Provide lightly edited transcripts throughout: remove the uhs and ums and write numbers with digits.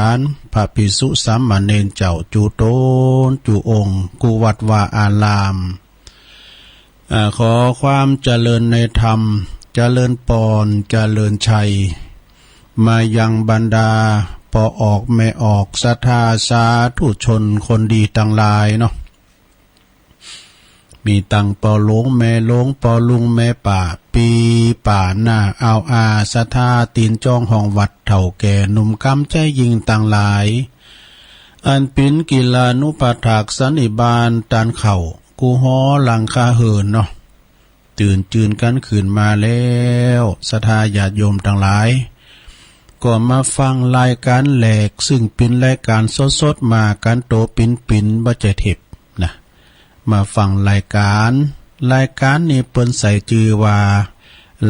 านพระภิกษุสามเณรเจ้าจูโตนจูองค์กุวัดวาอารามขอความเจริญในธรรมเจริญปอนเจริญชัยมายังบรรดาปอออกแม่ออกศรัทธาสาธุชนคนดีทั้งหลายเนาะมีตังปอหลงแม่หลงปอลุงแม่ป่าปีป่าหน้าเอาอาศรัทธาตีนจ้องห้องวัดเถ่าแก่หนุ่มกำใจยิงต่างหลายอันปินกีฬานุปถากสันนิบาลตานเข่ากูฮ้อหลังคาเหินเนาะตื่นจืนกันขืนมาแล้วศรัทธาญาติโยมทั้งหลายก็มาฟังรายการแหลกซึ่งเป็นรายการสดๆมาการโตปินบ่ใจเทปนะมาฟังรายการนี้เปิ้นใส่ชื่อว่า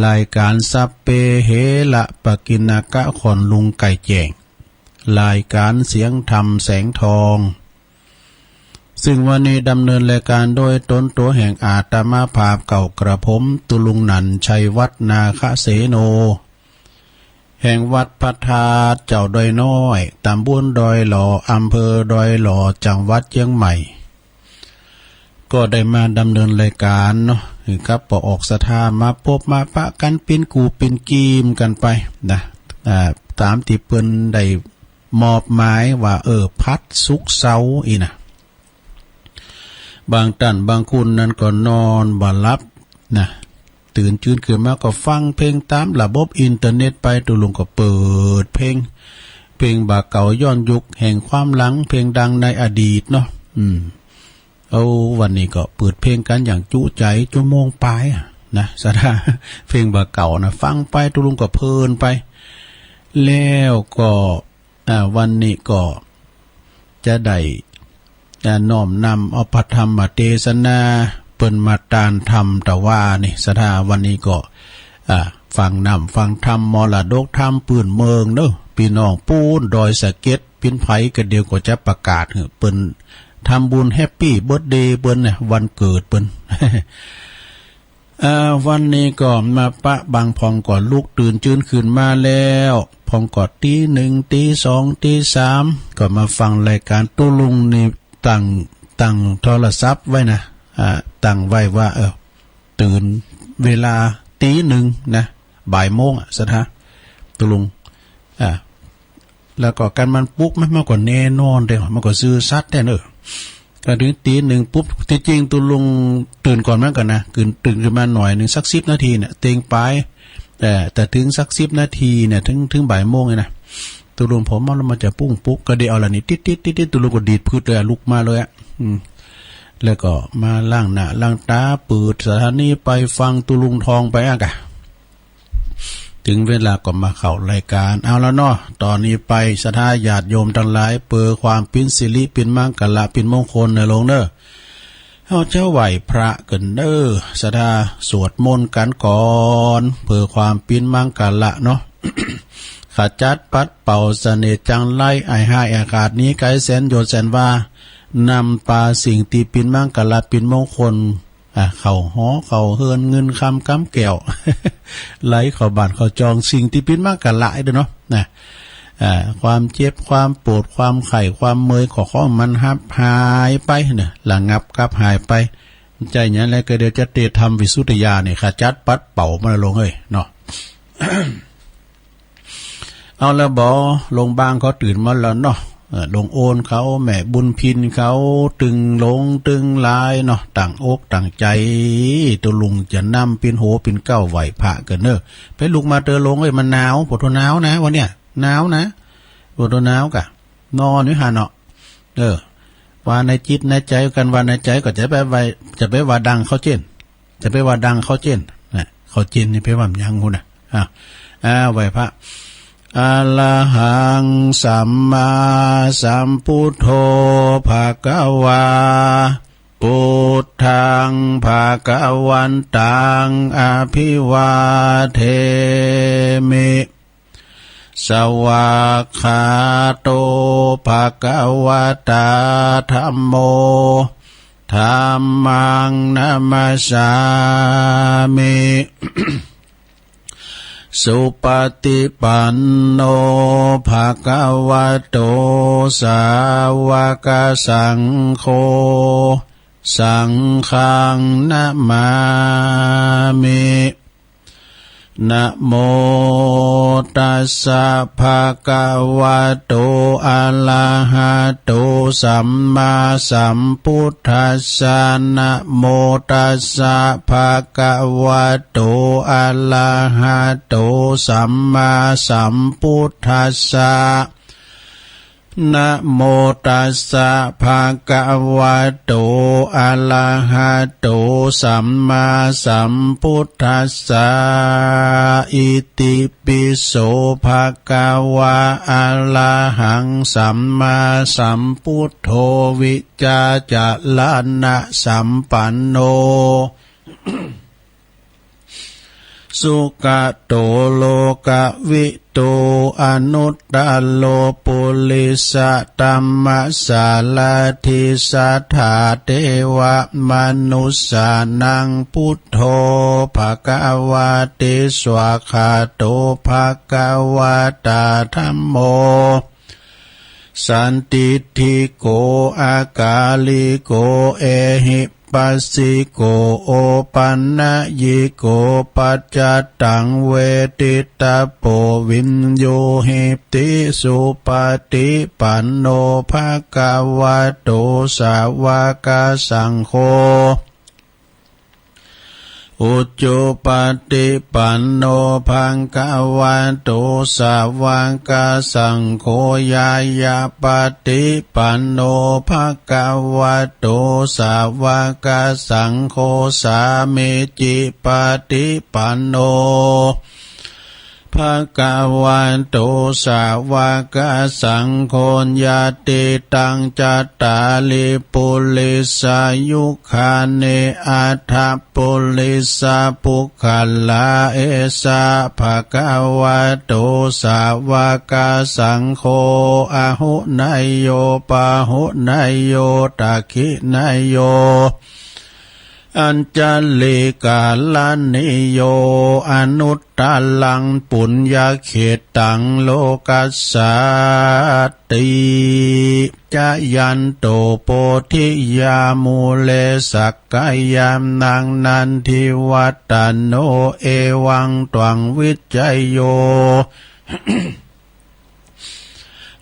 รายการสัพเพเหระปะกิณกะขอนลุงไก่แจ้งรายการเสียงธรรมแสงทองซึ่งวันนี้ดำเนินรายการโดยตนตัวแห่งอาตมาภาพเก่ากระผมตุลุงนันชัยวัฒนาคเสโนแห่งวัดพัทาเจ้าดอยน้อยตำบลดอยหล่ออำเภอดอยหล่อจังหวัดเชียงใหม่ก็ได้มาดำเนินรายการเนาะครับปอออกศรัทธามาพบมาปะกันเป็นกูเป็นกีมกันไปนะตามที่เปิ้นได้มอบหมายว่าพัดสุกเสาอีนะบางท่านบางคนนั้นก็นอนบ่หลับนะตื่นจืนขึ้นมาก็ฟังเพลงตามระบบอินเทอร์เน็ตไปตุลุงก็เปิดเพลงบาเก่าย้อนยุคแห่งความหลังเพลงดังในอดีตเนาะเอาวันนี้ก็เปิดเพลงกันอย่างจุใจชั่วโมงปลายนะสะดาเพลงบาเก่านะฟังไปตุลุงก็เพลินไปแล้วก็วันนี้ก็จะได้น้อมนำเอาพระธรรมเทศนาเปิ้นมาตานธรรมแต่ว่านี่สถาวันนี้ก็ฟังธรรมมรดกธรรมปืนเมืองเด้อพี่น้องปูนดอยสะเก็ดพินไผก็เดียวก็จะประกาศเปิ้นทำบุญแฮปปี้เบิร์ธเดย์เปิ้นเนี่ยวันเกิดเปิ้น วันนี้ก็มาปะบางพองก่อนลูกตื่นจืนขึ้นมาแล้วพองก่อนตี 1 ตี 2 ตี 3ก็มาฟังรายการตุลุงนี่ตั้งโทรศัพท์ไว้นะตั้งไว้ว่าตื่นเวลาตี 1นะบ่ายโมงสถาตุลุงแล้วก็การมันปุ๊กไม่มากกว่าแน่นอนเด้อมันก็ซื้อซัดแน่ก็ถึงตี 1ปุ๊บที่จริงตุลุงตื่นก่อนมั้งกันนะตื่นขึ้นมาหน่อยนึงสัก10 นาทีเนี่ยเต็งไปแต่ถึงสัก10 นาทีเนี่ยถึงบ่ายโมงเลยนะตุลุงผมมันจะปุ้งปุ๊กก็ได้เอาละนี่ติดตุลุงก็ดีดพืชเลยลุกมาเลยแล้วก็มาล้างหน้าล้างตาเปิดสถานีไปฟังตุลุงทองไปอ่ะกะถึงเวลาก็มาเข้ารายการเอาแล้วเนาะตอนนี้ไปศรัทธาญาติโยมทั้งหลายเปิดความปินสิริปินมังกละปินมงคลในลงเด้อเอาเจ้าไหวพระกันเด้อศรัทธาสวดมนต์กันก่อนเปิดความปินมังกละเนาะ ขจัดปัดเป่าเสน่ห์จังไล่ไอห้าอากาศนี้ไกลแสนโยแสนว่านำปาสิ่งตีปินมังกละปินมงคลเข่าหอเข่าเฮินเงินคำกำแก้ว ไหลเข่าบานเข่าจองสิ่งที่ปินมังกละด้วยเนาะนะความเจ็บความปวดความไข้ความเมื่อยของมันหายไปเนี่ยหลังงับกับหายไปใจอย่างนั้นแล้วก็เดี๋ยวจะเตะทำวิสุทธิญาเนี่ยขจัดปัดเป่ามาลงเอ้ยเนาะ เอาแล้วบอลงบางเขาตื่นมาแล้วเนาะลงโอนเขาแม่บุญพินเขาตึงลงตึงลายเนาะต่างอกต่างใจตัวลุงจะนำปินโหปินเก้าไหวพระกันเนอะไปลุกมาเตอลงมันหนาวปวดหนาวนะวันเนี้ยหนาวนะปวดหนาวกะนอนอยู่หาเนาะว่าในจิตในใจกันว่าในใจก็จะไปว่าดังเขาเจนจะไปว่าดังเขาเจนเขาเจนนี่ไปว่ายังงูนะไหวพระอะระหังสัมมาสัมพุทโธภะคะวาพุทธังภะคะวันตังอภิวาเทมิสวากขาโตภะคะวะตาธัมโมธัมมังนัมสสามิ สุปฏิปันโนภะคะวะโตสาวกสังโฆสังฆังนะมามินะโมตัสสะภะคะวะโตอะระหะโตสัมมาสัมพุทธัสสะนะโมตัสสะภะคะวะโตอะระหะโตสัมมาสัมพุทธัสสะนะโมตัสสะภะคะวะโตอะระหะโตสัมมาสัมพุทธัสสะอิติปิโสภะคะวะอะระหังสัมมาสัมพุทโธวิจาจารณะสัมปันโน สุขโตโลกวิโตอนุตตโลปุริสตัมมัสสาลาทิสัทธาเทวมนุสสานังพุทโธภควาติสวากขาโตภควาตาธัมโมสันติทิโกอากาลิโกเอหิปัสสิโกโอปันนะยิโกปัจจตังเวทิตาโปวินโยหิติสุปฏิปันโนภะคะวะโตสาวกสังโฆอุจจุปฏิปันโนภะคะวะโตสาวกสังโฆญาญาปฏิปันโนภะคะวะโตสาวกสังโฆสามิจิปฏิปันโนภะคะวะโตสาวกสังโฆญาติตังจัตตาลิปุริสายุคาเนอัฏฐปุริสาปุคคลาเอสะภะคะวะโตสาวกสังโฆอะหุนายโยปะหุนายโยตักขินายโยอัญจลิกาลนิโยอนุตตลังปุญญเขตังโลกัสสาติจะยันโตโพธิยามูเลสักกายามนางนันทิวัตตโนเอวังตวังวิจัยโย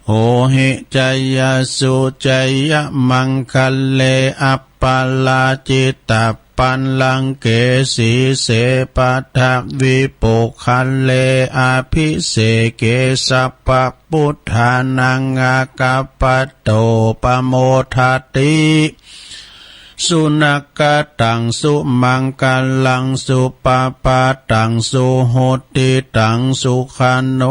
โหหิจยสุจยมังคัลเลอัปปาลาจิตตปันลังเกสีเสปัทวิปุคัลเลอภิเสเกสัพพพุทธานังอากาปโตปโมทัตติสุนักตังสุมังกัลังสุปปาตังสุโหติตังสุขันโน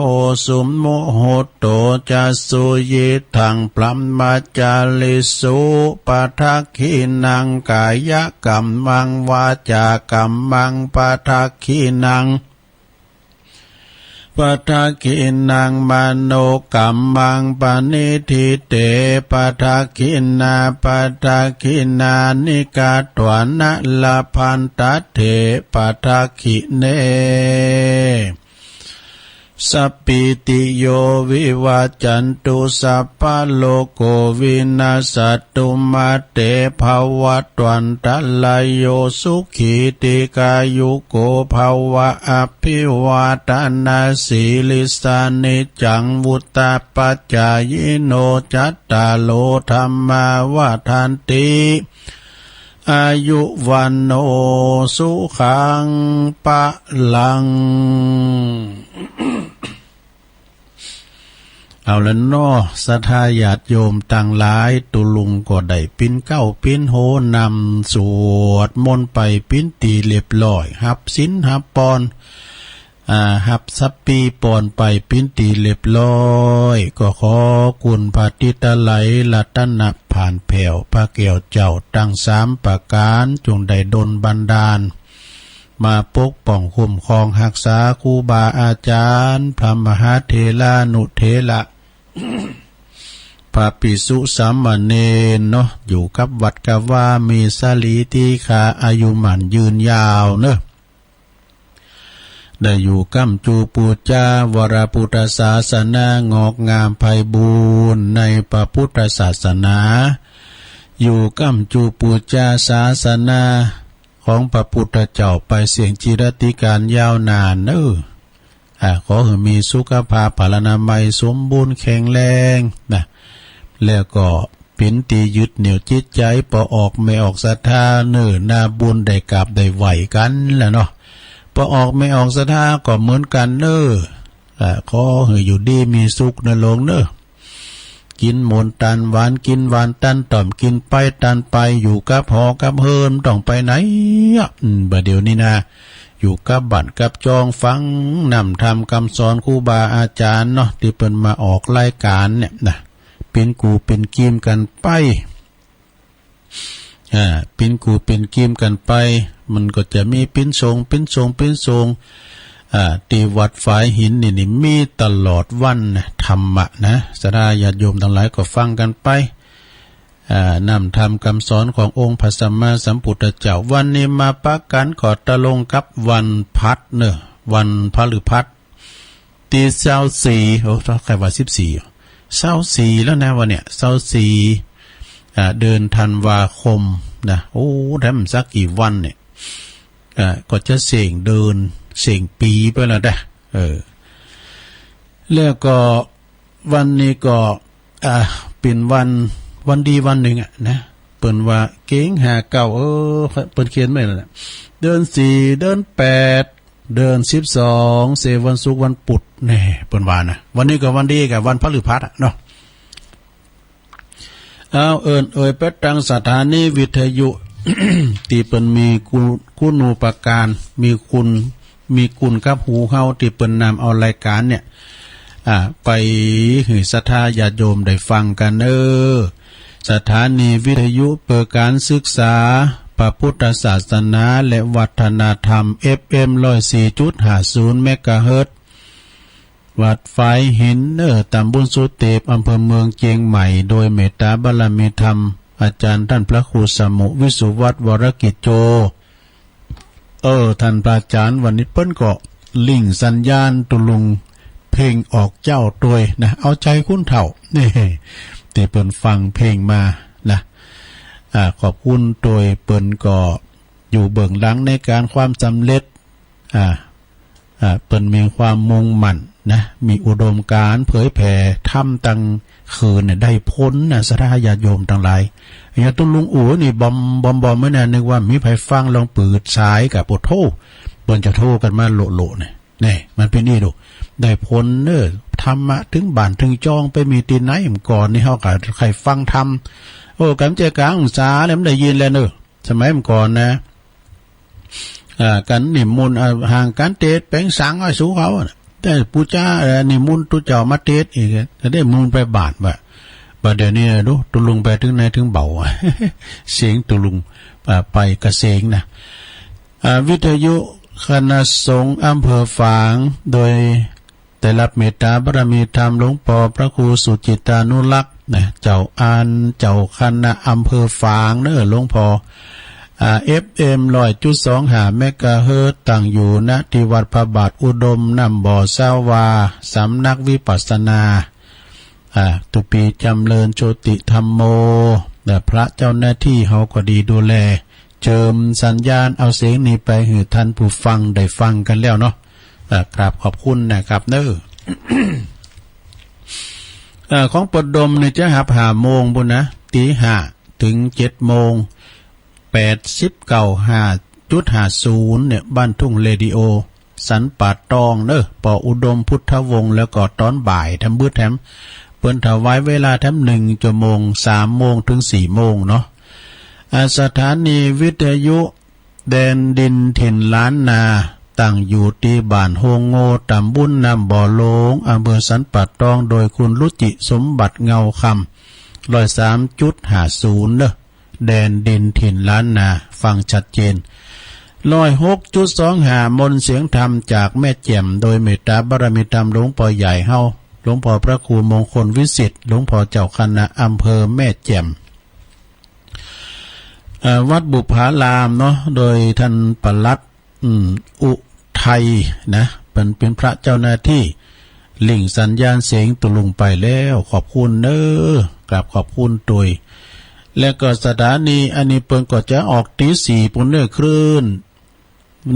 สุโมโหโตจัสสุยิทังปลัมมาจาลิสุปทักขินังกายกัมมังวาจากัมมังปทักขินังปทักขินังมโนกัมมังปณิทิเตปทักขินาปทักขินานิกาตวนะลาพันตเถปทักขิเนสัพพิติโยวิวัจจันตุสัพพะโลกโควินาศตุมาเตภวัตวันตลายโยสุขีติกายุโกภวะอภิวาทนาสีลิสานิจังวุตตาปัจจายโนจัตตาโลธรรมาวาทันติอายุวันโนสุขังปะลัง เอาละเนาะศรัทธาญาติโยมต่างหลายตุลุงก็ได้ปิ้นเก้าปิ้นโหนำสวดมนต์ไปปิ้นตีเรียบร้อยหับศีลหับปอนหับสัปปีปอนไปปิ้นตีเรียบร้อยก็ขอคุณพระติตะไหลรัตนะผ่านแผ่วพระแก้วเจ้าตั้ง3ประการจงได้ดลบันดาลมาปกป้องคุ้มครองรักษาครูบาอาจารย์พระมหาเถรานุเถระพระภิกษุสามเณรเนาะอยู่กับวัดกะว่ามีสลีตีขาอายุหมันยืนยาวเนอะ ได้อยู่กัมจูปูจาวรพุทธศาสนางอกงามไพบูรณ์ในพระพุทธศาสนาอยู่กัมจูปูจาศาสนาของพระพุทธเจ้าไปเสียงจิรติการยาวนานขอให้มีสุขภาพพลานามัยสมบูรณ์แข็งแรงนะแล้วก็เป็นตียึดเหนี่ยวจิตใจปอออกไม่ออกศรัทธานาบุญได้กราบได้ไหวกันแหละเนาะปอออกไม่ออกศรัทธาก็เหมือนกันขอให้อยู่ดีมีสุขนะลงกินหมนตันหวานกินหวานตันต่อมกินไปตันไปอยู่กับหอกับเฮิมต้องไปไหนบ่เดี๋ยวนี้นะอยู่กับบัตรกับจองฟังนำทำคำสอนครูบาอาจารย์เนาะที่เปิ้นมาออกรายการเนี่ยนะเป็นกูเป็นกีมกันไปเป็นกูเป็นกีมกันไปมันก็จะมีเป็นทรงตีวัดฝายหินนี่มีตลอดวันธรรมะนะสาราญาติโยมทั้งหลายก็ฟังกันไปนำทำคำสอนขององค์พระสัมมาสัมพุทธเจ้าวันนี้มาปะกันขอตะลงกับวันพัดวันพฤหัสตี24ใครว่า14แล้วนะวันเนี้ย24เดือนธันวาคมนะแถมสักกี่วันเนี่ยก็จะเสี่ยงเดินเสี่ยงปีไปแล้วแล้วก็วันนี้ก็เป็นวันดีวันหนึ่งนะเปิ่นว่าเก่งหาเก่าเปิ่นเขียนไว้แล้วนะเดือน4เดือน8เดือน12เสวันศุกร์วันพุธแน่เปิ่นว่านะวันนี้ก็วันดีกับวันพฤหัสเนาะไปตั้งสถานีวิทยุ ที่เปิ่นมีคุณูปการมีคุณกับหูเฮาที่เปิ่นนำเอารายการเนี่ยไปให้ศรัทธาญาติโยมได้ฟังกันสถานีวิทยุเปิดการศึกษาพระพุทธศาสนาและวัฒนธรรม FM 104.50 เมกะเฮิรตซ์วัดฝายหินตำบลสุเตปอำเภอเมืองเชียงใหม่โดยเมตตาบารมีธรรมอาจารย์ท่านพระครูสมุวิสุวัฒน์วรกิจโจท่านพระอาจารย์วันนี้เปิ้นก็ลิงสัญญาณตุลุงเพลงออกเจ้าตัวยนะเอาใจคุณเถ่านี่ที่เปิ้นฟังเพลงมานะขอบคุณโดยเปิ้นก็อยู่เบื้องหลังในการความสำเร็จเปิ้นมีความมุ่งมั่นนะมีอุดมการณ์เผยแผ่ธรรมตั้งคืนเนี่ยได้พ้นนะศรัทธาญาติโยมทั้งหลายอย่างตุลุงอู๋นี่บอมไม่แน่นึกว่ามีไผฟังลองเปิดสายกับปดโทเปิ้นจะโทรกันมาโลเนี่ยนี่มันเป็นนี่ดูได้พ้นธรรมะถึงบ้านถึงจองไปมีตีไหนก่อนนี่เฮาก็ใครฟังธรรมกำเจกลางองศาเนี่ยมันได้ยินแล้วสมัยก่อนนะกันนิมนต์ห่างกันเทศแปลงสังให้สูเขาแต่ปู่จ้านิมนต์ตุเจ้ามาเทศอีกจะได้มูลไปบาทว่าเดี๋ยวนี้ดูตุลุงไปถึงไหนถึงเบาเสียงตุลุงไปกระเสียงนะวิทยุคณะสงฆ์อำเภอฝางโดยได้รับเมตตาบารมีธรรมหลวงพ่อพระครูสุจิตานุรักษ์เจ้าเจ้าคณะอำเภอฝางหลวงพ่อFM 100.25 เมกะเฮิรตซ์ตั้งอยู่ณที่วัดพระบาทอุดมน้ำบ่อสาวาสำนักวิปัสสนาตุปีจำเริญโชติธรรมโมแต่พระเจ้าหน้าที่เขาก็ดีดูแลเจิมสัญญาณเอาเสียงนี้ไปให้ท่านผู้ฟังได้ฟังกันแล้วเนาะกราบขอบคุณนะครับของปดมเนี่ยจะ5 โมงบุญนะตี 5ถึง 7 โมง89.50เนี่ยบ้านทุ่งเรดิโอสันป่าตองปออุดมพุทธวงศ์แล้วก็ตอนบ่ายทำบื้อแถมเปิ้นถวายเวลาแถม1 ชั่วโมง 3 โมงถึง 4 โมงเนาะสถานีวิทยุแดนดินถิ่นล้านนาตั้งอยู่ที่บ้านโฮงโง่ตำบลน้ำบ่อโลงอำเภอสันป่าตองโดยคุณรุจิสมบัติเงาคำ103.50แดนดินถิ่นล้านนาฟังชัดเจน106.25มนต์เสียงธรรมจากแม่แจ่มโดยเมตตาบารมีธรรมหลวงพ่อใหญ่เฮาหลวงพ่อพระครูมงคลวิสิทธิ์หลวงพ่อเจ้าคณะอำเภอแม่แจ่มวัดบุพารามเนาะโดยท่านปลัดอุทั ยนะเป็นพระเจ้าหน้าที่ลิงสัญญาณเสียงตุลุงไปแล้วขอบคุณเน้อกราบขอบคุณตุยและก็สถานีอันนี้เปิ้นก็จะออกตี4ปุ่นเด้อคลื่น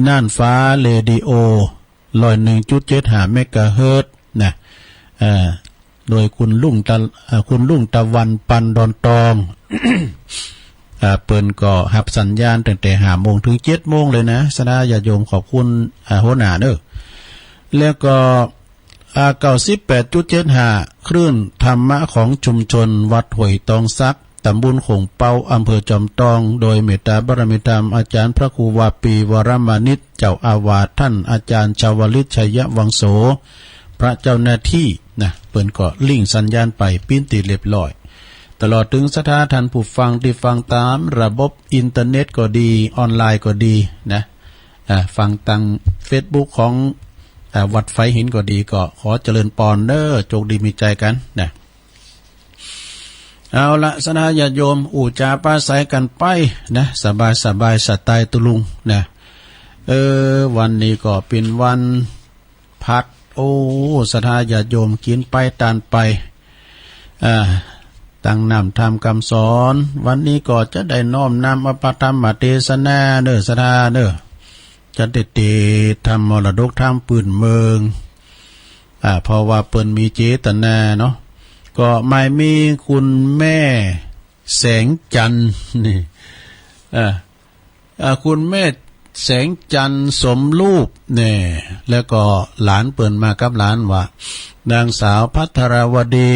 น่านฟ้าเรดิโอ101.75 เมกะเฮิรตซ์นะโดยคุณลุงตะวันปันดอนตอง เปิ้นก็หับสัญญาณตั้งแต่5 โมงถึง 7 โมงเลยนะสนาญาติโยมขอบคุณหัวหน้าเด้อแล้วก็98.75 คลื่นธรรมะของชุมชนวัดห้วยตองซักตำบลคงเปาอำเภอจอมทองโดยเมตตาบารมีธรรมอาจารย์พระครูวาปีวรมานิตเจ้าอาวาสท่านอาจารย์ชาวลิตชัยวังโสพระเจ้าหน้าที่นะเปิ้นก็ลิงก์สัญญาณไปปิ้นติเรียบร้อยตลอดถึงสถานท่านผู้ฟังที่ฟังตามระบบอินเทอร์เน็ตก็ดีออนไลน์ก็ดีนะฟังทาง Facebook ของวัดไฟหินก็ดีก็ขอเจริญปอนเด้อโชคดีมีใจกันนะเอาละสนาญาติโยมอู่จาป้าใสกันไปนะสบายสไตล์ตุลุงนะวันนี้ก็เป็นวันพัดโอ้สนาญาติโยมกินไปตานไปตั้งนำทำคำสอนวันนี้ก็จะได้น้อมนำอภธรรมเทศนาเด้อสนาเด้อจะได้ทำมรดกทำปืนเมืองเพราะว่าเปิ้นมีเจตนาเนาะก็ไม่มีคุณแม่แสงจันทร์นี่คุณแม่แสงจันทร์สมรูปเนี่ยแล้วก็หลานเปิ้นมากับหลานว่านางสาวภัทรวดี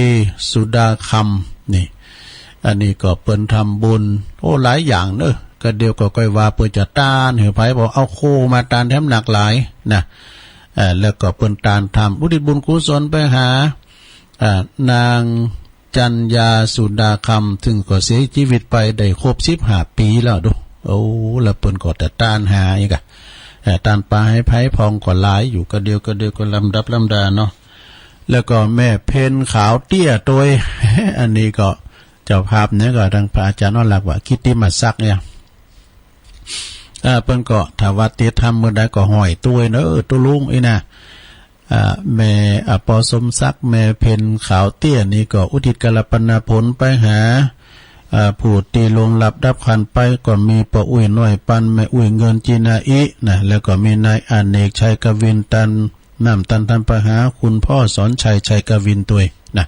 สุดาคำนี่อันนี้ก็เปิ้นทำบุญโอ้หลายอย่างเนอะก็เดียวก็ค่อยว่าเปิ้นจะต้านเหือไผบอกเอาโคมาต้านแถมหนักหลายนะแล้วก็เปิ้นต้านทำอุทิศบุญกุศลไปหานางจันยาสุดาคำถึงก็เสียชีวิตไปได้ครบ15 ปีแล้วดูโอ้แล้วเปิ้นก็แต่ต้านหาอีกต้านปลาให้ไผพองก็หลายอยู่ก็เดียวก็ลำดับลำดาเนาะแล้วก็แม่เพนขาวเตี้ยตัว อันนี้ก็เจ้าภาพเนี่ยก็ทางพระอาจารย์นอหลักว่าคิดที่มาซักเนี่ยเปิ้นก็ถ้าว่าติธรรมเมื่อใดก็ห้อยตัวเนอะตัวลุงไอ้นะแม่ปอสมศักดิ์แม่เพนขาวเตี้ยนี่ก็อุทิศกลปนาผลไปหาผู้ตีลงหลับดับขันไปก็มีปออุ้ยน้อยปันแม่อุ้ยเงินจีนาอินะแล้วก็มีนายอเนกชัยกวินตันน้ำตันทันไปหาคุณพ่อสอนชัยกวินตัวนะ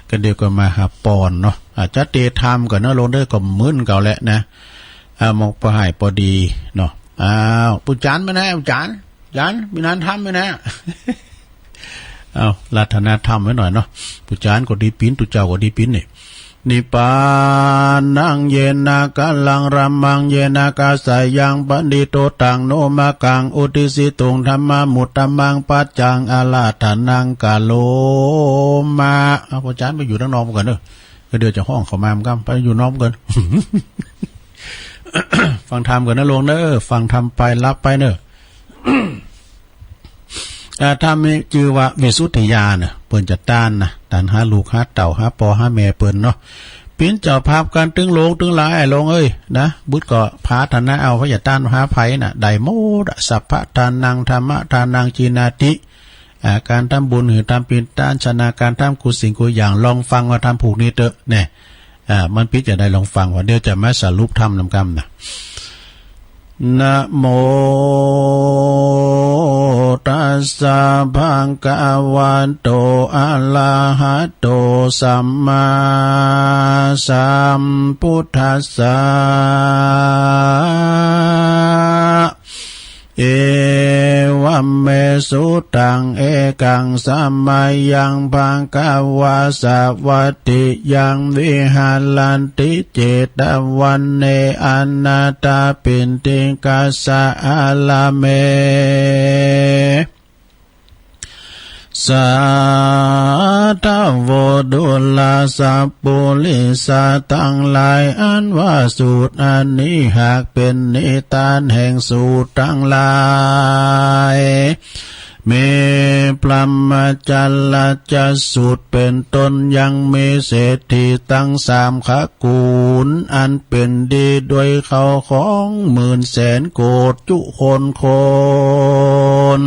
ก็เดี๋ยวก็มาหาปอนเนาะอาจจะเตธรรมก็นะลงได้ก็มื้นเก่าแหละนะมองประหายพอดีเนาะปุจจานไปนะปุจจานมีนานทำไปนะเอาลัทนาธรรมไว้หน่อยเนาะปุจจานก็ดีปิ้นตุเจ้าก็ดีปิ้นนี่นิปานังเยนากะลังรัมมังเยนากาสายังปณิโตตังโนมากังอุติสิตุงธรรมมุตตมังปัจจังอาลาธนังกาโลมาปุจจานไปอยู่ทั้งน้องกันเด้อก็เดี๋ยวจะห้องเขามามันก็ไปอยู่น้องกัน ฟังธรรมกันนะลงเนอะฟังธรรมไปรับไปเนอะ ถ้ามีชื่อว่าเวสุทธิยาเนี่ยเปิ้นจะต้านนะต้านหาลูกหาเต่าหาปอหาแม่เปิ้นเนาะปิ้นเจ้าภาพการตึงโลงตึงหลายลงเอ้ยนะบุตรก็พาธนะเอาพระอย่าต้านหาไผน่ะได้โมดสัพพะทานังธรรมะทานังจีนาติการทำบุญหรือทำปิ่นต้านชนะการทำกุสิ่งกุอย่างลองฟังว่าทำผูกนี้เตอะเนี่ยมันพิจจะได้ลองฟังว่าเดี๋ยวจะมาสรุปทำนำกรรมนะนะโมตัสสะภะคะวะโตอะระหะโตสัมมาสัมพุทธัสสะเอวัมเมสุตังเอกังสัมมายังภังกวาสวัตติยังวิหารันติเจตวันเนอนาตาปินติกัสสะอาลาเมสัทธโวดุลาสัพปุลิสาตั้งหลายอันว่าสูตรอันนี้หากเป็นนิทานแห่งสูตรทั้งหลายเมพรหมจัลลจะสูตรเป็นต้นยังมีเศรษฐีตั้ง3 ขกูลอันเป็นดีด้วยเขาของ10,000 โกฏจุคน น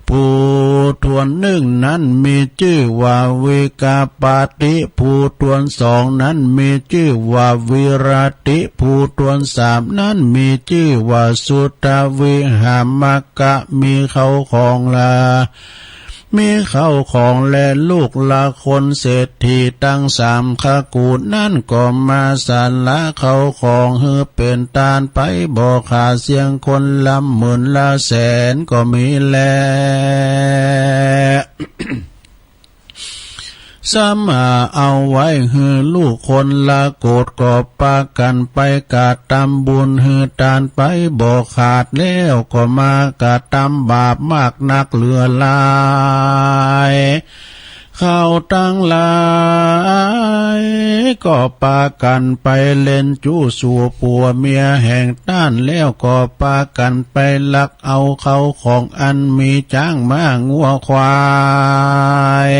ผู้ทวนหนึ่งนั้นมีชื่อว่าวิกาปาติผู้ทวนสองนั้นมีชื่อว่าวิราติผู้ทวนสามนั้นมีชื่อว่าสุตวิหามกะมีเขาของมีเข้าของและลูกละคนเศรษฐีตั้งสามขกูดนั่นก็มาสาละเขาของเฮือเป็นตาลไปบอกขาเสียงคนละหมื่นละแสนก็มีแล สมาเอาไว้ฮือลูกคนละโกดก็ปากันไปกาตำบุญฮือตานไปบอกขาดแล้วก็มากาตำบาปมากนักเหลือหลายเข้าตั้งหลายก็ปากันไปเล่นจู้สู่ผัวเมียแห่งต้านแล้วก็ปากันไปลักเอาเขาของอันมีจ้างม้างัวควาย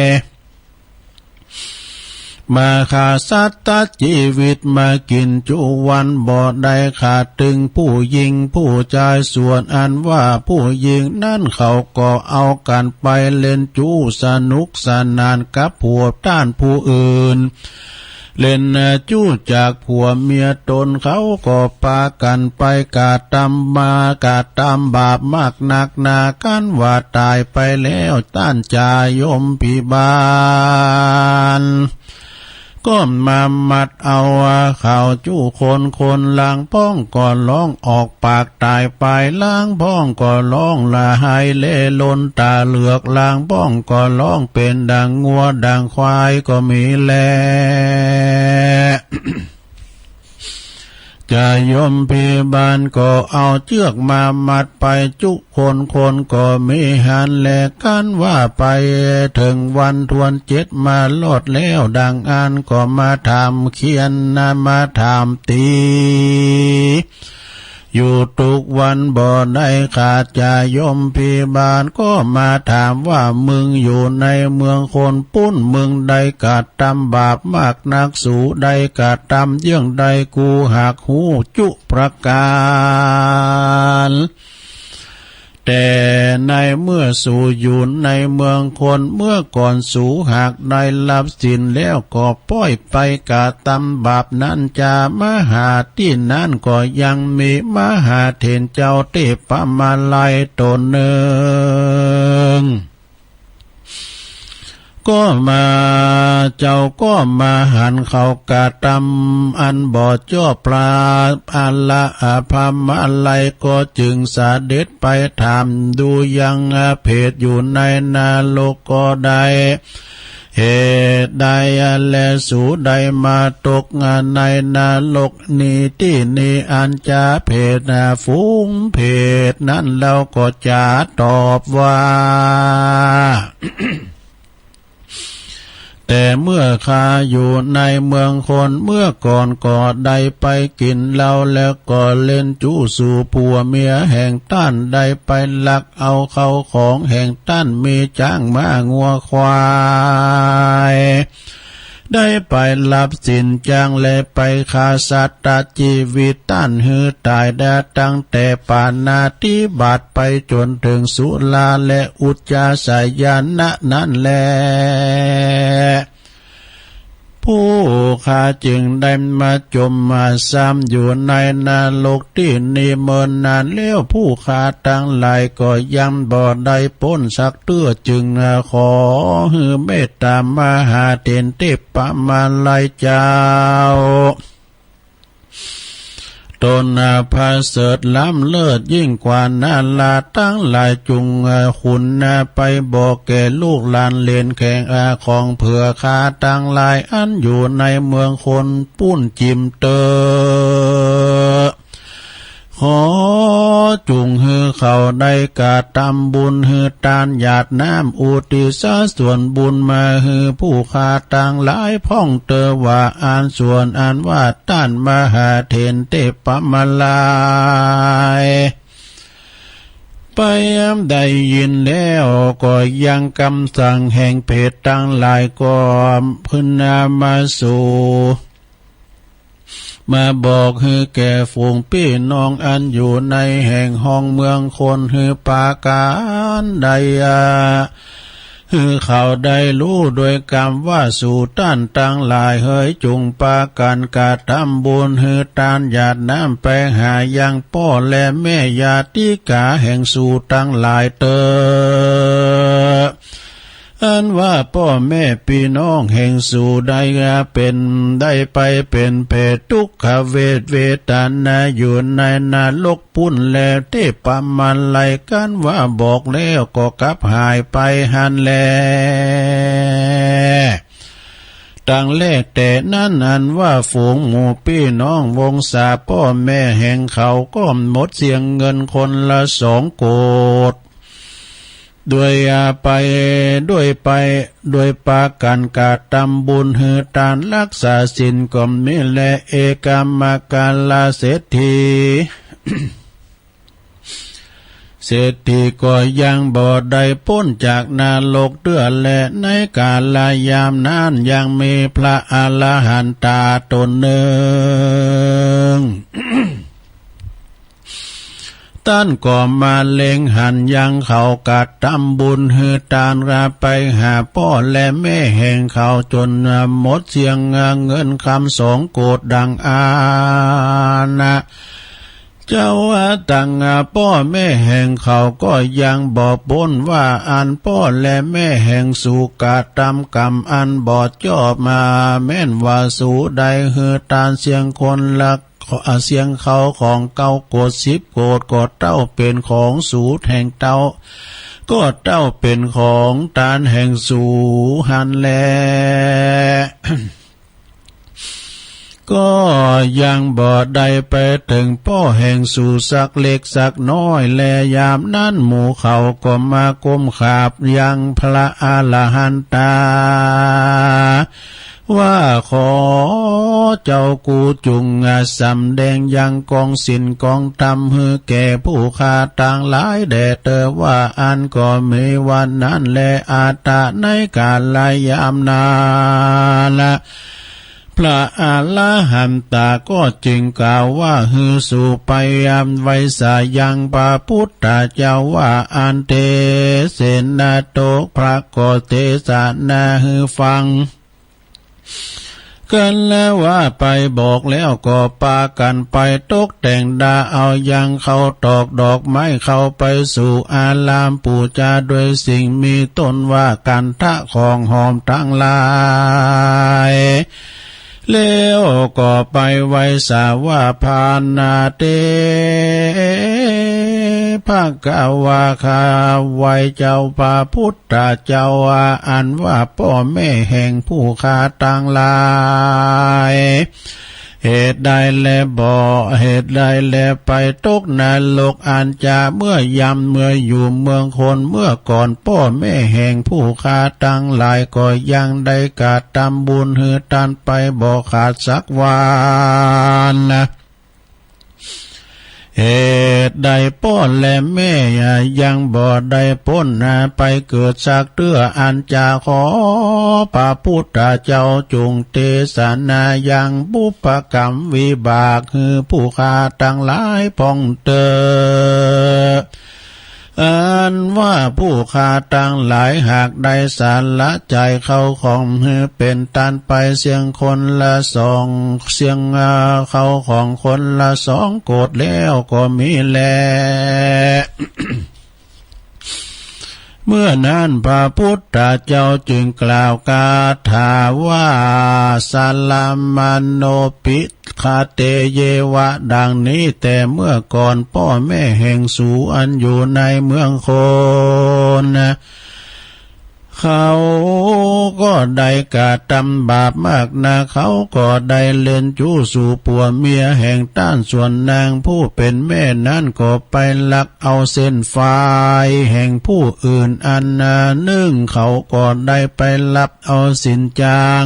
มาขาสัตว์ชีวิตมากินจุวันบ่ได้ขาดตึงผู้หญิงผู้ชายส่วนอันว่าผู้หญิงนั่นเขาก็เอากันไปเล่นจู้สนุกสนานกับผัวต้านผู้อื่นเล่นจู้จากผัวเมียตนเขาก็ปากันไปกาตำมากาตำบาปมากหนักหนากันว่าตายไปแล้วต้านจายมพิบาลก็มามัดเอาข่าวจู้คนล้างพ้องก่อนร้องออกปากตายไปล้างพ้องก่อนร้องละหายเล่ลนตาเหลือกล้างพ้องก่อนร้องเป็นดังงัวดังควายก็มีแล จะยมพิบาลก็เอาเชือกมามัดไปจุคนก็มีหันแลกันว่าไปถึงวันทวนเจ็ดมาลดแล้วดังอันก็มาทำเขียนมาทำตีอยู่ทุกวันบ่ได้ขาดจะยมพิบาลก็มาถามว่ามึงอยู่ในเมืองคนปุ้นมึงได้กาดตำบาปมากนักสู่ได้กาดตำเยื่องใดกูหักหูจุประการแต่ในเมื่อสู่อยู่ในเมืองคนเมื่อก่อนสู่หากได้รับสินแล้วก็ป้อยไปกาตำบาปนั้นจะมหาที่นั้นก็ยังมีมหาเถรเจ้าเทพมาลัยตนหนึ่งก็มาเจ้าก็มาหันเขากาตำอันบ่อจ้อปลาอันละอาภามอะไรก็จึงสาเด็จไปถามดูยังเพศอยู่ในนาโลกก็ได้เหตุใดและสู่ใดมาตกในนาโลกนี้ที่นี้อันจะเพศฟุ้งเพศนั้นเราก็จะตอบว่า แต่เมื่อข้าอยู่ในเมืองคนเมื่อก่อนก็ได้ไปกินเหล้าแล้วก็เล่นจู้สู่ผัวเมียแห่งต้านได้ไปลักเอาเขาของแห่งต้านมีจ้างม้างัวควายได้ไปรับสินจ้างและไปฆ่าสัตว์ชีวิตต้านหือตายได้ตั้งแต่ปานาติบาตไปจนถึงสุราและอุจจาสายานะนั่นแลผู้ข้าจึงได้มาจมมาซ้ำอยู่ในนรกที่นิมนต์นานแล้วผู้ข้าทั้งหลายก็ยังบ่ได้พ้นสักเตื้อจึงขอฮือเมตตามหาเถรเทพมาลัยเจ้าตนพาเสดล้ำเลิศยิ่งกว่านาลาตั้งหลายจุงคุณไปบอกแก่ลูกหลานเลนแข่งของเผื่อคาตั้งหลายอันอยู่ในเมืองคนปุ้นจิมเตอขอจุงฮือเขาได้กาตำบุญฮือตานหยาดน้ำอุติสาส่วนบุญมาฮือผู้ขาต่างหลายพ่องเตอว่าอ่านส่วนอ่านว่าต้านมหาเถรเทพมาลายไปได้ยินแล้วก็ยังคำสั่งแห่งเพศต่างหลายก็พึงนำมาสู่ มาบอกให้แก่ฝูงพี่น้องอันอยู่ในแห่งห้องเมืองคนให้ปาการใดคือเขาได้รู้โดยกรรมว่าสู่ต้านตั้งหลายเฮยจุงปากันกาทำบุญฮือตานหยาดน้ำไปหายังพ่อและแม่ญาติกาแห่งสู่ตั้งหลายเตออันว่าพ่อแม่พี่น้องแห่งสู่ได้เป็นได้ไปเป็นเพศทุกขเวทนาอยู่ในนรกพุ่นแล้วเทพมันไลกันว่าบอกแล้วก็กลับหายไปหันแลตั้งแรกแต่นั้นอันว่าฝูงหมู่พี่น้องวงศาพ่อแม่แห่งเขาก็หมดเสียงเงินคนละ2 โกฏด้วยปากันกาทำบุญหือทานรักษาศีลก็มีและเอกามกาลเศรษฐี เศรษฐีก็ยังบ่ได้พ้นจากนรกเดือและในกาลยามนั้นยังมีพระอรหันตาตนหนึ่ง ท่านก็มาเล็งหันยังเขากัดทำบุญฮือตานราไปหาพ่อและแม่แห่งเขาจนหมดเสียงเงินคำ2 โกฏดังนะเจ้าว่าตั้งพ่อแม่แห่งเขาก็ยังบอกบนว่าอันพ่อและแม่แห่งสู่กาทำกรรมอันบอดจอบมาแม่นว่าสู่ใดฮือตานเสียงคนละเสียงเขาของ9 โกฏ10 โกฏก็เต้าเป็นของสูตรแห่งเต้าก็เต้าเป็นของตานแห่งสูหันแล ก็ยังบ่ได้ไปถึงพ่อแห่งสู่สักเล็กสักน้อยแลยามนั้นหมู่เขาก็มาก้มขาบยังพระอรหันตาว่าขอเจ้ากูจุงสำแดงยังกองสินกองธรรมฮือแก่ผู้ฆ่าต่างหลายแด่เตอว่าอันก็มีวันนั้นแลอาตาในกาลยามนาละพระอรหันตาก็จึงกล่าวว่าฮือสู่ไปยามไวสายังพระพุทธเจ้าว่าอันเตเสนาโตพระก็เทศนาฮือฟังกันแล้วว่าไปบอกแล้วก็ปากันไปตกแต่งดาเอายังเขาตอกดอกไม้เข้าไปสู่อารามปูจาโดยสิ่งมีต้นว่ากันทะของหอมทั้งหลายแล้วก็ไปไว้สาวาพานาเตภาคาวาคาไว้เจ้าพระพุทธเจ้าอันว่าพ่อแม่แห่งผู้ฆ่าต่างหลายเหตุใดแลเหตุใดแลไปตกนรกอันจะเมื่อยำเมื่ออยู่เมืองคนเมื่อก่อนพ่อแม่แห่งผู้ฆ่าต่างหลายก็ยังได้กาทำบุญฮือทานไปบ่ขาดสักวันนะเหตุใดพ่อและแม่ยังบ่ได้พ้นไปเกิดจากเตื้ออันจะขอพระพุทธเจ้าจงเทศนายังบุพกรรมวิบากคือผู้ฆ่าทั้งหลายพ้องเตออันว่าผู้ฆ่าต่างหลายหากได้สารละใจเขาของเป็นตันไปเสียงคนละ2เสียงเขาของคนละ2 โกฏแล้วก็มีแล เมื่อนั้นพระพุทธเจ้าจึงกล่าวคาถาว่าสาลามโนปิคาเตเยวะดังนี้แต่เมื่อก่อนพ่อแม่แห่งสูอันอยู่ในเมืองโคนเขาก็ได้กระทำบาปมากนะเขาก็ได้เล่นจู้สู่ผัวเมียแห่งต้านส่วนนางผู้เป็นแม่นั้นก็ไปลักเอาเส้นฟ้าแห่งผู้อื่นอันนึ่งเขาก็ได้ไปลับเอาสินจาง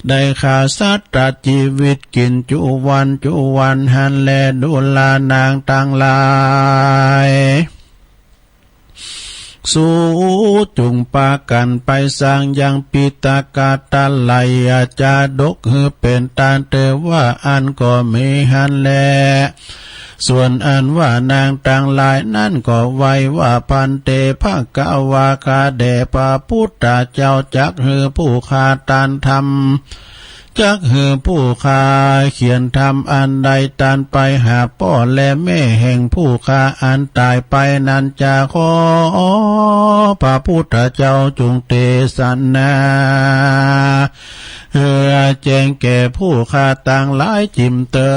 ได้ฆ่าสัตว์ตัดชีวิตกินจุวันหันแลดูลานางต่างหลาย สู้จุงปากันไปสร้างยังปิตากาตาไลอาจาดกฮือเป็นตาเตว่าอันก็มีหันแลส่วนอันว่านางต่างหลายนั่นก็ไว้ว่าพันเตภะกะวาคาเดพระพุทธเจ้าจักฮือผู้คาตานธรรมจักฮือผู้คาเขียนธรรมอันใดตานไปหาพ่อและแม่แห่งผู้คาอันตายไปนั้นจะขอพระพุทธเจ้าจงเตสันนาแจ้งแก่ผู้คาต่างหลายจิมเตอ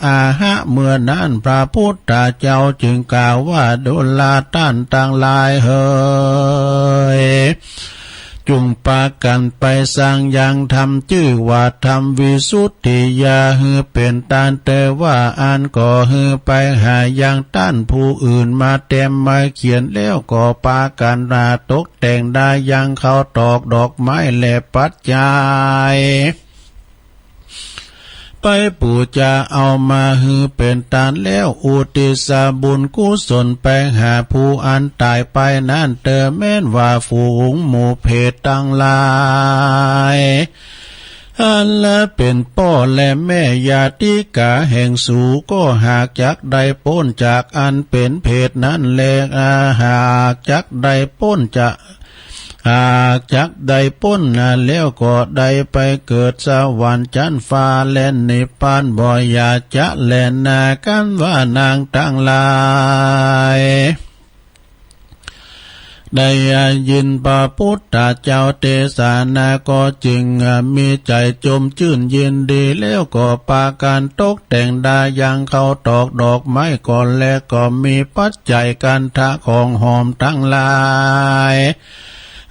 อาหะเมื่อนั้นพระพุทธเจ้าจึงกล่าวว่าดุลาต้านต่างหลายเฮยจุงปากันไปสร้างยังทำชื่อว่าทำวิสุทธิยาฮือเป็นตานแต่ว่าอันก่อฮือไปหายังต้านผู้อื่นมาเต็มมาเขียนแล้วก่อปากันราตกแต่งได้ยังเขาตอกดอกไม้และปัจจัยไปปู่จะเอามาฮือเป็นตานแล้วอุติสาบุญกุศลไปหาผู้อันตายไปนั่นเตอแม้นว่าฝูงหมู่เพศตั้งหลายอันละเป็นพ่อและแม่ญาติกาแห่งสูก็หากจักได้พ้นจากอันเป็นเพศนั้นแลหากจักได้พ้นจะหากจักได้พ้นแล้วก็ได้ไปเกิดสวรรค์ชั้นฟ้าและนิพพานบ่อยาจะแลนากันว่านางทั้งหลายได้ยินพระพุทธเจ้าเทศนาก็จึงมีใจจมชื่นยินดีแล้วก็ปาการตกแต่งได้ยังเขาตอกดอกไม้ก่อนแล้วก็มีปัจจัยการทะของหอมทั้งหลาย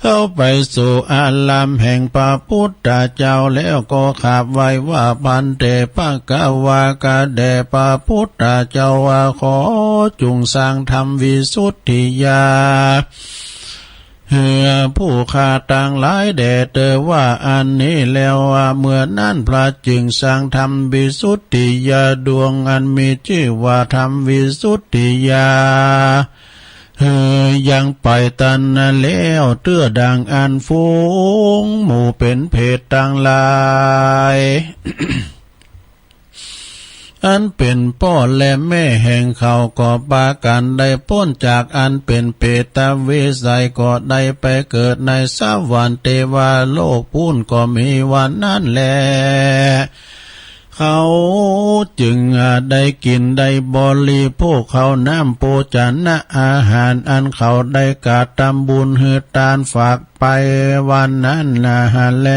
เข้าไปสู่อาลามแห่งพระพุทธเจ้าแล้วก็ขับไว้ว่าพันเตภะกะวากาเดพระพุทธเจ้าว่าขอจงสร้างธรรมวิสุทธิญาผู้ข้าต่างหลายแด่เตอว่าอันนี้แล้วเมื่อนั้นพระจึงสร้างธรรมวิสุทธิญาดวงอันมีชื่อว่าธรรมวิสุทธิญายังไปตันแล้วเตื้อดังอันฟูงหมู่เป็นเพศต่างหลาย อันเป็นพ่อและแม่แห่งเขาก็ปากันได้พ้นจากอันเป็นเปตวิสัยก็ได้ไปเกิดในสวรรค์เทวโลกพูนก็มีวันนั้นแลเขาจึงได้กินได้บริโภคเขาน้ำโภชนะอาหารอันเขาได้กาทำบุญหือตานฝากไปวันนั้นแล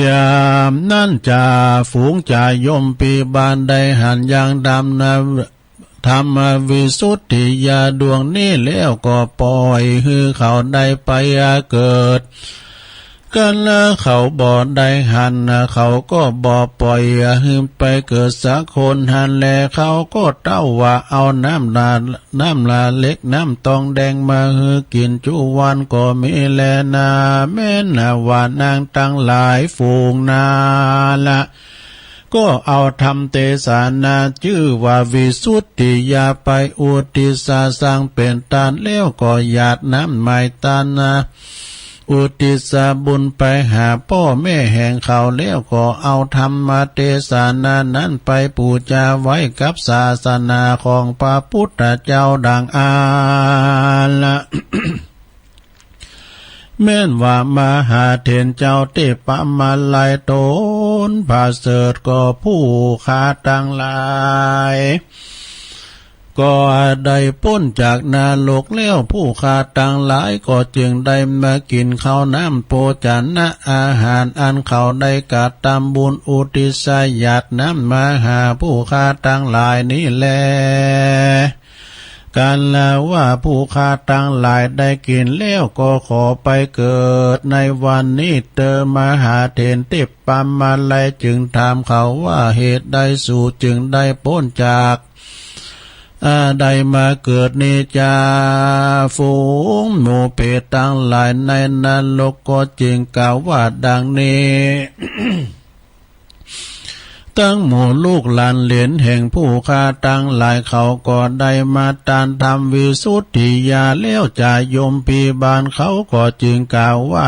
ยามนั่นจ่าฝูงจ่ายมปีบานได้หันยางดำธรรมวิสุทธิญาดวงนี้แล้วก็ปล่อยฮือเขาได้ไปเกิดกันเขาบ่ได้หันเขาก็บ่ปล่อยฮือไปเกิดสักคนหันแลเขาก็เต้าว่าเอาน้ำลาเล็กน้ำตองแดงมาฮือกินจุวันก็มีแลนาแม่นว่านางตั้งหลายฝูงนาละก็เอาทำเทศนาชื่อว่าวิสุทธิญาไปอุทิศสร้างเป็นตานแล้วก็หยาดน้ำไม้ตานอุทิศบุญไปหาพ่อแม่แห่งเขาแล้วก็เอาธรรมเทศนานั้นไปปูชาไว้กับศาสนาของพระพุทธเจ้าดังอาละ แม้นว่ามหาเถรเจ้าเทพมาลายตนพาเสริฐก็ผู้ขาตั้งหลายก็ได้พ้นจากนาโลกแล้วผู้ขาตั้งหลายก็จึงได้มากินข้าวน้ำโภชนะอาหารอันเขาได้กาทำบุญอุทิศญาติน้ำมาหาผู้ขาตั้งหลายนี้แลการละว่าผู้ข้าตั้งหลายได้กินแล้วก็ขอไปเกิดในวันนี้เตอมหาเถรติปามาลัยจึงถามเขาว่าเหตุใดสู่จึงได้พ้นจากได้มาเกิดนิจาฝูงหมู่เพศตั้งหลายในนรกก็จึงกล่าวว่าดังนี้ ตั้งหมู่ลูกหลานเหลนแห่งผู้ฆ่าตั้งหลายเขาก็ได้มาตานทำวิสุทธิญาแล้วจ่ายโยมปีบานเขาก็จึงกล่าวว่า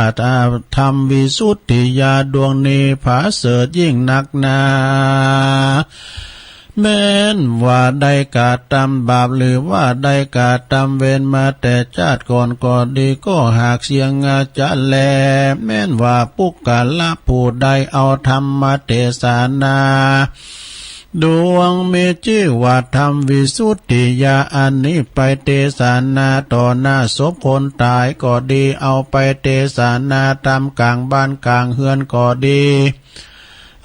ทำวิสุทธิญาดวงนี้ผาเสริฐยิ่งนักหนาแม้นว่าได้กาตำบาปหรือว่าได้กาตำเวรมาแต่ชาติก่อนก็ดีก็หากเสียงอาจารย์แลแม้นว่าปุกกาละผู้ใดเอาธรรมเทศนาดวงมีชื่อว่าธรรมวิสุทธิญาอันนี้ไปเทศนาต่อหน้าศพคนตายก็ดีเอาไปเทศนาตามกลางบ้านกลางเฮือนก็ดี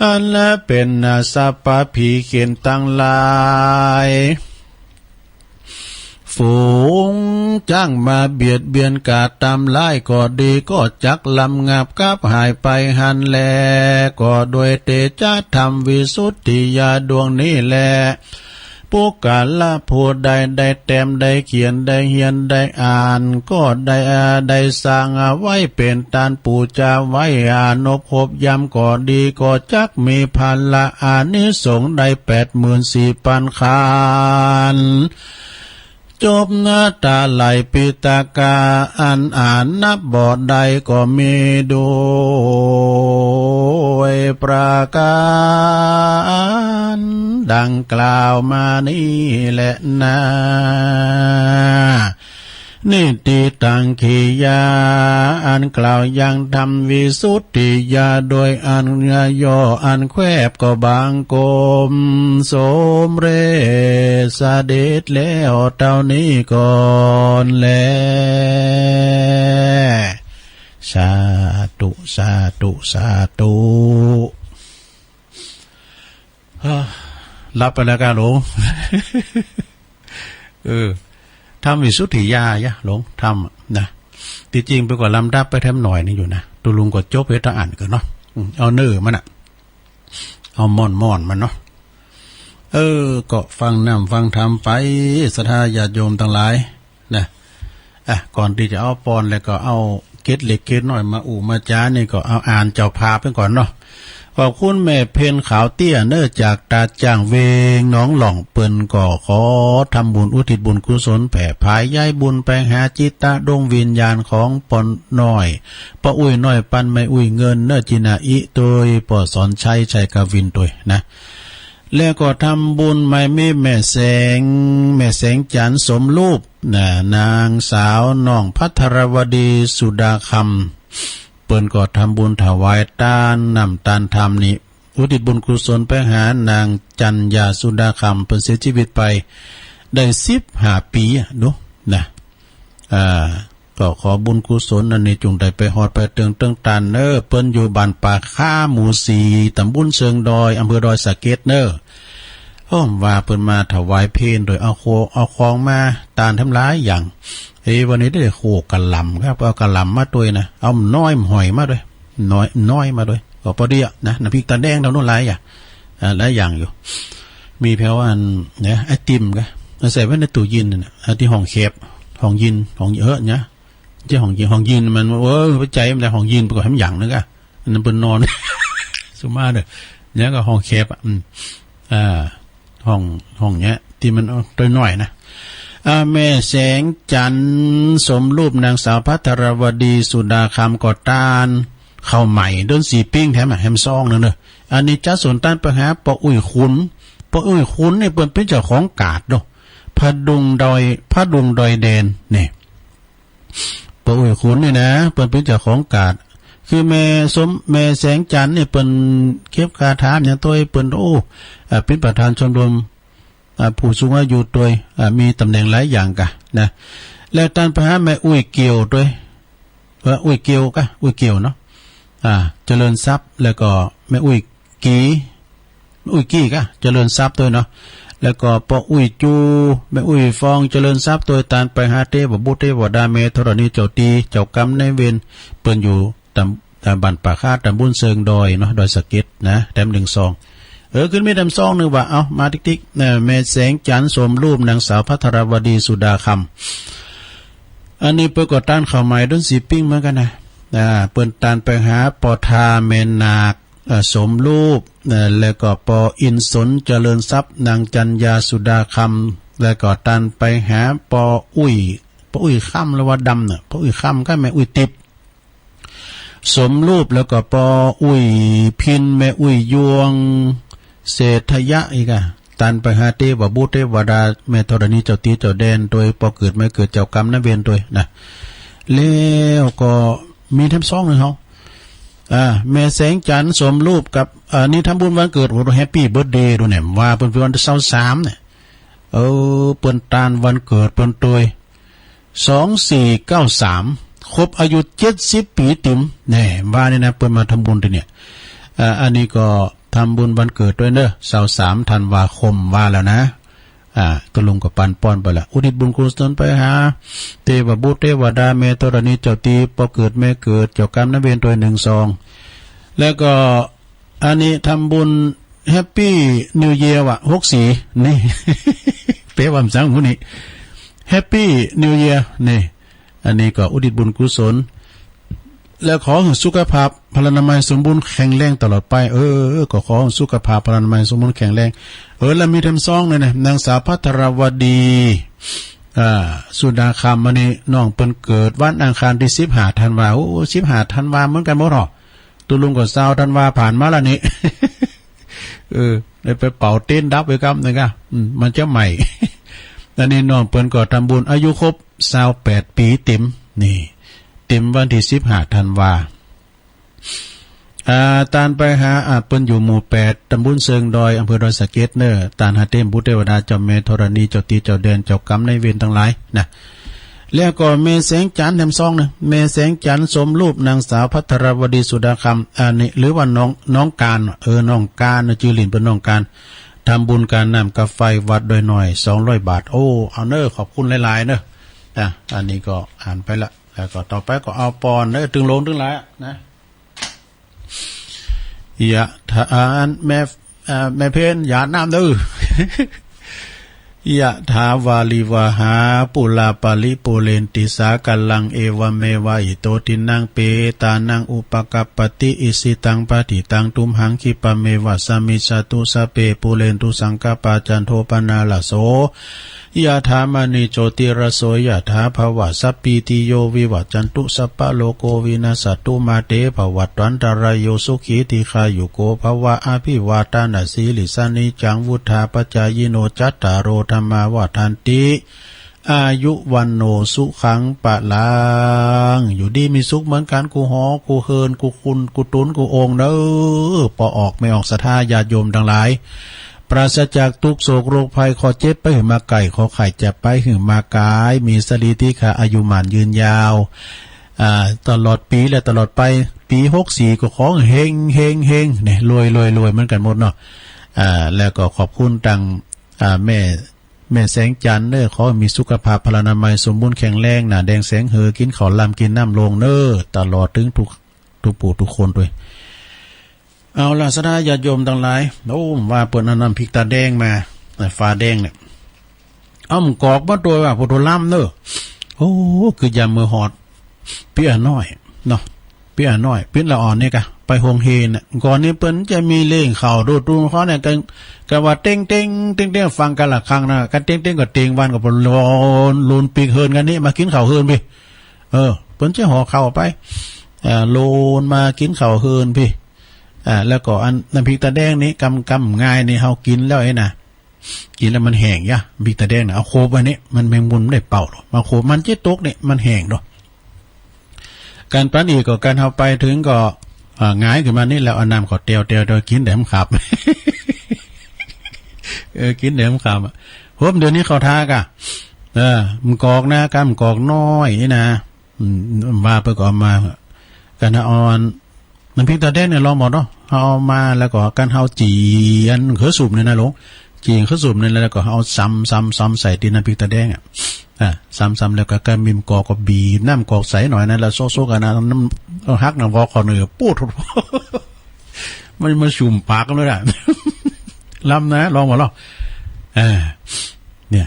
อันละเป็นสัพพะผีเขียนตั้งหลายฝูงจ้างมาเบียดเบียนกาตามไล่ก็ดีก็จักลำงับกับหายไปหันแลก็โดยเตจาธรรมวิสุทธิญาดวงนี้แลผู้กาละผู้ใดได้แต้มได้เขียนได้เฮียนได้อ่านก็ได้สร้างเอาไว้เป็นตานปูจาไว้อานพบยำก็ดีก็จักมีพันละอานิสงส์ได้84,000 คานจบหน้าตาไหลปิตากาอันอ่านนับบ่ใดก็มีโดยประการดังกล่าวมานี้แหละนะนิติตังขียาอันกล่าวยังทำวิสุทธิญาโดยอันย่ออันแควบก็บางกลมสมเรสเด็จแล้วเท่านี้ก่อนแลสาธุสาธุสาธุรับไปแล้วกันหลวง ทำวิสุทธิญาหลงทำนะที่จริงไปกว่าลำดับไปแทมหน่อยนี่อยู่นะตุลุงก็จบเพชรอ่านกันเนาะเอาเนื้อมันเอาม่อนมันเนาะก็ฟังน้ำฟังทำไปศรัทธาญาติโยมทั้งหลายนะก่อนที่จะเอาปอนแล้วก็เอาเกล็ดเล็กเกล็ดน้อยมามาจ้านี่ก็เอาอ่านเจ้าพาไปก่อนเนาะขอบคุณแม่เพนขาวเตี้ยเนื่อจากตาจ้างเวงน้องหล่องเปิ้นก็ขอทำบุญอุทิศบุญกุศลแผ่ภายย้ายบุญไปหาจิตตะดวงวิญญาณของปอนน้อยป้าอุ้ยน้อยปันไม่อุ้ยเงินเนื่อจินาอิโดยป้อสอนชัยกวินตัวนะแล้วก็ทำบุญไม่มีแม่แสงจันทร์สมรูปนางสาวน้องภัทรวดีสุดาคำเปิ้นก็ทำบุญถวายทานนำทานธรรมนี้อุทิศบุญกุศลไปหานางจันยาสุดาคำเปิ้นเสียชีวิตไปได้15 ปีดูนะก็ขอบุญกุศลอันนี้จงได้ไปฮอดไปเติงตานเปิ้นอยู่บ้านป่าค่าหมู่4ตำบลเชิงดอยอำเภอดอยสะเก็ดว่าเปิ้นมาถวายเพลโดยเอาของมาตานทำร้ายอย่างวันนี้ได้โคกะหล่ำครับเอากะหล่ำมาด้วยนะเอาน้อยหอยมาด้วยน้อยมาด้วยก็พอดีนะน้ำพริกตาแดงเราโน่นหลายหลายอย่างอยู่มีแพวอันเนี่ยไอติมก็ใส่ไว้ในตู้เย็นน่ะที่ห้องแคบห้องยินห้องเยอะเนี่ยที่ห้องยินมันไปใจมันแต่ห้องยินประกอบให้มันอย่างนึงนั่นเป็นนอนสุมาเด้อเนี่ยก็ห้องแคบห้องเนี้ยที่มันตัวน้อยนะแม่แสงจันทร์สมรูปนางสาวภัทรวดีสุดาคำก่อตานเข้าใหม่โดนสีปิ้งแถมแฮมซองนั่นเนอะอันนี้จ้าสนต้านไปหาปออุ้ยขุนเนี่ยเป็นเจ้าของกาดเนาะพระดุงดอยแดนเนี่ยปออุ้ยขุนนี่นะเป็นเจ้าของกาดคือแม่แสงจันทร์เนี่ยเป็นเก็บคาถาอย่างตัวเป็นเป็นประธานชมรมผู้สูงอายุโดยมีตำแหน่งหลายอย่างกะนะแล้วตานไปหาแม่อุ้ยเกี่ยวด้วยอุ้ยเกี่ยวเนาะเจริญทรัพย์แล้วก็แม่อุ้ยกี้กะเจริญทรัพย์ด้วยเนาะแล้วก็ปออุ้ยจูแม่อุ้ยฟองเจริญทรัพย์ตัวตานไปหาเทพบุตรเทวดาเมธรณีเจ้าตีเจ้ากรรมในเวรเปิ้นอยู่ตำบ้านป่าคาตำบลเชิงดอยเนาะดอยสะเก็ดนะแต้ม1 ขึ้นไม่ดำซองนึงว่าเอามาติ๊กแม่แสงจันทร์สมรูปนางสาวภัทรวดีสุดาคำอันนี้เปิดกดต้านข่าวใหม่ด้นสีปิ้งเหมือนกันนะเปิดตานไปหาปอทาเมนาคสมรูป แล้วก็ปออินสนเจริญทรัพย์นางจันยาสุดาคำแล้วก็ตันไปหาปออุ้ยค่ำแล้วว่าดำน่ะปออุ้ยค่ำก็แม่อุ้ยติบสมรูปแล้วก็ปออุ้ยพินแม่อุ้ยยวงเศรษฐยะอีกอะตันไปหาเทวบุตรเทวดาแม่ธรณีเจ้าตีเจ้าแดนโดยปอเกิดไม่เกิดเจ้ากรรมนั่นเวียนโดยนะแล้วก็มีทั้งสองเลยเขาแม่แสงจันทร์สมรูปกับนี่ทำบุญวันเกิดโอ้แฮปปี้เบิร์ธเดย์ดูเนี่ยว่าเป็นวันที่23เนี่ยเปิ้นตานวันเกิดเปิ้นตัว2493ครบอายุ70ปีติ๋มแน่ว่านี่นะเปิ้นมาทำบุญตัวเนี่ยอันนี้ก็ทำบุญวันเกิดด้วยเนอะ23ธันวาคมว่าแล้วนะตัวลุงกับปันป้อนไปละอุทิศบุญกุศลไปหาเทวบุตรเทวดาเมตรณีเจ้าตีปอเกิดแม่เกิดเจ้ากรรมนเวรตัว1 2แล้วก็อันนี้ทำบุญแฮปปี้นิวเยียร์ว่ะ64นี่ เป๊ะวันสังหูนี่แฮปปี้นิวเยียร์นี่อันนี้ก็อุทิศบุญกุศลแล้วขอสุขภาพพลานามัยสมบูรณ์แข็งแรงตลอดไปก็ขอสุขภาพพลานามัยสมบูรณ์แข็งแรงแล้วมีทำซองเลยนะนางสาวพัทรวดีสุดาคำมันนี่น้องเปิ้นเกิดวันอังคารที่15ธันวา15ธันวาเหมือนกันบ่หรอตุลุงกับ20ธันวาผ่านมาแล้วนี่ ได้ไปเป่าเต้นดับไว้ครับนะครับมันจะใหม่ แล้วนี่น้องเปิ้นก็ทำบุญอายุครบ28ปีเต็มนี่เต็มวันที่15ธันวาตานไปหาเปิ้นอยู่หมู่8ตำบลเซิงดอยอำเภอดอยสะเก็ดเนอตานหาเต็มบุตรเทวดาเจ้าแม่ธรณีเจ้าตีเจ้าเดินเจ้ากรรมในเวรทั้งหลายนะแล้วก็แม่แสงจันทร์แถมซองนะแม่แสงจันทร์สมรูปนางสาวพัทรวดีสุดาคำอันนี้หรือว่าน้องการน้องการชื่อหลินเป็นน้องการทำบุญการนำกาแฟวัดโดยหน่อย200 บาทเอาเนอขอบคุณหลายๆเนออันนี้ก็อ่านไปละแล้วก็ต่อไปก็เอาปอนถึงโลงถึงหลายนะยะทานแม่เพนอย่าน้ำดื้อยะถาวาลิวาหาปุลาปาลิปุเรนติสากัลลังเอวเมวะอิโตตินังเปตานังอุปกัปปติอิสิตังปฏิตังตุมหังคิปะเมวะสมิจตุสเปปุเรนตุสังกปาจันโทปนาลโสยะถามณิโจติระโสยะถาภวะสัพพิติโยวิวัจจันตุสัพพะโลโกวินาศตุมาเตภวัตวันตรายโยสุขีติคายุโกภวะอภิวาทานาสีลิสานิจังวุธาปจายโนจัตตารโอธรรมาวาทันติอายุวันโนสุขังปะลังอยู่ดีมีสุขเหมือนกันกูหอกูเฮินกูคุณกูตุนกูองเด้อปอออกไม่ออกศรัทธาญาติโยมทั้งหลายปราศจากทุกโศกโรคภัยขอเจ็บไปหือมาไก่ขอไข่เจ็บไปหือมากายมีสรีที่ขาอายุหมันยืนยาวตลอดปีและตลอดไปปี64ก็ขอเฮงเนี่ยรวยเหมือนกันหมดเนาะแล้วก็ขอบคุณตังแม่แสงจันทร์เนอขอมีสุขภาพพลานามัยสมบูรณ์แข็งแรงหน้าแดงแสงเหอกินข้าวลำกินน้ำลงเนอตลอดถึงทุกปู่ทุกคนด้วยเอาล่ะสดาญาติโยมทั้งหลายว่าเปิ้นเอาน้ำพริกตาแดงมาฟ้าแดงเนี่ยกอกมาตัวว่าพุทโธล่ำเนอคือยามมือหอดเปี้ยน้อยเนาะเปี้ยน้อยปิ้นละอ่อนนี่กะไปโฮงเฮนก่อนนี้เปิ้นจะมีเล่งเข่าดูดเขาเนี่ยกันว่าเต้งฟังกันละครั้งนะกันเต้งก็เต้งวันกับลูนปีกเฮินกันนี่มากินข้าวเฮินพี่เปิ้นจะห่อข้าวไปลูนมากินข้าวเฮินพี่แล้วก็อันน้ำพริกตาแดงนี้กำง่ายนี่เฮากินแล้วไอ้น่ะกินแล้วมันแห้งยะพริกตาแดงน่ะเอาโคบไว้นี่มันแมงมุมได้เป่าหรอมาโคบมันจิตกนี่มันแห้งเนาะการปั้นอีกก็การเฮาไปถึงก็ง่ายขึ้นมานี่แล้วเอาน้ำขอเตียวกินแหนมขับ กินแหนมขับผมเดี๋ยวนี้เขาทากะมันกอกนะกำกอกน้อยนี่นะว่าไปก็มากันเอาน้ำพริกตาแดงเนี่ยลองหมดเนาะเอามาแล้วก็การเอาจีอันเขือสูบเนี่ยนะลงจีเขือสูบเนี่ยแล้วก็เอาซ้ำใส่ตีน้ำพริกตาแดงซ้ำแล้วก็การมิมกอกก็บีน้ำกอกใสหน่อยนะแล้วโซกันนะน้ำฮักน้ำวอคอเนื้อปูดมันมาชุ่มปากกันเลยอ่ะล้ำนะลองหมดเนาะเนี่ย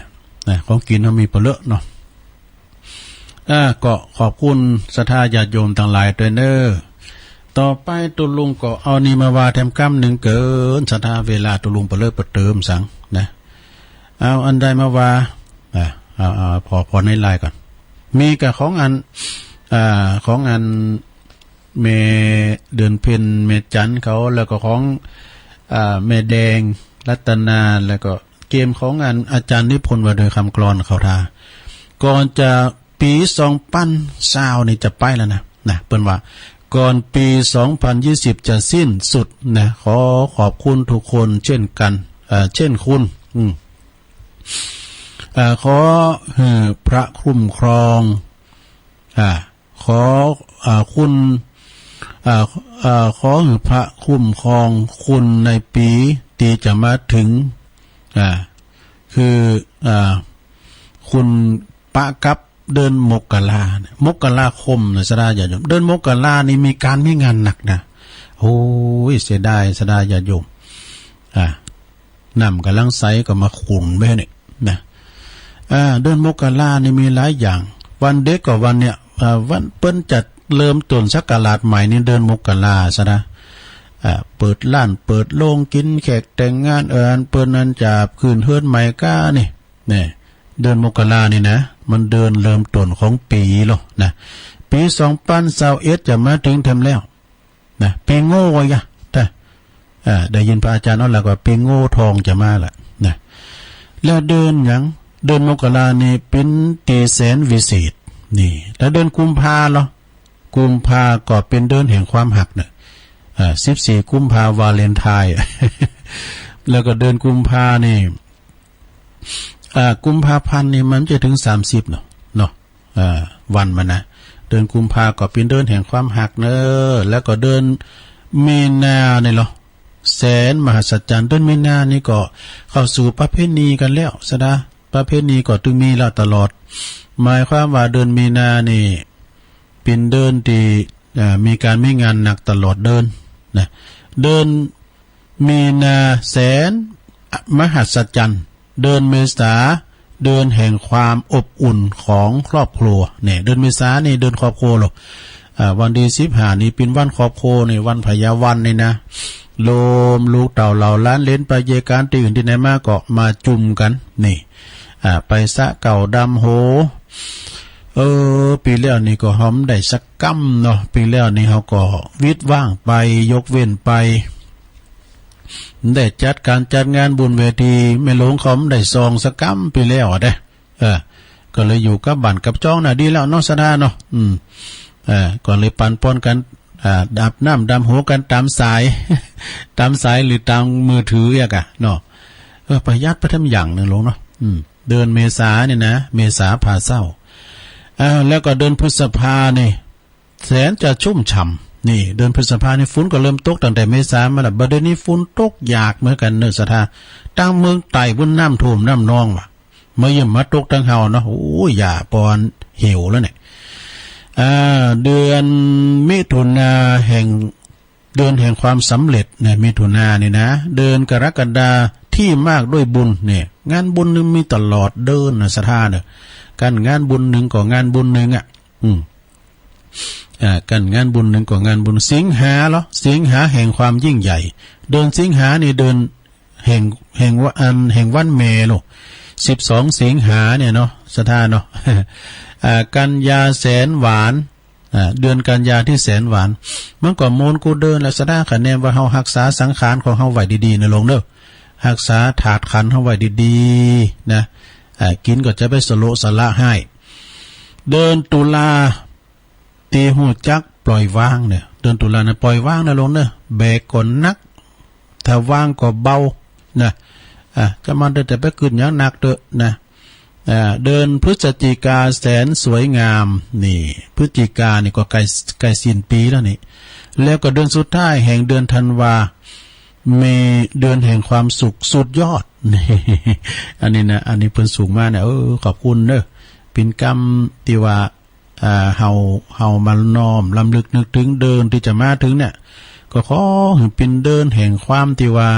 ของกินเขามีเปลือกเนาะก็ขอบคุณศรัทธาญาติโยมทั้งหลายด้วยเนอ ต่อไปตุลุงก็เอานี่มาว่าแถมกำหนึ่งเกินศรัทธาเวลาตุลุงเปเลิกเปิดเติมสังนะเอาอันใดมาว่าเอาพอในไลน์ก่อนมีกับของอันเมเดือนเพ็ญเมจันเขาแล้วก็ของเมแดงรัตนาแล้วก็เกมของอันอาจารย์นิพนธ์ว่าโดยคำกลอนเขาทาก่อนจะปี2020นี่จะไปแล้วนะเปิ้นว่าก่อนปี2020จะสิ้นสุดนะขอขอบคุณทุกคนเช่นกันเช่นคุณขอพระคุ้มครองขอคุณขอพระคุ้มครองคุณในปีที่จะมาถึงคือคุณปะกับเดินมกราคมนะสดาญาติโยมเดินมกรานี่มีการมีงานหนักนะโอ้ยเสียดายสดาญาติโยมน้ำกำลังใสก็มาขุนไว้เนี่ยนะเดินมกรานี่มีหลายอย่างวันเด็กก็วันเนี่ยวันเปิ้นจัดเริ่มต้นศักราชใหม่นี่เดินมกราซะนะเปิดร้านเปิดโรงกินแขกแต่งงานเปิ้นนั้นจับคืนเฮือนใหม่ก้านี่เดินมกรานี่นะมันเดินเริ่มต้นของปีหรอนะปี2021จะมาถึงเต็มแล้วนะปีโง่วะได้ยินพระอาจารย์นั่นแหละว่าปีโง่ทองจะมาละนะแล้วเดินหยังเดินมกรานี่เป็นตีแสนวิเศษนี่แล้วเดินกุมภาเหรอกุมภาก็เป็นเดินแห่งความหักเนี่ย14กุมภาวาเลนไทน์ แล้วก็เดินกุมภานี่กุมภาพันธ์นี่มันจะถึง30เนาะวันมันนะเดินกุมภาก็เป็นเดินแห่งความหักเนอะแล้วก็เดินมีนาเนี่ยเหรอแสนมหัศจรรย์เดินมีนานี่ก็เข้าสู่ประเพณีกันแล้วซะนะประเพณีก็ถึงมีแล้วตลอดหมายความว่าเดินมีนานี่เป็นเดินที่มีการไม่งานหนักตลอดเดินนะเดินมีนาแสนมหัศจรรย์เดินเมษาเดินแห่งความอบอุ่นของครอบครัวเนี่ยเดินเมษานี่เดินครอบครัวหรอกวันที่15นี่เป็นวันครอบครัวในวันพยาวันนี่นะโลมลูกเต่าเหล่าล้านเล่นไปเยการที่อื่นที่ไหนมาก็มาจุ่มกันนี่ไปสะเก่าดำโหปีแล้วนี่ก็หอมได้สักกัมเนาะปีแล้วนี่เขาก็วิทย์ว่างไปยกเว้นไปได้จัดการจัดงานบุญเวทีแม่หลวงเขาได้ซองสักกัมปีแล้วเด้ก็เลยอยู่กับบ้านกับจ้องน่ะดีแล้วเนาะสะดาเนาะก็เลยปันป้อนกันดับน้ำดำหัวกันตามสาย ตามสายหรือตามมือถือเนาะประหยัดไปทำอย่างนึงลงเนาะเดือนเมษาเนี่ยนะเมษาพาเศร้าแล้วก็เดือนพฤษภาเนี่ยแสนจะชุ่มฉ่ำนี่เดือนพฤษภาเนี่ยฝนก็เริ่มตกตั้งแต่เมษามาแล้วบัดเดี๋ยวนี้ฝนตกยากเหมือนกันเนื้อสะทาตั้งเมืองไต่บนน้ำท่วมน้ำนองว่ะเมื่อยิ่งมาตกตั้งเฮาเนาะโอ้ยอย่าปอนเหี่ยวแล้วเนี่ยเดือนมิถุนาแห่งเดือนแห่งความสำเร็จเนี่ยมิถุนานี่นะเดือนกรกฎาที่มากด้วยบุญเนี่ยงานบุญนึงมีตลอดเดินนะสะทาเนี่ยการงานบุญหนึ่งก็งานบุญหนึ่งการงานบุญหนึ่งก็งานบุญสิงหาเหรอสิงหาแห่งความยิ่งใหญ่เดือนสิงหานี่เดือนแห่งวันเมโล12สิงหาเนี่ยเนาะสถานเนาะกันยาแสนหวานเดือนกันยาที่แสนหวานมันก็โมนกูเดินและสะดาคะแนนว่าเฮารักษาสังขารของเฮาไว้ดีๆนะลงเด้อรักษาถาดขันเฮาไว้ดีๆนะกินก็จะไปสโลสละให้เดินตุลาตีหูจักปล่อยว่างเนี่ยเดินตุลานะปล่อยว่างนะลงเนอะแบกก่อนนักถ้าว่างก็เบานะจะมันเดินแต่ไปขึ้นอย่างหนักเถอะนะเดินพฤศจิกาแสนสวยงามนี่พฤศจิกานี่ก็ใกล้สิ้นปีแล้วนี่แล้วก็เดือนสุดท้ายแห่งเดือนธันวามีเดือนแห่งความสุขสุดยอดอันนี้นะอันนี้เพิ่นสูงมากเนี่ยขอบคุณเด้อเป็นกรรมที่ว่าเฮามาน้อมลำลึกนึกถึงเดินที่จะมาถึงเนี่ยก็ขอให้เป็นเดินแห่งความที่ว่า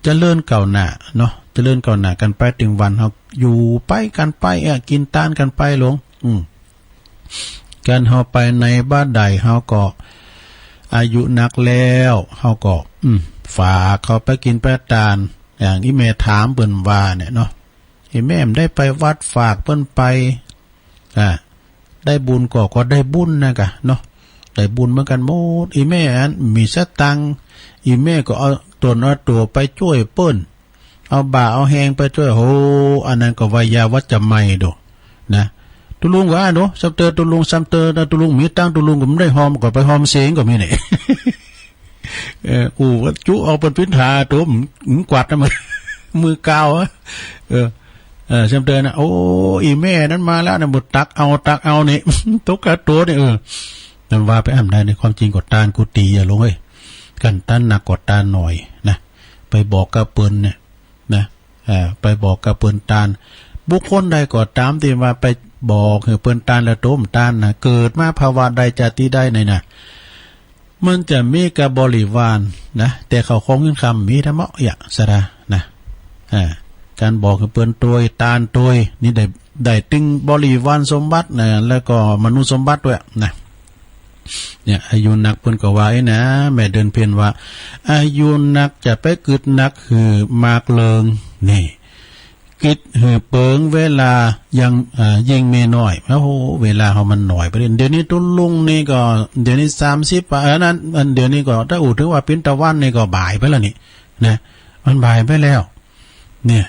เจริญก้าวหน้าเนาะเจริญก้าวหน้ากันไปถึงวันเฮาอยู่ไปกันไปกินต้านกันไปหลงการเฮาไปในบ้านใดเฮาก็ อายุนักแล้วเขาก็ฝากเขาไปกินไปทานอย่างที่แม่ถามเปิ้นว่าเนี่ยเนาะไอ้แม่มได้ไปวัดฝากเปิ้นไปได้บุญก็ได้บุญนะกะเนาะได้บุญเหมือนกันหมดอีแม่อันมีสตังอีแม่ก็เอาตัวไปช่วยเปิ้นเอาบ่าเอาแหงไปช่วยโหอันนั้นก็วายาวัจจะไม่โดนะตุลุงว่าเนาะซับเตอตุลุงซัมเตอนะตุลุงมีตังตุลุงก็ไม่ได้หอมก็ไปหอมเสียงก็มีนี่วัดจุเอาเป็นพินทาตัวกวาดนะมือกาวซัมเตอนะโอ้อีแม่นั้นมาแล้วนะบุตักเอานี่ตกกระตัวนี่นั่นว่าไปอ่านได้ในความจริงกดตานกูตีอย่าลงเอ้ยกันต้านหนักกดตานหน่อยนะไปบอกกับเปิ้นเนี่ยนะไปบอกกับเปิ้นตานบุคคลใดก็ตามที่ว่าไปบอกให้เปิ้นตานและต้มตานนะเกิดมาภาวะใดจะที่ได้ในน่ะมันจะมีกับบริวารนะแต่เขาคงเงินคำมีธรรมะอย่างสระนะการบอกให้เปิ้นตัวตานตัวนี่ได้ตึงบริวารสมบัตินะแล้วก็มนุษย์สมบัติด้วยนะเนี่ยอายุนักเพิ่นก็ว่าไอ้นะแม่เดินเพียนว่าอายุนักจะไปกึดนักคือมากเลิงนี่กึดหือเปิงเวลายังยิงเมน้อยโอ้โหเวลาเฮามันหน่อยประเด็นเดี๋ยวนี้ตุ้ลุงนี่ก็เดี๋ยวนี้30นั้นเดี๋ยวนี้ก็ถ้าอู่ถึงว่าเป็นตะวันนี่ก็บ่ายไปแล้วนี่นะมันบ่ายไปแล้วเนี่ย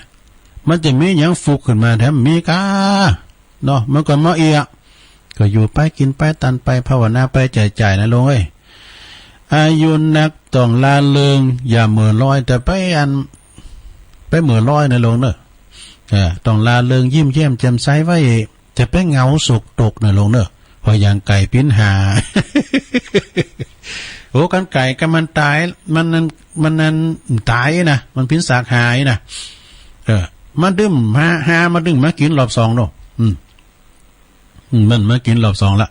มันจะมีหยังฟุกขึ้นมาแถมมีกาเนาะมันก็มาเอียก็อยู่ไปกินไปตันไปภาวนาไปจ่ายนะลงเอ้ยอายุนักต้องลาเริงอย่าเหม่อลอยแต่ไปเหม่อลอยนะลงเนอะต้องลาเริงยิ้มแย้มแจ่มใสไว้จะไปเหงาสุกตกนะลงเนอะพออย่างไก่ปิ้นหา โอ้กันไก่ก็มันตายมันนั้นตายนะมันปิ้นสากหายนะมันดึ้มหามาดึ้มมากินรอบสองเนาะมันมากินรอบสองละ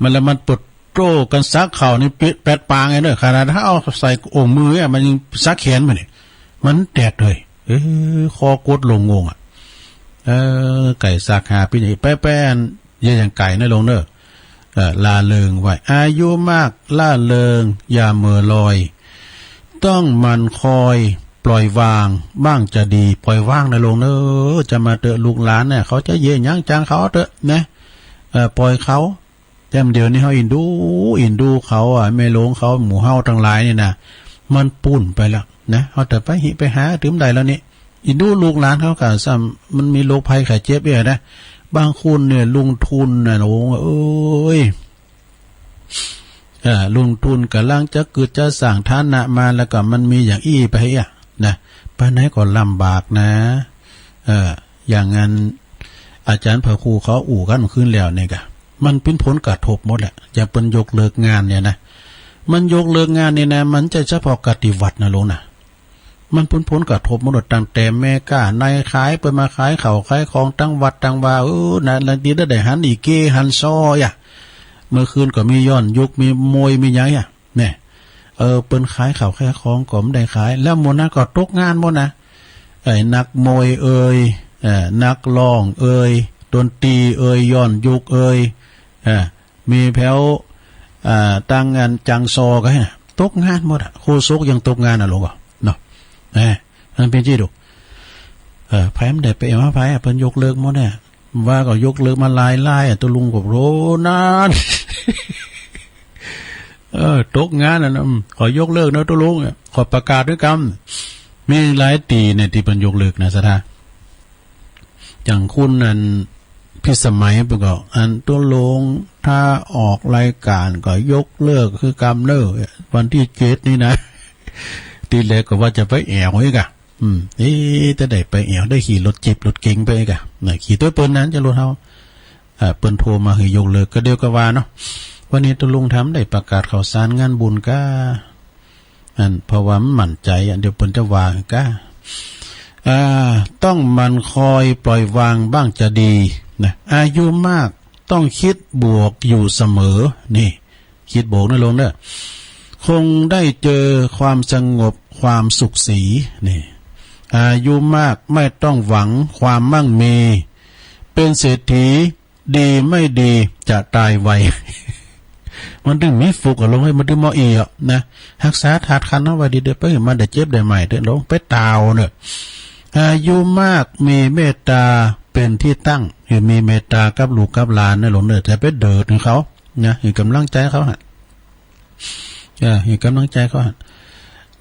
มันแล้วมันปดโต้กันซักเข่านี่แปดปางไงเนอะขนาดถ้าเอาใส่โอ่งมือมันยังซักแขนมันนี่มันแตกเลยคอกดลงงงไก่ซักหาพี่ใหญ่แป้นอย่างไก่ในลงเนอะลาเริงไว้อายุมากล่าเริงอย่าเมื่อลอยต้องมันคอยปล่อยวางบ้างจะดีปล่อยว่างในลงเนอะจะมาเตอะลูกหลานเนี่ยเขาจะเย่ยังจางเขาเตอะนะปล่อยเขาแต่เดี๋ยวนี้เขาอินดูเขาไม่ลงเขาหมู่เฮาทั้งหลายนี่นะมันปุ่นไปแล้วนะเขาแต่ไปหาถึงใดแล้วนี่อินดูลูกหลานเขากะซ้ำมันมีโรคภัยไข้เจ็บเยอะนะบางคนเนี่ยลงทุนนะโอ้ยลงทุนกำลังจะเกิดจะสั่งฐานะมาแล้วก็มันมีอย่างอี้ไปนะไปไหนก็ลำบากนะอย่างนั้นอาจารย์พระครูเขาอู่กันขึ้นแล้วเนี่ยกะมันเป็นผลกระทบหมดแหละอย่าเป็นยกเลิกงานเนี่ยนะมันยกเลิกงานเนี่ยนะมันจะเฉพาะกฏิวัตินะลงนะมันผลกระทบหมดตั้งแต่แม่ก้านายขายไปมาขายเขาขายของตั้งวัดตั้งวานะลังตีได้หันอีเกหันซอยเมื่อคืนก็มีย้อนยุกมีมวยมียัยเนี่ยเปิ้นขายเขาขายของก็ไม่ได้ขายแล้วหมดนะก็ตกงานหมดนะนักมวยนักร้องดนตรีย้อนยุกมีแผ่วตั้งงานจังซอก็ให้ตกงานหมดโคซกยังตกงานหรอกเนาะมันเป็นจี้ดูไผ่มันได้ไปมาไผ่เพิ่นยกเลิกหมดเนี่ยว่าก็ยกเลิกมาลายตัวลุงกับโรนานตกงานนะขอยกเลิกนะตัวลุงขอประกาศด้วยกรรมมีหลายตีเนี่ยที่เพิ่นยกเลิกนะสถาอย่างคุณนั่นพิสมัยไปก็อันตัวลงถ้าออกรายการก็ยกเลิกคือกรรมเลิกวันที่7นี่นะตีแรกก็ว่าจะไปแอวอีกจะได้ไปแอวได้ขี่รถจิบรถเก๋งไปอีกขี่ตัวเปิ้นนั้นจะรถเฮาเปิ้นโทรมาให้ยกเลิกก็เดียวก็ว่าเนาะวันนี้ตัวลุงทำได้ประกาศข่าวสารงานบุญก้าเพราะว่ามั่นใจเดี๋ยวเปิ้นจะวางก้าต้องมันคอยปล่อยวางบ้างจะดีนะอายุมากต้องคิดบวกอยู่เสมอนี่คิดบวกนะลงเด้อคงได้เจอความสงบความสุขสีนี่อายุมากไม่ต้องหวังความมั่งมีเป็นเศรษฐีดีไม่ดีจะตายไว มันดึงมีฟุกก็ลงให้มันดึงมออีอ่ะนะรักษาธาตุขันธ์เอาไว้ดีเด้อไปมันได้เจ็บได้ใหม่เด้อลงไปตาวเนี่ยอายุมากมีเมตตาเป็นที่ตั้งคือมีเมตตากับลูกกับหลานนะหลงเด้อแต่ไปเดิดของเขานะให้กำลังใจเขาฮะให้กำลังใจเขาฮะ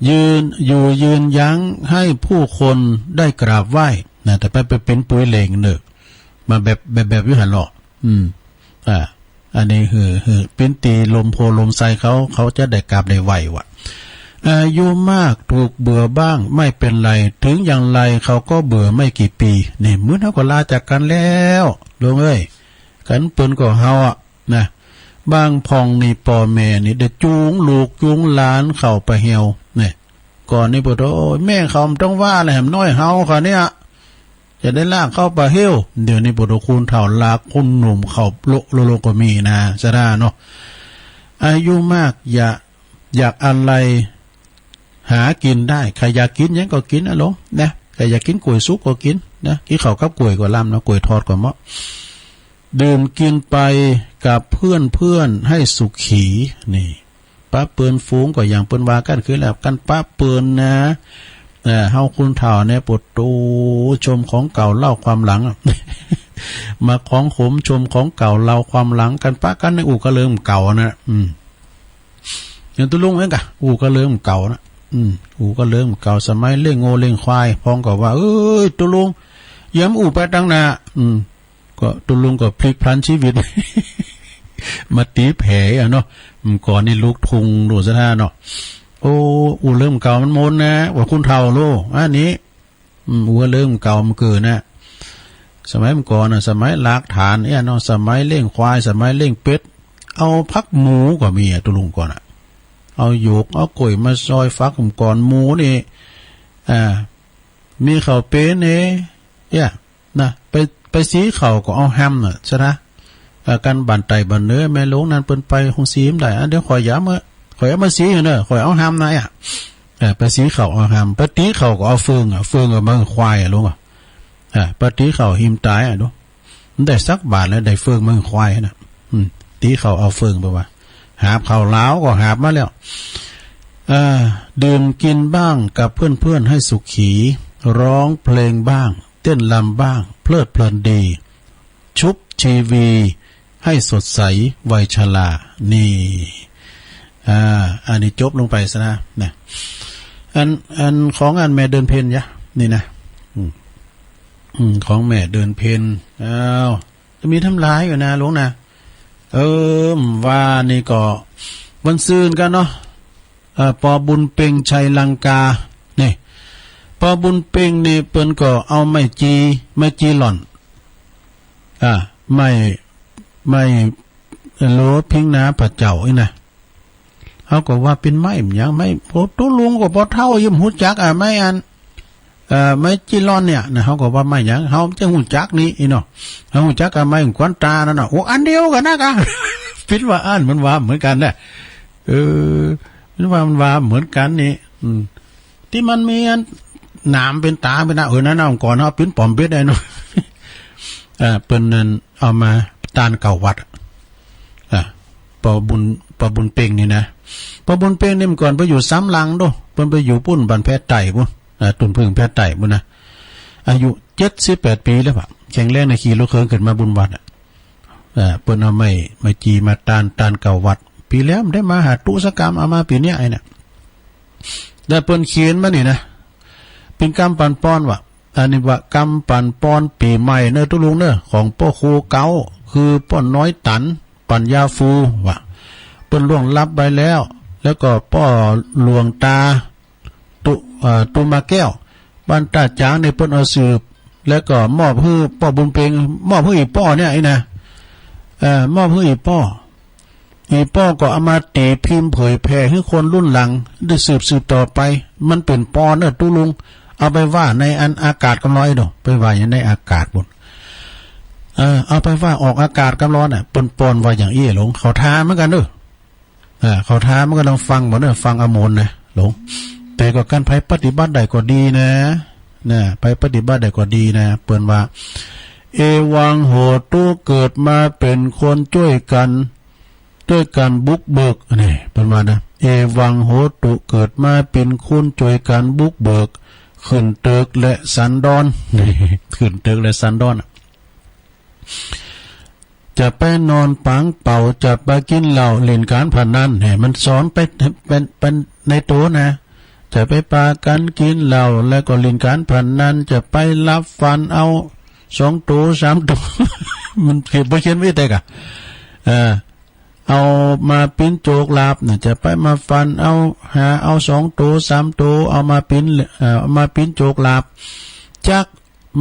ยืนยั้งให้ผู้คนได้กราบไหว้นะแต่ไปเป็นปุ้ยเหล่งเนอะมาแบบวิหารหล่ออันนี้คือเป็นตีลมโพลมไซเขาจะได้กราบได้ไหววะอายุมากถูกเบื่อบ้างไม่เป็นไรถึงอย่างไรเขาก็เบื่อไม่กี่ปีนี่มื้อเขาก็ลาจากกันแล้วลงเอ้ยกันเปิ้นก็เฮาอ่ะนะบางพองนี่พ่อแม่นี่ได้จูงลูกจูงหลานเข้าไปเหี่ยวนี่ก่อนนี่บ่โอ้แม่เขาต้องว่าอะไรแหมน้อยเฮาค่ะเนี่ยจะได้ลากเข้าไปเหี่ยวเดี๋ยวนี้บ่โดคุณเฒ่าลากคุณหนุ่มเข้าโลก็มีนะซะได้เนาะอายุมากอยากอะไรหากินได้ใครอยากกินยังก็กินนะลงนะใครอยากกินกล้วยสุกก็กินนะกินข้าวกับกล้วยก็ล้ำนะกล้วยทอดก็เหมาะดื่มกินไปกับเพื่อนให้สุขีนี่ป้าเปินฟูงก็อย่างเปิ้นว่ากันคือแล้วกันป้าเปินนะเฮาคุณเฒ่าเนี่ยปวดตูชมของเก่าเล่าความหลัง มาของขมชมของเก่าเล่าความหลังกันป้ากันในอู่ก็เริ่มเก่านะอย่างตุลุงเองกะอู่ก็เริ่มเก่านะอู่ก็เริ่มเก่าสมัยเล่งโง่เล่งควายพ้องก็ว่าเอ้ยตุลุงย้ำอู่ไปตั้งนาก็ตุลุงก็พลิกพลันชีวิต มาตีแผลอ่ะเนาะก่อนนี่ลูกทุงดูซะท่าเนาะโอ้อู่เริ่มเก่ามันมนนะว่าคุณเฒ่าโลอันนี้อู่เริ่มเก่ามันเกิดนะสมัยก่อนน่ะสมัยลากฐานเนี่ยเนาะสมัยเล่งควายสมัยเล่งเป็ดเอาพักหมูก็มีตุลุงก่อนอ่ะเอาโยกเอากล้วยมาซอยฟักก่อนหมูนี่มีข้าวเป็นเนี่ยนะไปสีข้าวก็เอาแฮมน่ะใช่นะกันบันไตบันเนื้อแม่ลงนั้นเปิ้นไปคงซีมได้เดี๋ยวข่อยเอามาสีเนอะข่อยเอาแฮมนะไปสีข้าวเอาแฮมไปตีข้าวก็เอาเฟืองกับมันควายลุงไปตีข้าวหิมตายดูมันได้สักบาทแล้วได้เฟืองมันควายนะตีข้าวเอาเฟืองไปว่าหาบข้าวล้าวก็หาบมาแล้วดื่มกินบ้างกับเพื่อนให้สุขีร้องเพลงบ้างเต้นรำบ้างเพลิดเพลินดีชุบชีวีให้สดใสวัยชรานี่อันนี้จบลงไปซะนะเนี่ยอันของอันแม่เดินเพนยะนี่นะของแม่เดินเพนจะมีทำลายอยู่นะลุงนะว่านี่ก็วันซืนกันเนาะปอบุญเป่งชัยลังกานี่ปอบุญเป่งนี่เปิ้นก็เอาไม้จีหล่อนไม่โลพิงนาพระเจ้าไอ้นะเขาก็ว่าเป็นไม้อย่างไม่โอ้ตุลุงก็บ่เท่ายิ้มหูจักไม่อันไม้จีหล่อนเนี่ยนะเขาก็ว่าไม่อย่างเขาจะหูจักนี้อีเนาะเขาหูจักไม้ขวัญตานั่นน่ะโอ้อันเดียวกันนะกะคิดว่าอ่านมันว่าเหมือนกันแหละมันว่าเหมือนกันนี่ที่มันมีหนามเป็นตาเป็นหน้านั่นเอาก่อนเอาปิ้นปอมเป็ดได้เนาะเปิ้นนั่นเอามาตานเก่าวัดปอบุญเป่งนี่นะปอบุญเป่งนี่มันก่อนไปอยู่ซ้ำลังโดเปิ้นไปอยู่ปุ้นบันแพทย์ไต่พุ่นตุนพึ่งแพทย์ไต่พุ่นนะอายุ78ปีแล้วป่ะแข็งแรงในขี่รถเครื่องขึ้นมาบุญวัดเปิ้นเอาไม่จีมาตานเก่าวัดปีแล้วมันได้มาหาตุสกรรมเอามาปีเนี้ยไอ้เนี่ยได้เปิ้นเขียนมานี่นะเป็นกรรมปันป้อนว่ะอันนี้ว่ากรรมปันป้อนปีใหม่เนอะทุลุงเนอะของพ่อครูเก่าคือป้อนน้อยตันปัญญาฟูว่ะเปิ้นล่วงลับไปแล้วก็ป้อหลวงตาตุมาแก้วบ้านตาจางในเปิ้นเอาสืบแล้วก็มอบให้ป้อบุญเพ็งมอบให้อีป้อเนี่ยไอ้นะมอบให้อีป้อก็เอามาตีพิมพ์เผยแพร่ให้คนรุ่นหลังได้สืบต่อไปมันเป็นปอเนอะตุลุงเอาไปว่าในอากาศกันร้อยดอกไปว่าอย่างในอากาศบนเอาไปว่าออกอากาศกันร้อนปนว่าอย่างอี้หลงเขาท้าเหมือนกันเด้อเขาท้ามันก็ต้องฟังบ่เด้อฟังอมนนะหลงแต่ก็การไปปฏิบัติได้ก็ดีนะไปปฏิบัติได้ก็ดีนะเปิ้นว่าเอวังโหตุเกิดมาเป็นคนช่วยกัน ด้วยการบุกเบิกนี่เป็นว่านะเอวังโหตุเกิดมาเป็นคุณจวยการบุกเบิกขึ้นตึกและสันดอนนี่ขึ้นตึกและสันดอนจะไปนอนปังเป่าจะไปกินเหล้าเล่นการพนันเนี่ยมันสอนไปเป็นในตัวนะจะไปปากันกินเหล้าแล้วก็เล่นการพนันจะไปรับฟันเอา2 ตัว 3 ตัว มันเขียนไว้แต่กะเอามาปิ้นโจกลาบเนี่ยจะไปมาฟันเอาหาเอา2 ตัว 3 ตัวเอามาปิ้นโจกลาบจัก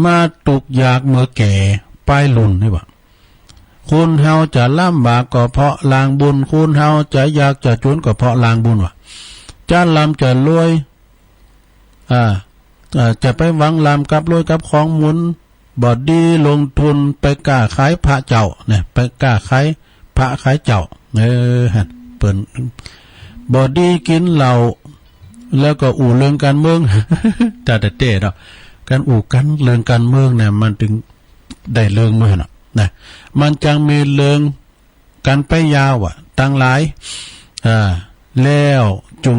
มาตุกอยากเมื่อแก่ป้ายลุ่นนี่บ่คุณเฮาจะลำบากก็เพราะลางบุญคุณเฮาจะอยากจะจนก็เพราะลางบุญว่ะจะลำจะรวยจะไปหวังลำกับรวยกับของหมุนบอดดีลงทุนไปกล้าขายพระเจ้าเนี่ยไปกล้าขายพระขายเจ้าฮั่นเปิ้นบอดดีกินเหล้าแล้วก็อู่เรื่องการเมือง แต่เต้เนาะการอู่กันเรื่องการเมืองเนี่ยมันถึงได้เรื่องมาเนาะนะมันจังมีเรื่องกันไปยาวตั้งหลายแล้วจุ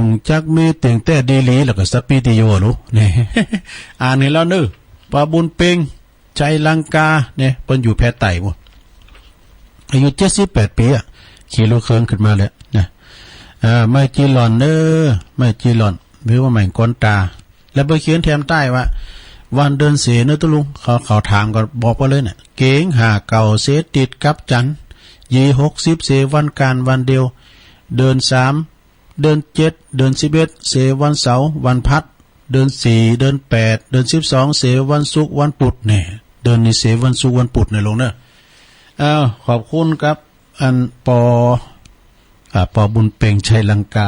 งจักมีเตียงแต่ดีหลีแล้วก็สปิติโยรู้นี่ อ่านนี่แล้วนึปาบุญเปงใจลังกาเนี่ยเปิ้นอยู่แพไต่หมดอายุ78 ปีขี่รถเครื่องขึ้นมาเลยนะไม่จีหลอนไม่จีหลอนหรือว่าไม่ก้นตาแล้วไปเขียนแถมใต้ว่าวันเดินเสนตุลุงเขาถามก็บอกว่าเลยเนี่ยเก๋งหาเก่าเสติดกับจัน60เสวันการวันเดียวเดิน3เดิน7เดิน11เสวันเสาร์วันพัดเดิน4เดิน8เดิน12เสวันศุกร์วันพุธเนี่ยเดินนี่เสวันศุกร์วันพุธเนี่ยลงเนอะขอบคุณครับอันปอบุญเป่งชัยลังกา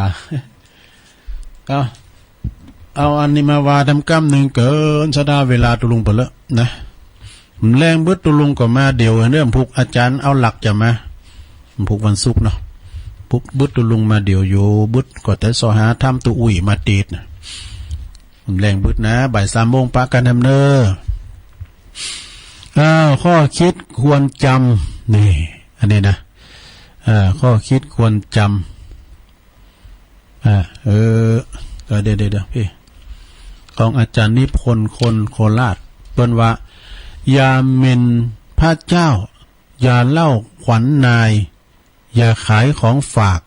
เอาอันนี้มาวาทำกรรมหนึ่งเกินสดาเวลาตุลุงไปแล้วนะแรงบึดตุลุงก็มาเดี๋ยวเรื่องพุกอาจารย์เอาหลักจะมาพุกวันศุกร์เนาะพุกบึดตุลุงมาเดี๋ยวอยู่บึดก็แต่สอหาทำตุอุ่ยมาตีดนะแรงบึดนะบ่าย3 โมงปะกันทำเนอข้อคิดควรจำนี่อันนี้นะข้อคิดควรจำเดี๋ยวพี่ของอาจารย์นิพนธ์คนโคราชเปิ้นว่าอย่าหมิ่นพระเจ้าอย่าเล่าขวัญนายอย่าขายของฝาก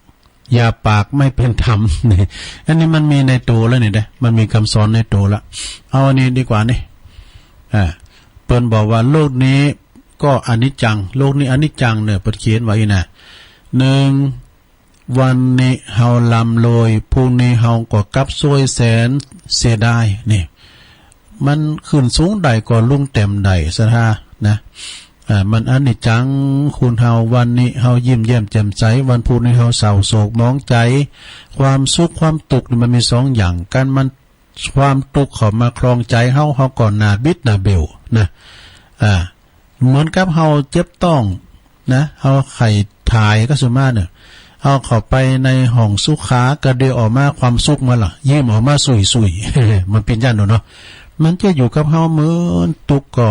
อย่าปากไม่เป็นธรรมนี่อันนี้มันมีในตัวแล้วนี่เด้มันมีคำสอนในตัวละเอาอันนี้ดีกว่านี่เปิ้นบอกว่าโลกนี้ก็อนิจจังโลกนี้อนิจจังเนี่ยเปิ้นเขียนไว้นะ1วันนี้เฮาลำโลยพรุ่งนี้เฮาก็กลับซวยแสนเสียดายนี่มันขึ้นสูงใดก็ลุ่งเต็มใดซะท่านะมันอนิจจังคุณเฮาวันนี้เฮายิ้มแย้มแจ่มใสวันพรุ่งนี้เฮาเศร้าโศกมองใจความสุขความทุกข์มันมี2อย่างกันมันความทุกข์เข้ามาครองใจเฮาก่อนหน้าบิดหน้าเบลนะเหมือนกับเฮาเจ็บต้องนะเฮาไข้ถ่ายก็สุมาเนี่ยเอาเข้าไปในห้องสุขากระเดออกมาความสุขมาล่ะยิ้มออกมาสุยๆ มันเป็นย่านเนาะมันจะอยู่กับเฮาเหมือนตุกก็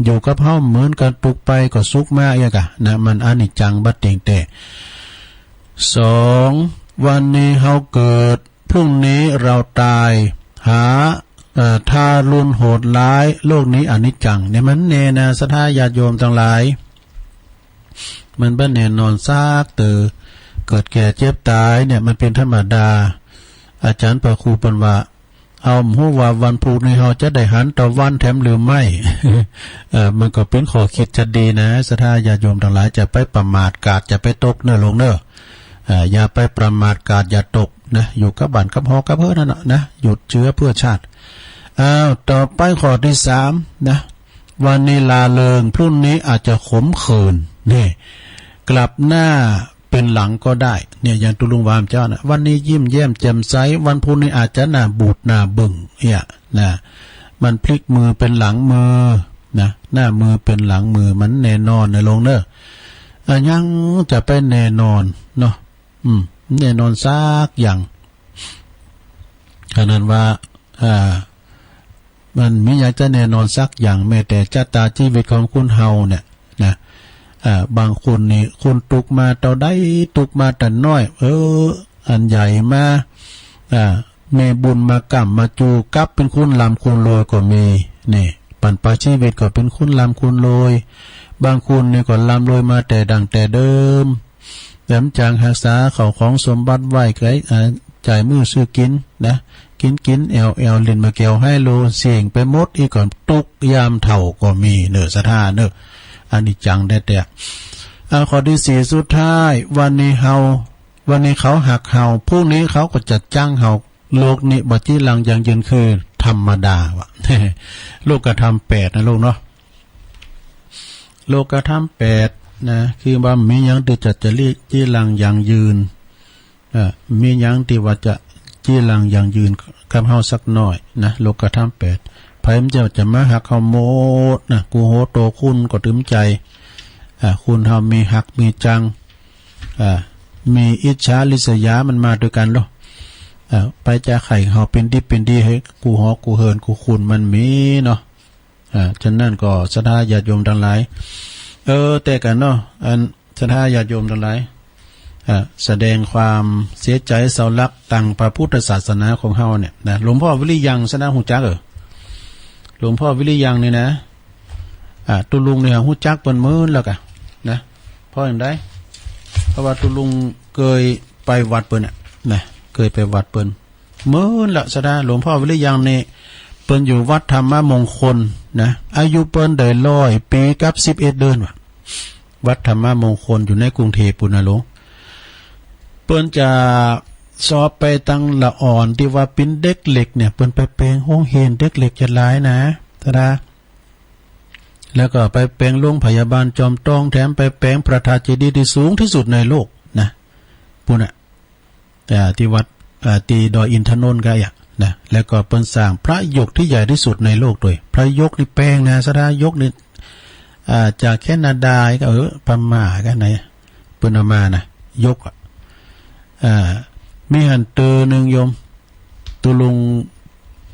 อยู่กับเฮาเหมือนกันตุกไปก็สุขมาอย่างกะนะมันอนิจจังบัดเต็งแต่2วันนี้เฮาเกิดพรุ่งนี้เราตายหาทารุณโหดร้ายโลกนี้อนิจจังเนี่ยมันแน่นะศรัทธาญาติโยมทั้งหลายมันบ่แน่นอนซากเกิดแก่เจ็บตายเนี่ยมันเป็นธรรมดาอาจารย์พระครูปนว่าเอาฮู้ว่าวันพรุ่งนี้เฮาจะได้หันต่อวันแถมหรือไม่ มันก็เป็นข้อคิดจะดีนะศรัทธาญาติโยมทั้งหลายจะไปประมาทกาดจะไปตกเน้อลงเน้ออย่าไปประมาทกาดอย่าตกนะอยู่กับบ้านกับหอกับเพิ่นนั่นน่ะนะหยุดเชื้อเพื่อชาติต่อไปข้อที่3นะวันนี้ลาเริงพรุ่งนี้อาจจะขมขื่นนี่กลับหน้าเป็นหลังก็ได้เนี่ยอย่างตุลุงวามเจ้านะวันนี้ยิ้มแย้มแจ่มใสวันพรุ่งนี้อาจจะหน้าบูดหน้าบึ้งเนี่ยนะมันพลิกมือเป็นหลังมือนะหน้ามือเป็นหลังมือมันแน่นอนในลงเนอะยังจะไปแน่นอนเนาะแน่นอนซักอย่างขนาดว่ามันไม่อยากจะแน่นอนสักอย่างแม้แต่ชะตาชีวิตของคุณเฮาเนี่ยนะ บางคนนี่คนตุกมาเต่าได้ตุกมาแต่น้อยอันใหญ่มาแม่บุญมากำมาจูกับเป็นคุณลำคุณโรยก็มีนี่ปันปลาชีวิตก็เป็นคุณลำคุณโรยบางคุณนี่ก็ลำโรยมาแต่ดังแต่เดิมแหลมจางหักษาเขาของสมบัติไว้ไกลจ่ายมือซื้อกินนะกินเอลเล่นมาเกี่ยวให้โลเสียงไปหมดอีกก่อนตุกยามเถ่าก็มีเนอสถานเนออันนี้จังได้แต่ข้อที่สี่สุดท้ายวันนี้เขาหักเฮาพรุ่งนี้เขาก็จัดจ้างเฮาโลกนี้บัดที่หลังยังยืนคือธรรมดาวะ โลกกระทำ8นะลูกเนาะโลกกระทำ8นะคือว่ามียังที่จะเรียกที่หลังยังยืนมียังที่ว่าจะที่หลังยังยืนกับเฮาสักหน่อยนะโลกกระทำ8ไผมันจะมาหักเฮาโมดนะกูโหโตคุณก็ตึมใจคุณเฮามีหักมีจังมีอิจฉาริษยามันมาด้วยกันเนาะไปจะไข่เฮาเป็นดีให้กูหอกูเฮินกูคุณมันมีเนาะฉะนั้นก็ศรัทธาญาติโยมทั้งหลายแต่กันเนาะอันศรัทธาญาติโยมทั้งหลายแสดงความเสียใจเศร้ารักต่างพระพุทธศาสนาของเฮาเนี่ยนะหลวงพ่อวิริยังสนะหูจักหลวงพ่อวิริยังนี่นะตุลุงเนี่ยหูจักเปิ้นมื้อแล้วกะนะเพราะอย่างใดเพราะว่าตุลุงเคยไปวัดเปิ้นน่ะนะเคยไปวัดเปิ้นมื้อละสะดาหลวงพ่อวิริยังนี่เปิ้นอยู่วัดธรรมมงคลนะอายุเปิ้นได้100 ปีกับ11 เดือนว่ะวัดธรรมมงคลอยู่ในกรุงเทพปุณณะหลวงเปิ้นจะสอบไปตั้งละอ่อนที่ว่าเป็นเด็กเหล็กเนี่ยเปิ้นไปแปลงโรงเรียนเด็กเหล็กจะหลายนะสะดาแล้วก็ไปแปลงโรงพยาบาลจอมต้องแถมไปแปลงพระธาตุเจดีย์ที่สูงที่สุดในโลกนะปุ่นน่ะแต่ที่วัดตีดอยอินทนนท์ก็อย่างนะแล้วก็เปิ้นสร้างพระยกที่ใหญ่ที่สุดในโลกด้วยพระยกนี่แปลงนะสดายกนี่จากแคนาดาก็พม่าก็ไหนเปิ้นเอามานะยกมีหันเตอนึงโยมตุลุง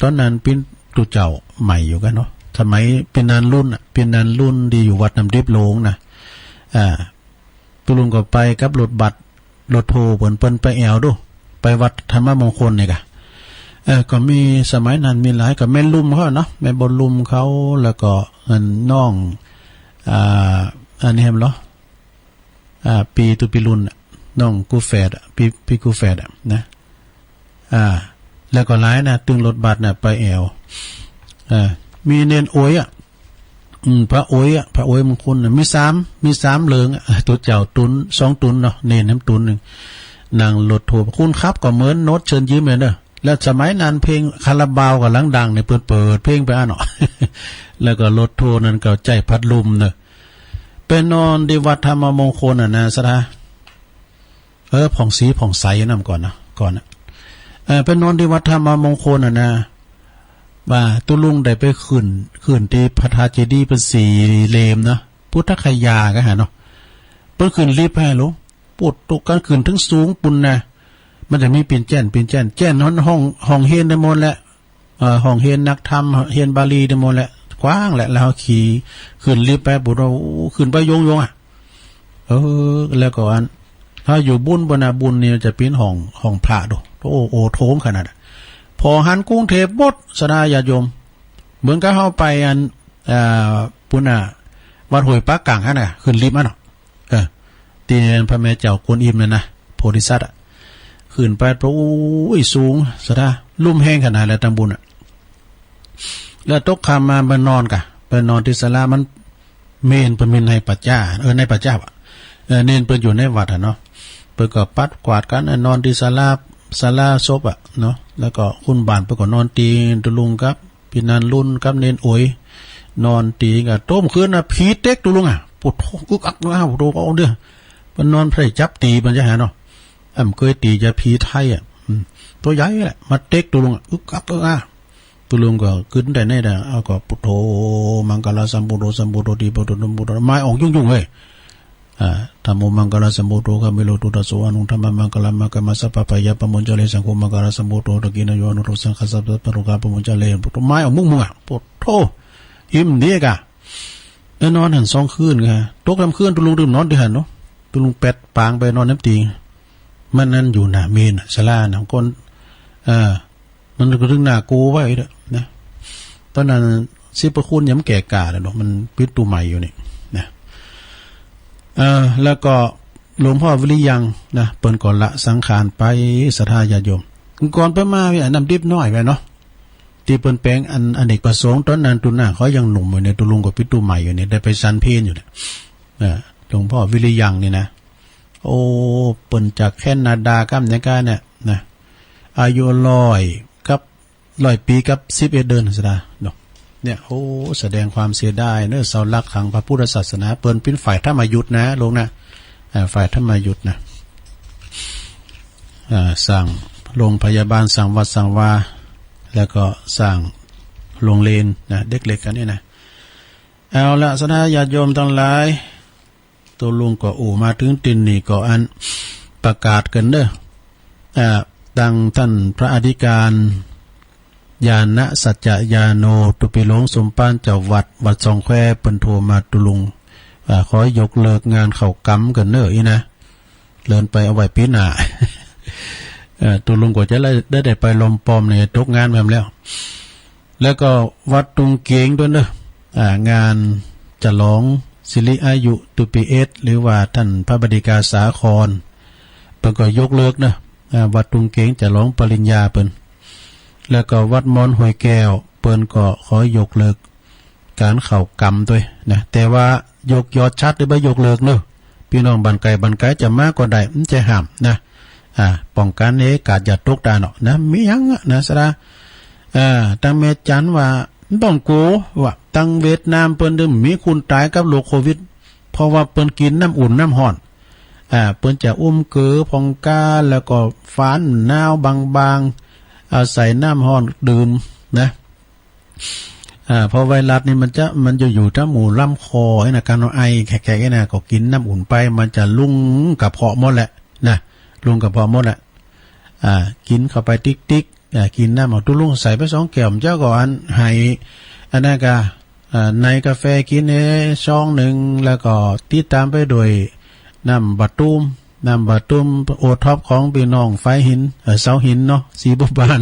ตอนนั้นเป็นตุเจ้าใหม่อยู่กันเนาะสมัยเป็นนานรุ่นดีอยู่วัดน้ำดิบโลงนะตุลุงก็ไปกับรถบัสรถโทเปิ้นไปแอวดูไปวัดธรรมมงคลเนี่ยกะก็มีสมัยนั้นมีหลายกับแม่ลุ่มเขาเนาะแม่บนลุ่มเขาแล้วก็น้องอันนี้เห็นเหรอปีตุปิลุนน้องกูแฝดปีกูแฝดนะแล้วก็หลายนะตึงรถบัสน่ะไปแอวมีเนนโอยพระโอยมงคลมี3เหลืองตัวเจ้าตุน2ตุนเนาะเนนน้ำตุนนึงนางรถทัวร์คุณครับก็เหมือนโน้ตเชิญยิ้มเลยเด้อแล้วสมัยนั้นเพลงคาราบาวก็ลังดังเนี่ยเปิดเพลงไปเนาะ แล้วก็รถทัวร์นั้นก็ใจพัดลมเนาะเป็นนอนที่วัดธรรมมงคลนะสะดาผ่องสีผ่องใสนำก่อนนะเป็นนอนที่วัดธรรมมงคลนะว่าตุลุงได้ไปขึ้นที่พระธาตุเจดีย์เป็น4 เลมนะพุทธคยาก็หาเนาะเปิ้นขึ้นรีบให้ลูกปวดตกกันขึ้นถึงสูงปุ่นนะมันจะมีเป็นแจ้นห้องเฮียนได้หมดแหละห้องเฮียนนักธรรมเฮียนบาลีได้หมดแหละกว้างแหละแล้วขี่ขึ้นรีบไปบุเราขึ้นไปยงแล้วก็อันถ้าอยู่บุญบนาบุญเนี่ยจะเป็นห้องพระดูโอ้โถงขนาดพอหันกรุงเทพบดสดาญาติโยมเหมือนกับเข้าไปอันปุณณะวัดห้วยปักกังฮะน่ะขึ้นลิฟต์อ่ะเนาะตีเนรพระแม่เจ้ากวนอิมนั่นนะโพธิสัตว์ขึ้นไปเพราะสูงสดาลุ่มแห้งขนาดแล้วตำบุญแล้วตกคำมาไปนอนที่ศาลามันเมนเป็นในปัจจ้าในปัจจ้าเน้นเป็นอยู่ในวัดเนาะเปิดก็ปัดกวาดกันนอนที่ศาลาศพเนาะแล้วก็คุณบานไปก็นอนตีตุลุงครับพี่นันรุ่นครับเน้นโอยนอนตีกับต้มคืนนะผีเต็กตุลุงปวดท้องอึกอักนะปวดท้องเด้อมันนอนไพร่จับตีมันจะหาเนาะเคยตีจะผีไทยตัวใหญ่แหละมาเต็กตุลุงอึกอักตุลุงก็ขึ้นได้แน่แต่เอาก็พุทโธมังกรสัมพุทโธดีพุทโธนมพุทโธไม้ออกยุ่งเว้ยธรรมมังกรสัมพุทโธก็ไม่รู้ตุตโสอนุธรรมมังกรมังกรมัสสะปะปะยะปะมุญจเลสังโฆมังกรสัมพุทโธตะกินโยอนุรุสังฆสัพพะปะรุกาปะมุญจเลพุทโธไม้ออกมุ่งพุทโธอิ่มดีกะ นอนหัน2คืนค่ะตกลำคืนตุลุงดื่มนอนดิหันเนาะตุลุงแปดปางไปนอนน้ำตีมันนั่นอยู่หน้าเมนศาลาหนังก้นมันก็ถึงหน้ากูไว้เด้อนะตอนนั้นสิประคุณย้ำแก่กาแล้วเนาะมันปิดตูใหม่อยู่นี่นะแล้วก็หลวงพ่อวิริยังนะเปิ้นก่อนละสังขารไปศรัทธาญาติโยมก่อนไปมาพี่น้ำดิบน้อยไปเนาะที่เปิ้นแปลงอันเด็กประสงค์ตอนนั้นตุน่าเขายังหนุ่มอยู่เนี่ยตุลุงกับปิดตูใหม่อยู่เนี่ยได้ไปซันเพนอยู่เนี่ยหลวงพ่อวิริยังนี่นะโอ้เปิ้นจากแคนาดากับในการเนี่ยนะอายุ100 ปีกับ11 เดือนซะเนาะเนี่ยโอ้แสดงความเสียดายเนอะเสาหลักของพระพุทธศาสนาเปิ้นเป็นฝ่ายธรรมยุทธนะลงนะฝ่ายธรรมยุทธนะสั่งโรงพยาบาลสั่งวัดสั่งวาแล้วก็สั่งโรงเรียนนะเด็กเล็กกันนี่นะเอาละสนะญาติโยมทั้งหลายตัวลุงก็มาถึงตินนี่ก็อันประกาศกันเด้อดังท่านพระอธิการญาณสัจจญาโนตุปิหลงสมปานเจ้าวัดสองแควเปิ้นโทรมาตุลุงขอยกเลิกงานเข้ากรรมกันเด้ออีนะเลินไปเอาไว้ปีหน้าตุลุงก็จะได้ไปลมปอมในตกงานแบบแล้วก็วัดตุงเกียงด้วยเด้องานฉลองสิริอายุตุปีเอสหรือว่าท่านพระบดีกาสาครเปิ้นก็ยกเลิกนะวัดตุงเกียงจะร้องปริญญาเปิ้นแล้วก็วัดมอนห้วยแก้วเปิ้นก็ขอยกเลิกการเข้ากรรมด้วยนะแต่ว่ายกยอดชัดได้บ่ยกเลิกเนอะพี่น้องบันไกลจะมากก็ได้มันจะห้ามนะป้องกันเอกาดอย่าตกตาเนาะนะมีหยังนะสระตั้งเมจันว่าต้องโกว่าตั้งเวียดนามเปิ้นมีคนตายกับโรคโควิดเพราะว่าเปิ้นกินน้ำอุ่นน้ำร้อนเปิ้นจะเกือพองกาแล้วก็ฝานหนาวบางๆใส่น้ำร้อนดื่มนะพอไวรัสนี่มันจะอยู่ทั้งหมู่ลำคอไอ้นะการไอแขกๆไอ้นะก็กินน้ำอุ่นไปมันจะลุ่งกับเพาะหมดแหละนะลุงกับพอหมดแหละกินเข้าไปติ๊กกินน้ำเอาตุ้ลุงใส่ไป2 แก้วเจ้าก่อนให้อันนั้นก็ในกาแฟกินช่องหนึ่งแล้วก็ติดตามไปโดยน้ำบะตุ้มโอท็อปของพี่น้องไฟหินเสาหินเนาะสีบุบาน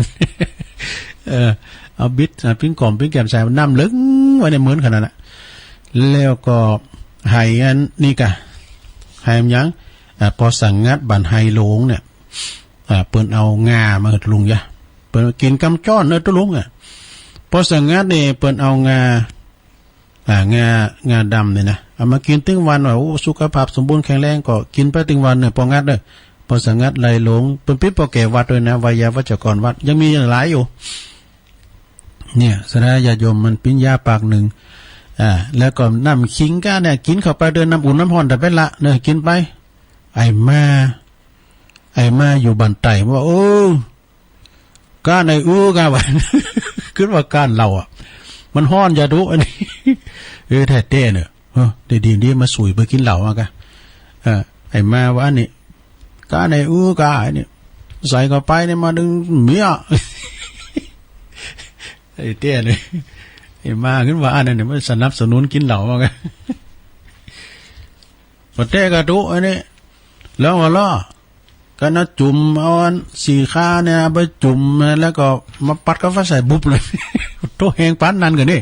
เอาบิดปิ้งกล่อมปิ้งแก้มใส่น้ำลึกไว้ในเหมือนขนาดนั้นแล้วก็ให้อันนี่กะให้ยังพอสั่งงัดบันไฮโลงเนี่ยเปิ้นเอางามาให้ลุงยะเปิ้นกินกำจ้อนเนอะตุลุงพอสั่งงัดนี่เปิ้นเอางาดำเนี่ยนะเอามากินตึงวันว่าโอ้สุขภาพสมบูรณ์แข็งแรงก็กินไปตึงวันเนี่ยพองัดเด้อพอสั่งงัดไหลหลงเปิ้นปิดพอแก่วัดด้วยนะวิยาวัจกรวัดยังมีหลายอยู่เนี่ยสนะญาติโยมมันปิ้งยาปากหนึ่งแล้วก็น้ำขิงก้าเนี่ยกินเข้าไปเดินน้ำอุ่นน้ำร้อนแต่เป็นละเนี่ยกินไปไอ้มาอยู่บันไตว่าโอ้ก้านไอ้ก้าวัน ขึ้นว่าก้านเรามันห้อนอย่าดูอันนี้แท้เต้เนี่ยดีมาสุยไปกินเหล่ามากะไอ้มาว่านี่ก้านไอ้ก้าไอ้นี่ใส่เข้าไปเนี่ยมาดึงเมียไอ้เต้เนี่ยไอ้มาขึ้นว่าอันนี้มันสนับสนุนกินเหล่ามากะพอเต้ก็ดูอันนี้แล้วว่าล้อก็น่าจุ่มเอาสีข้าเนี่ยไปจุ่มแล้วก็มาปัดกาแฟใส่บุบเลยโตแหงปั้นนั่นกันนี่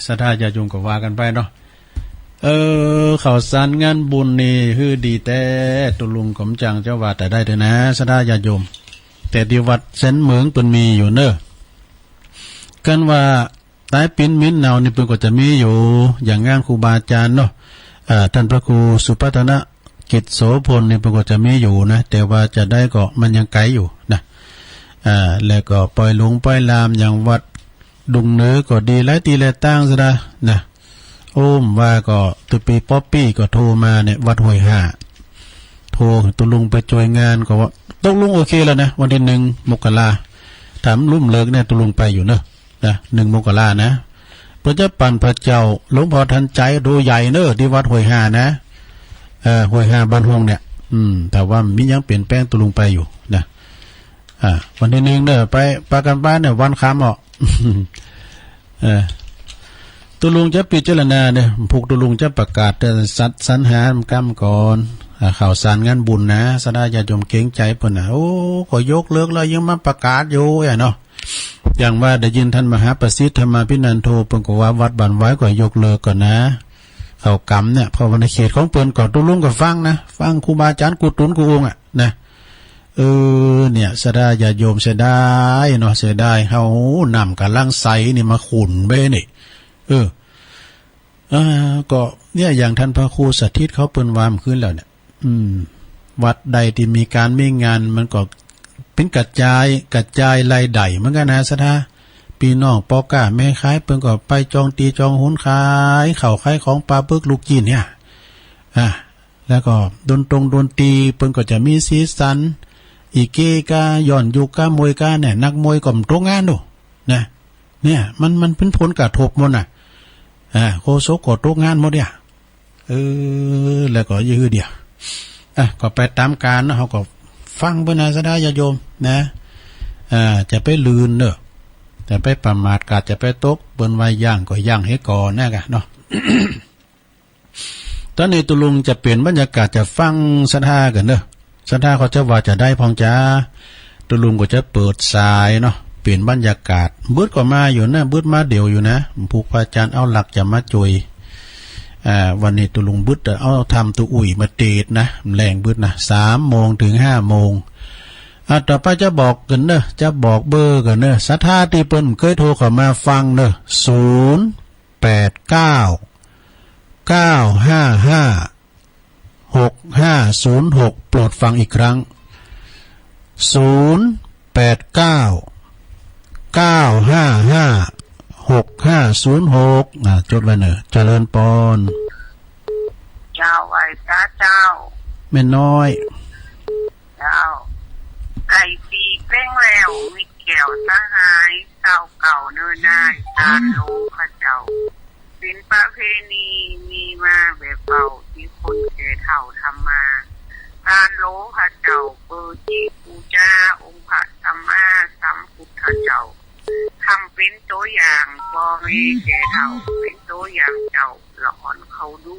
ศรัทธาญาติโยมก็ว่ากันไปเนาะข่าวสารงานบุญนี่คือดีแต่ตุลุงกำจังเจ้าว่าแต่ได้เถอะนะศรัทธาญาติโยมแต่ที่วัดเซนเหมืองเปิ้นมีอยู่เนอะกันว่าใต้ปิ้นมิ้นเนานี่เปิ้นก็จะมีอยู่อย่างงานครูบาอาจารย์เนาะท่านพระครูสุพัฒนะกิจโสพลนี่เปิ้นก็จะมีอยู่นะแต่ว่าจะได้ก็มันยังไกลอยู่นะแล้วก็ปล่อยหลงปล่อยลามอย่างวัดดุงเนื้อก็ดีหลายตีหลายตั้งซะนะว่าก็ตุปีป๊อปปี้ก็โทรมาเนี่ยวัดห้วยห่าโทรตุลุงไปจอยงานก็ว่าตกลงโอเคแล้วนะวันที่1 มกราถามลุ่มเลิกเนี่ยตุลุงไปอยู่เนอะนะ1 มกรานะเพื่อจะปั่นพระเจ้าหลวงพ่อทันใจดูใหญ่เนอะที่วัดห้วยห่านะห้วยห่าบ้านห้องเนี่ยแต่ว่ามียังเปลี่ยนแปลงตุลุงไปอยู่นะวันที่1เนี่ยไปปากันบ้านเนี่ยวันค้ำออก ตุลุงจะพิจารณาเนี่ยพวกตุลุงจะประกาศสัตว์สรรหากรรมก่อนข่าวสารงานบุญนะสดาญาติโยมเกรงใจเพิ่นน่ะโอ้ขอยกเลิกแล้วยังมาประกาศอยู่เนาะอย่างว่าได้ยินท่านมหาประสิทธิ์ธรรมาภินันโทเพิ่นก็ว่าวัดบ้านไว้ก็ยกเลิกก่อนนะเข้ากรรมเนี่ยเพราะว่าในเขตของเพิ่นก็ตุลุงก็ฟังนะฟังครูบาอาจารย์กุตุนกุองนะเนี่ยสดาญาติโยมเสียดายเนาะเสียดายเฮานำกำลังใสนี่มาขุนเบ้นี่ก็เนี่ยอย่างท่านพระครูสถิตเขาเปิ้นวามขึ้นแล้วเนี่ยวัดใดที่มีการมีงานมันก็เป็นกระจายรายได้เหมือนกันนะสถาพี่น้องปอก้าแม่ขายเปิ้นก็ไปจองตีจองหุนขายข้าวขายของปลาปึกลูกจีนเนี่ยแล้วก็ดนตรีเปิ้นก็จะมีสีสันอีเกกาย่อนยุกามวยกาเนี่ยนักมวยก็ตรงงานดูนะเนี่ยมันเป็นผลกระทบหมดน่ะโคโซก็ตกงานหมดเนี่ยแล้วก็ยื้อเดียวก็ไปตามการนะเขาก็ฟังเพื่อนสดาญาโยมนะจะไปลืนเนอะจะไปประมาทกาจะไปตกบนไว้ย่างก็ย่างให้ก่อนนะกะเนาะ ตอนนี้ตุลุงจะเปลี่ยนบรรยากาศจะฟังสดากันเนอะสดาเขาจะว่าจะได้พองจ้าตุลุงก็จะเปิดสายเนาะเปลี่ยนบรรยากาศบืดก็มาอยู่นะบืดมาเดี่ยวอยู่นะผู้พระอาจารย์เอาหลักจะมาจุยวันนี้ตุลุงบืดเอาทำตัวอุ่ยมาเตดนะแรงบืดนะ3 โมงถึง 5 โมงต่อไปจะบอกกันเนอะจะบอกเบอร์กันเนอะสัทธาที่เปิ้นเคยโทรเข้ามาฟังเนอะ089 955 6506โปรดฟังอีกครั้ง089 955 6506จดไว้เนอะเจริญปอนเจ้าไว้เจ้าแม่น้อยเจ้าไก่ปีเป้งแล้วมีแก้วสหายเจ้าเก่าเนิ่นนายตาโลข้าเจ้าเป็นประเพณีมีมาแบบเก่าที่คนแก่เฒ่าทำมาการโลข้าเจ้าเปิดจีปูจาองค์พระสัมมาสัมพุทธเจ้าทำเป็นตัวอย่างพ่อแม่แก่เฒ่าเป็นตัวอย่างเจ้าหลอนเขาดู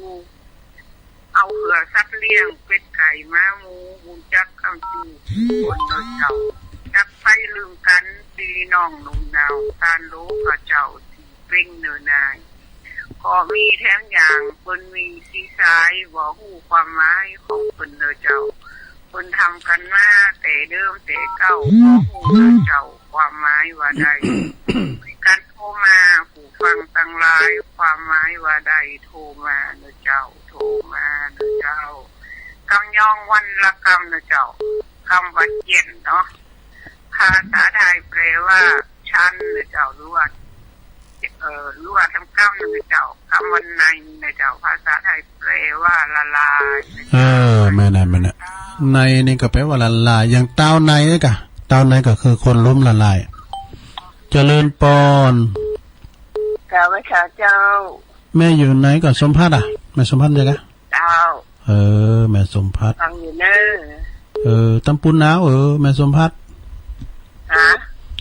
เอาเหือสัตว์เลี้ยงเป็ดไก่ม้าหมูบุญจักคำจืคนเดินเจ้าจักไปลืมกันปีน้องนุ่มนาวการโลข้าเจ้าสีเป้งเนินนายก็มีแถมอย่างคนมีสีสายบอกหูความหมายของคนเดินเจ้าคนทำกันมาแต่เดิมแต่เก่าบอกหูเดินเจ้าความหมายว่าใดการโทรมาผู้ฟังตั้งหลายความหมายว่าใดโทรมาเดินเจ้าโทรมาเดินเจ้ากำยองวันละคำเดินเจ้าคำว่าเย็นเนาะภาษาไทยแปลว่าชั้นเดินเจ้ารู้ว่าทำคำเดินเจ้าคำวันในเดินเจ้าภาษาไทยแปลว่าละลายแม่น่ะในนี่ก็แปลว่าละลายอย่างเต้าในนี่กะเต้าในก็คือคนล้มละลายเจริญปอนกล่าวไว้ค่ะเจ้าแม่อยู่ไหนก่อนสมพัฒน์แม่สมพัฒน์ใช่กะเจ้าแม่สมพัฒน์ฟังอยู่เนอะตำปุนหนาวแม่สมพัฒน์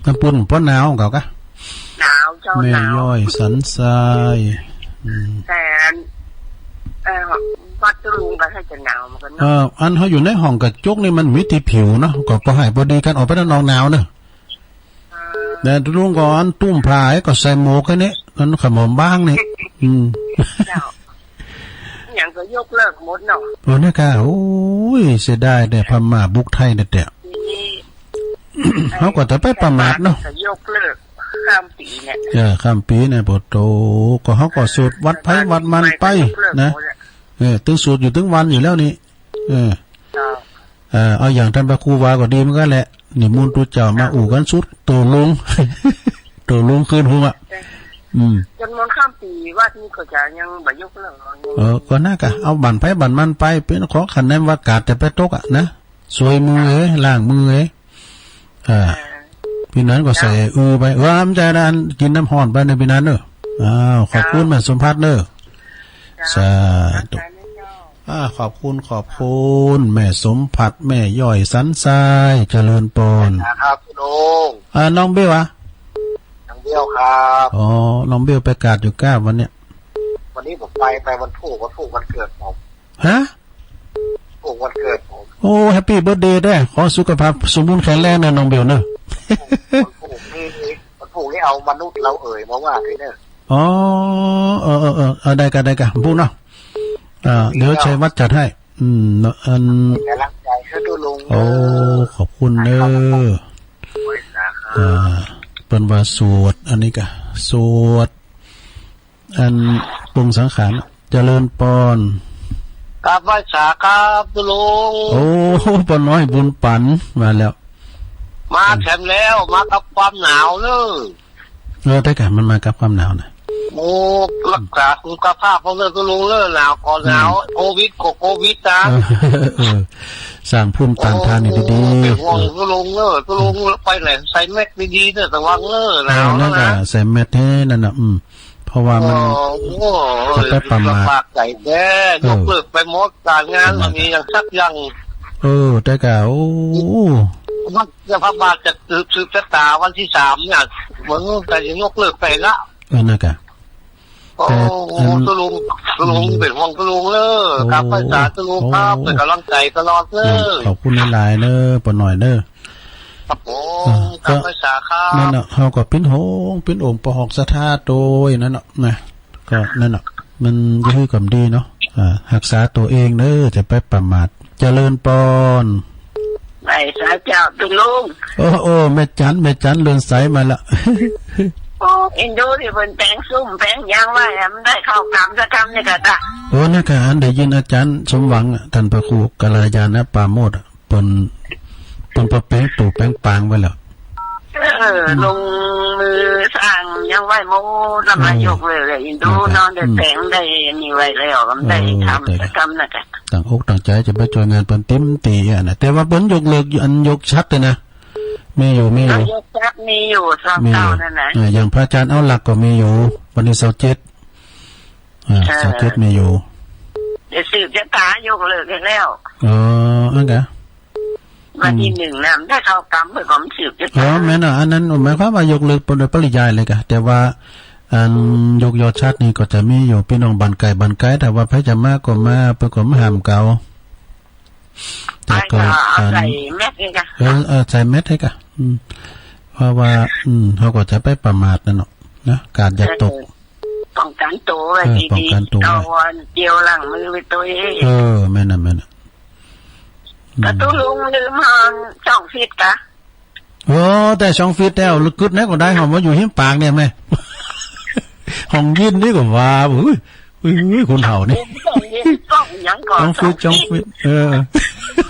ตำปุนป้อนหนาวเก่ากะหนาวเจ้าหนาวแม่ย่อยสันทรายแต่วัดตุลุงก็ให้จะหนาวเหมือนกันเนาะอันเขาอยู่ในห้องกระจกนี่มันมีที่ผิวเนาะก็ให้พอดีกันออกไปด้านนอกหนาวเนอะแต่ตุลุงก่อนตุ้มพายก็ใส่หมวกแค่นี้มันขมบ้างนี่อย่างก็ยกเลิกหมดเนาะโอ้เนี่ยค่ะโอ้ยเสียดายแต่พม่าบุกไทยเด็ดเขาก็จะไปประมาทเนาะยกเลิกข้ามปีเนี่ยข้ามปีเนี่ยปโตก็เขาก็สูตรวัดไผ่วัดมันไปนะตึงสูตรอยู่ตึงวันอยู่แล้วนี่เอาอย่างท่านพระครูวาก็ดีเหมือนกันแหละนี่มูลตุเจ้ามาอู่กันสุดโตลงขึ้นหัวจนมันข้ามปีว่าที่ก็จะยังบ่ยกเลิกก็น่ากะเอาบั่นไผ่บั่นมันไปเป็นขอขันแนมว่ากาดแต่ไปตกนะสวยมือล้างมือพี่นั้นก็ใส่ไปน้ำใจด้านกินน้ำห่อนไปในพี่นั้นเนอะขอบคุณแม่สมพัฒน์เนอะสาธุขอบคุณแม่สมผัดแม่ย่อยสันทรายเจริญปอนครับคุณลุงน้องเบี้ยวะน้องเบี้ย ลครับ อ๋อน้องเบลไปกาดอยู่ก้าวันเนี้ยวันนี้ผมไปวันถูกวันเกิดผม ฮะถูกวันเกิดผม โอ้แฮปปี้เบิร์ธเดย์ด้วยขอสุขภาพสมบูรณ์แข็งแรงนะน้องเบลเนอะวันถูกนี่เอามนุษย์เรามาว่าเลยเนอะอ๋อได้กันพูดเนาะเดี๋ยวชัยวัดจัดให้อันกำลังใจให้ตัวลุงโอ้ขอบคุณเนอะเป็นว่าสวดอันนี้กะสวดอันปรุงสังขารเจริญปอนกราบไหว้สาครับตัวลุงโอ้ปอนน้อยบุญปันมาแล้วมาแถมแล้วมากับความหนาวเลยได้กันมันมากับความหนาวนะโอ้รักษาสุขภาพของตัวลุงเลยหนาวก่อนหนาวโควิดนะสร้างภูมิต้านทานดีๆเป็นห่วงตัวลุงไปไหนใส่แม็กดีๆเนี่ยระวังหนาวนั่นแหละใส่แม็กให้นั่นน่ะเพราะว่ามันจะไปประมาทใจแย่ยกเลิกไปหมดการงานมันมีอย่างสักอย่างได้กะโอ้มันจะพระบาทจะสืบชะตาวันที่3เนี่ยเหมือนแต่ยังยกเลิกไปละนั่นกะโอ้ตัวลุงเป็นห่วงตัวลุงครับภาษาตัวลุงครับเป็นกำลังใจตลอดขอบคุณหลายๆปนหน่อยครับผมครับภาษาครับนั่นน่ะเฮาก็เป็นองค์ประหอกสถาโตยนั่นน่ะนะก็นั่นน่ะมันคือกับดีเนาะรักษาตัวเองจะไปประมาทเจริญปอนไปสาเจ้าตุลุงโอ้แม่จันเรือนใสมาละเอ็นดูที่เป็นแปลงซุ่มแปลงยางว่ามันได้เข้ากรรมสักคำนี่ก็ได้นักการได้ยินอาจารย์สมหวังท่านพระครูกัลยาณปราโมทย์เป็นประแป้งตู่แป้งปางไว้แล้วลงมือสร้างยังไหวโมทำมายกเลยอินดูนอนได้แต่งได้นี่ไว้แล้วมันได้ทำสักคำนะกันต่างอกต่างใจจะไปจอยงานเป็นเต็มตีนะแต่ว่าเปิ้นยกเลิกอันยกชัดเลยนะมีอยู่ยกชัดมีอยู่สองเก้านั่นนะอย่างพระอาจารย์เอาหลักก็มีอยู่วันนี้27มีอยู่เดี๋ยวสืบชะตายกเลิกกันแล้วอันกะวันที่1นะได้เข้ากรรมเพื่อความสืบชะตาแม่น่ะอันนั้นหมายความว่ายกเลิกโดยปริยายเลยกะแต่ว่าอันยกยอดชัดนี่ก็จะมีอยู่พี่น้องบันไก่แต่ว่าพระจะมาก็มาเพื่อความห้ามเก่าแต่ก็ใส่เม็ดให้กะใส่เม็ดให้กะเพราะว่าเขาก็จะไปประมาทนั่นเนาะนะการอย่าตกป้องกันตัวไว้ดีๆเอาเจียวหลังมือไปตัวเองแม่น่ะกระตุ้ลุงลืมห้องช่องฟิตกะแต่ช่องฟิตแล้วลึกกึดนะก็ได้หอมว่าอยู่หิ้มปากเนี่ยแม่ห้องยินนี่ก็ว่าอุ้ยคุณเห่านี่ช่องฟิต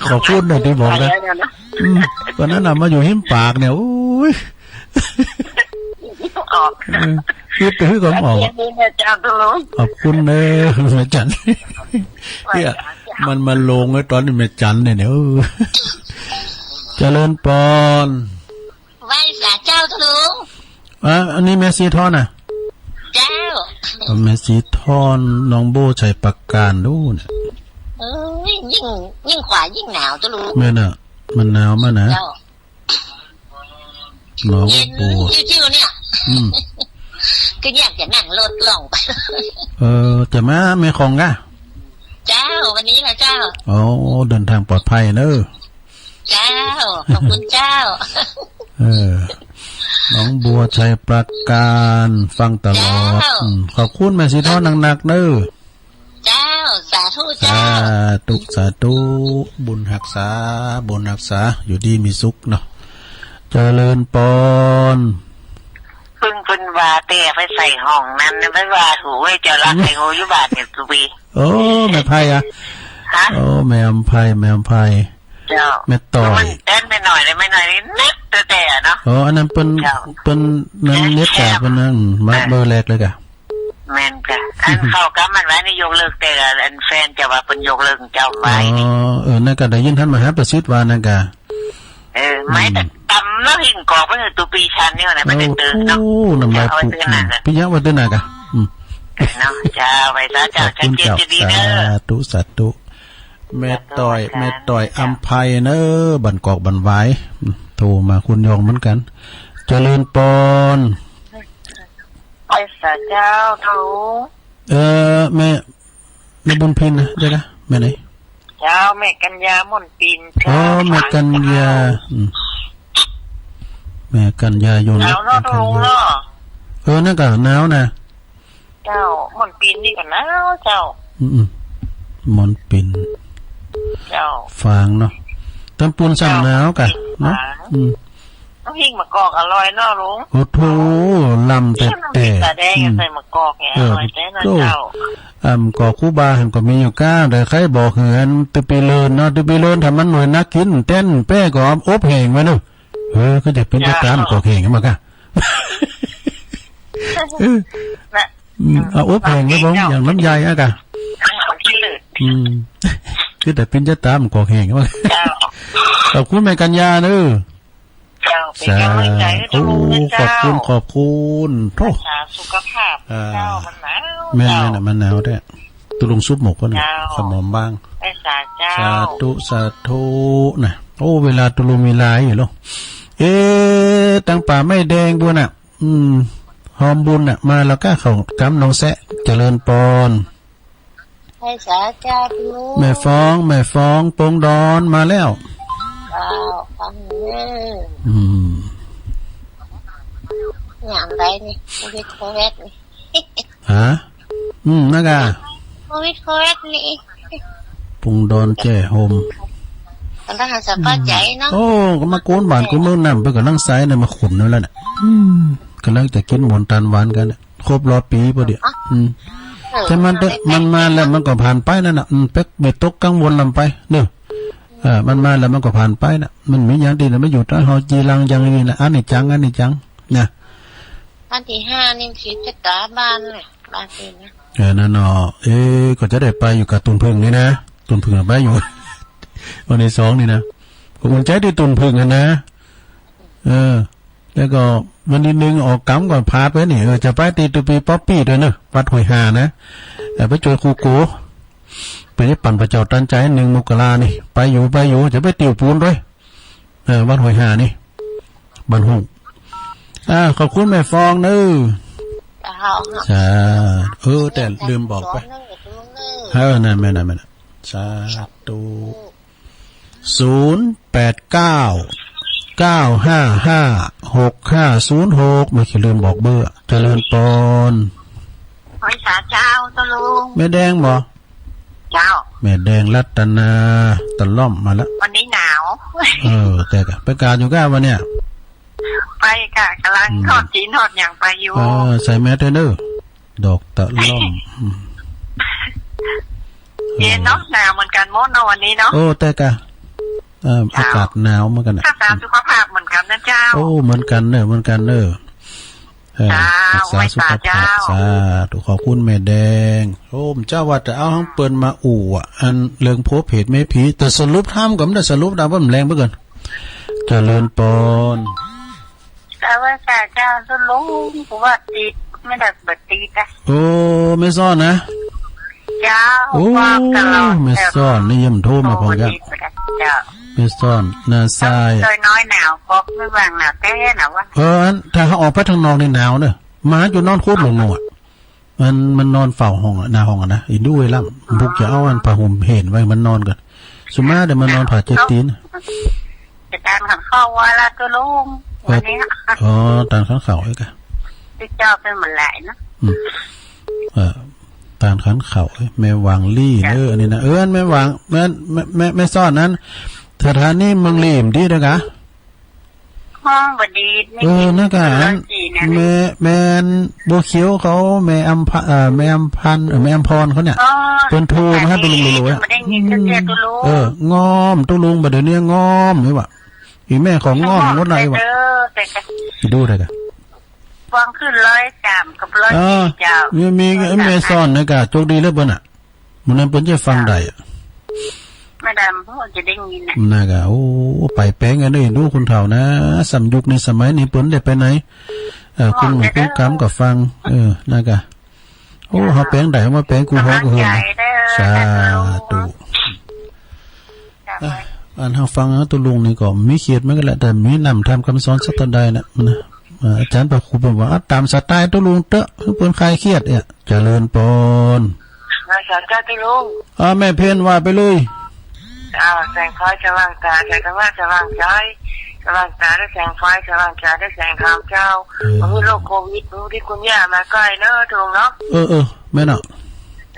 ขอบคุณนะที่บอกนะตอนนั้นน่ะมาอยู่หิ้มปากเนี่ยอุ้ยคิดไปให้ก่อนออกขอบคุณเนอะแม่จันเนี่ยมันมาลงไว้ตอนนี้แม่จันเนี่ยเจริญปอนไหว้สาเจ้าตุลุงอันนี้แม่ซีทอนเจ้าแม่ซีทอนน้องโบชัยประการดูเนี่ยยิ่งขวายิ่งหนาวตุลุงแม่น่ะมันหนาวมากนะน้องโบชิวๆเนี่ยคืออยากจะนั่งรถล่องไปจะมาไม่คงกะเจ้าวันนี้นะเจ้าเดินทางปลอดภัยเนอะเจ้าขอบคุณเจ้าน้องบัวชัยประการฟังตลอดขอบคุณแม่สีทอหนักๆเนอะเจ้าสาธุเจ้าสาธุบุญรักษาอยู่ดีมีสุขเนาะเจริญปอนพึ่งว่าเตะไปใส่ห้องนั้นไม่ว่าถูไว้จะรักไอ้โหยุบาทเนี่ยตุบีแม่ไพ่แม่อำไพ่เจ้าแม่ต่อยมันเต้นไปหน่อยเลยไม่หน่อยนี่เน็ตแต่เนาะอันนั้นเป็นนั้นเน็ตแต่เป็นนั่นมาเบอร์แรกเลยกะแม่นกะอันเข้ากับมันไว้ในยกเลิกแต่อันแฟนจะว่าเป็นยกเลิกเจ้าไว้นั่นก็ได้ยินท่านมหาประสิทธิ์ว่านั่นกะไม่แต่ตำแล้วหิ่งกรอบก็คือตัวปีชันนี่นะมันตื่นเนาะน้ำลายปุพี่ยักษ์ว่าตื่นหนักอ่ะเนาะจ้าไปซะจ้าชัดเจนจะดีเนอะสาธุแม่ต่อยอัมภัยเนอะบันกอกบันไว้โทรมาคุณยองเหมือนกันเจริญปอน สาเจ้าทุง แม่บุญพินนะเจ้าค่ะแม่ไหนเจ้าแม่กัญญามนปินแม่กัญญาแม่กัญญายนหนาวเนาะทุงเนาะนั่นก็หนาวนะเจ้ามนปินนี่ก็หนาวเจ้มนปินเจ้าฟางเนาะตำปูนสั่งหนาวกะเนาะน้ำพริกมะกอกอร่อยเนาะลุงโอ้โหลำแต่แดงใส่มะกอกเนี่ยอร่อยแท้นะเจ้ากอกคู่บาหันก็มีอยู่ก้าแต่ใครบอกเหือนตุปีเลินเนาะตุปีเลินทำมันหน่วยนักกินเต้นแป้ก็อบแห้งไว้เนาะก็จะเป็นประการกอกแห้งมากะเอาอบแห้งไว้บ้างอย่างน้ำใยอะกะคือแต่เป็นจะตามกอกแห้งมากขอบคุณแม่กัญญาเนอะสาธุขอบคุณโทษสุขภาพเจ้ามันหนาวแม่น่ะมันหนาวแท้ตุลุงซุปหมกก็น่ะขมอมบ้างสาธุน่ะเวลาตุลุงมีลายอยู่หรอตั้งป่าไม่แดงบัวน่ะหอมบุญน่ะมาแล้วก็เข้ากำน้องแซะเจริญปอนสาเจ้าแม่ฟ้องปงดอนมาแล้วฟังอย่างไรนี่โควิดนี่ฮะนักโควิดนี่ปุงดอนแจ้โฮมตอนนั้นสบายใจเนาะก็มาโกนบานกูมือน้ำไปกับนั่งไซน์เนี่ยมาขุนนั่นแหละเนี่ยกำลังจะกินหมอนตันหวานกันครบ100 ปีพอดีแต่มันมาแล้วมันก็ผ่านไปนั่นน่ะเป็กเบ็ดตกกังวลลำไปเนอะมันมาแล้วมันก็ผ่านไปนะมันมีอย่างดีนะไม่อยู่ตอนหอจีรังอย่างนี้นะอันนี้จังนะอันที่5นี่สิจะกลับบ้านเลยบ้านเนะนั่นเนาะก็จะได้ไปอยู่กับตุนพึ่งนี่นะตุนพึ่งไปอยู่วันที่2นี่นะผมใจที่ตุนพึ่งนะแล้วก็วันที่1ออกกำก่อนพาไปนี่จะไปตีตุปีป๊อปปี้ด้วยเนอะวัดหอยหานะไปช่วยครูโกไปได้ปั่นประเจ้าตันใจ1 มกรานี่ไปอยู่จะไปติวปูนด้วยบ้านหอยหานี่บ้านหงขอบคุณแม่ฟองเนอะจ้าแต่ลืมบอกไปนั่นแม่สาธุ089-955-6506ไม่เคยลืมบอกเบอร์เจริญปอนหอยสาเจ้าตะลุงแม่แดงบ่เจ้าแม่แดงรัตนาตะล่อมมาแล้ววันนี้หนาวแต่กะไปการอยู่ก้าวันเนี่ยไปกะกำลังทอดจีนทอดอย่างไปอยู่ใส่แมสเด้อดอกตะล่อมเย็นเนาะหนาวเหมือนกันมดเนาะวันนี้เนาะแต่กะอากาศหนาวเหมือนกันรักษาสุขภาพเหมือนกันนะเจ้าเหมือนกันเนอะรักษาสุขภาพสาธุขอบคุณแม่แดงเจ้าว่าจะเอาทั้งเปิ้นมาอันเรื่องโพเพจไม่ผีแต่สรุปทำก็ไม่ได้สรุปดาวว่ามันแรงเบื่อเกินเจริญปอนแต่ว่าเจ้าสรุปผมว่าติดไม่ได้เปิดติดนะไม่ซ่อนนะเจ้าไม่ซ่อนนี่ยังโทรมาพอกันไม่ซ่อนนาซายน้อยหนาวก็ไม่วางหนาวแท้หนาววะถ้าเขาออกไปทางนอกในหนาวเนอะมาอยู่นอนโคตรหลงหนวดมันนอนเฝ้าห้องหน้าห้องนะอีด้วยล่ำบุกจะเอาผ้าห่มเห็นไว้มันนอนกันสมมาเดี๋ยวมันนอนผ่าเจ็ดตีนจะตามขันเข้าว่าละตัวลุงวันนี้ตามขันเข่าไอ้กันที่เจ้าเป็นเหมือนไหลนะตามขันเข่าแม่วางลี่อันนี้นะแม่วางแม่ซ่อนนั้นสถานีเมืองลีมดีนะกะห้องบดีนะกะแม่บัวเขียวเขาแม่อัมพันแม่อัมพรเขาเนี่ยเป็นโทรมาให้ตุลุงรู้งอมตุลุงบัดเดี๋ยวนี้งอมนี่วะอีแม่ของงอมงดไรวะดูได้กะฟังขึ้น103กับ104เจ้ามีแม่ซ่อนนะกะโชคดีแล้วเปิ้นมันนั้นเปิ้นจะฟังได้ไม่ดำเพราะจะได้ยินน่ะกะไปแป้งกันเลยดูคุณเฒ่านะสำยุคในสมัยนี้เปิ้นได้ไปไหนคุณหมอคุณกำก็ฟังน่ะกะเฮาแป้งได้มาแป้งกูฮ้อกูเฮือสาธุอันเฮาฟังตุลุงนี่ก็มีเขียดเหมือนกันแหละแต่มีนำทำคำสอนสักตอนใดน่ะนะ อาจารย์ประครูบอกว่าตามสไตล์ตุลุงเตอะเปิ้นคลายเครียดเนี่ยเจริญปน มาสาจ้าตุลุง แม่เพนว่าไปเลย แสงไฟสว่างตาแสงธรรมะสว่างใจสว่างตาได้แสงไฟสว่างใจได้แสงธรรมเจ้ามันคือโรคโควิดที่คุณย่ามาใกล้เนอะตุลุงเนาะแม่น่ะ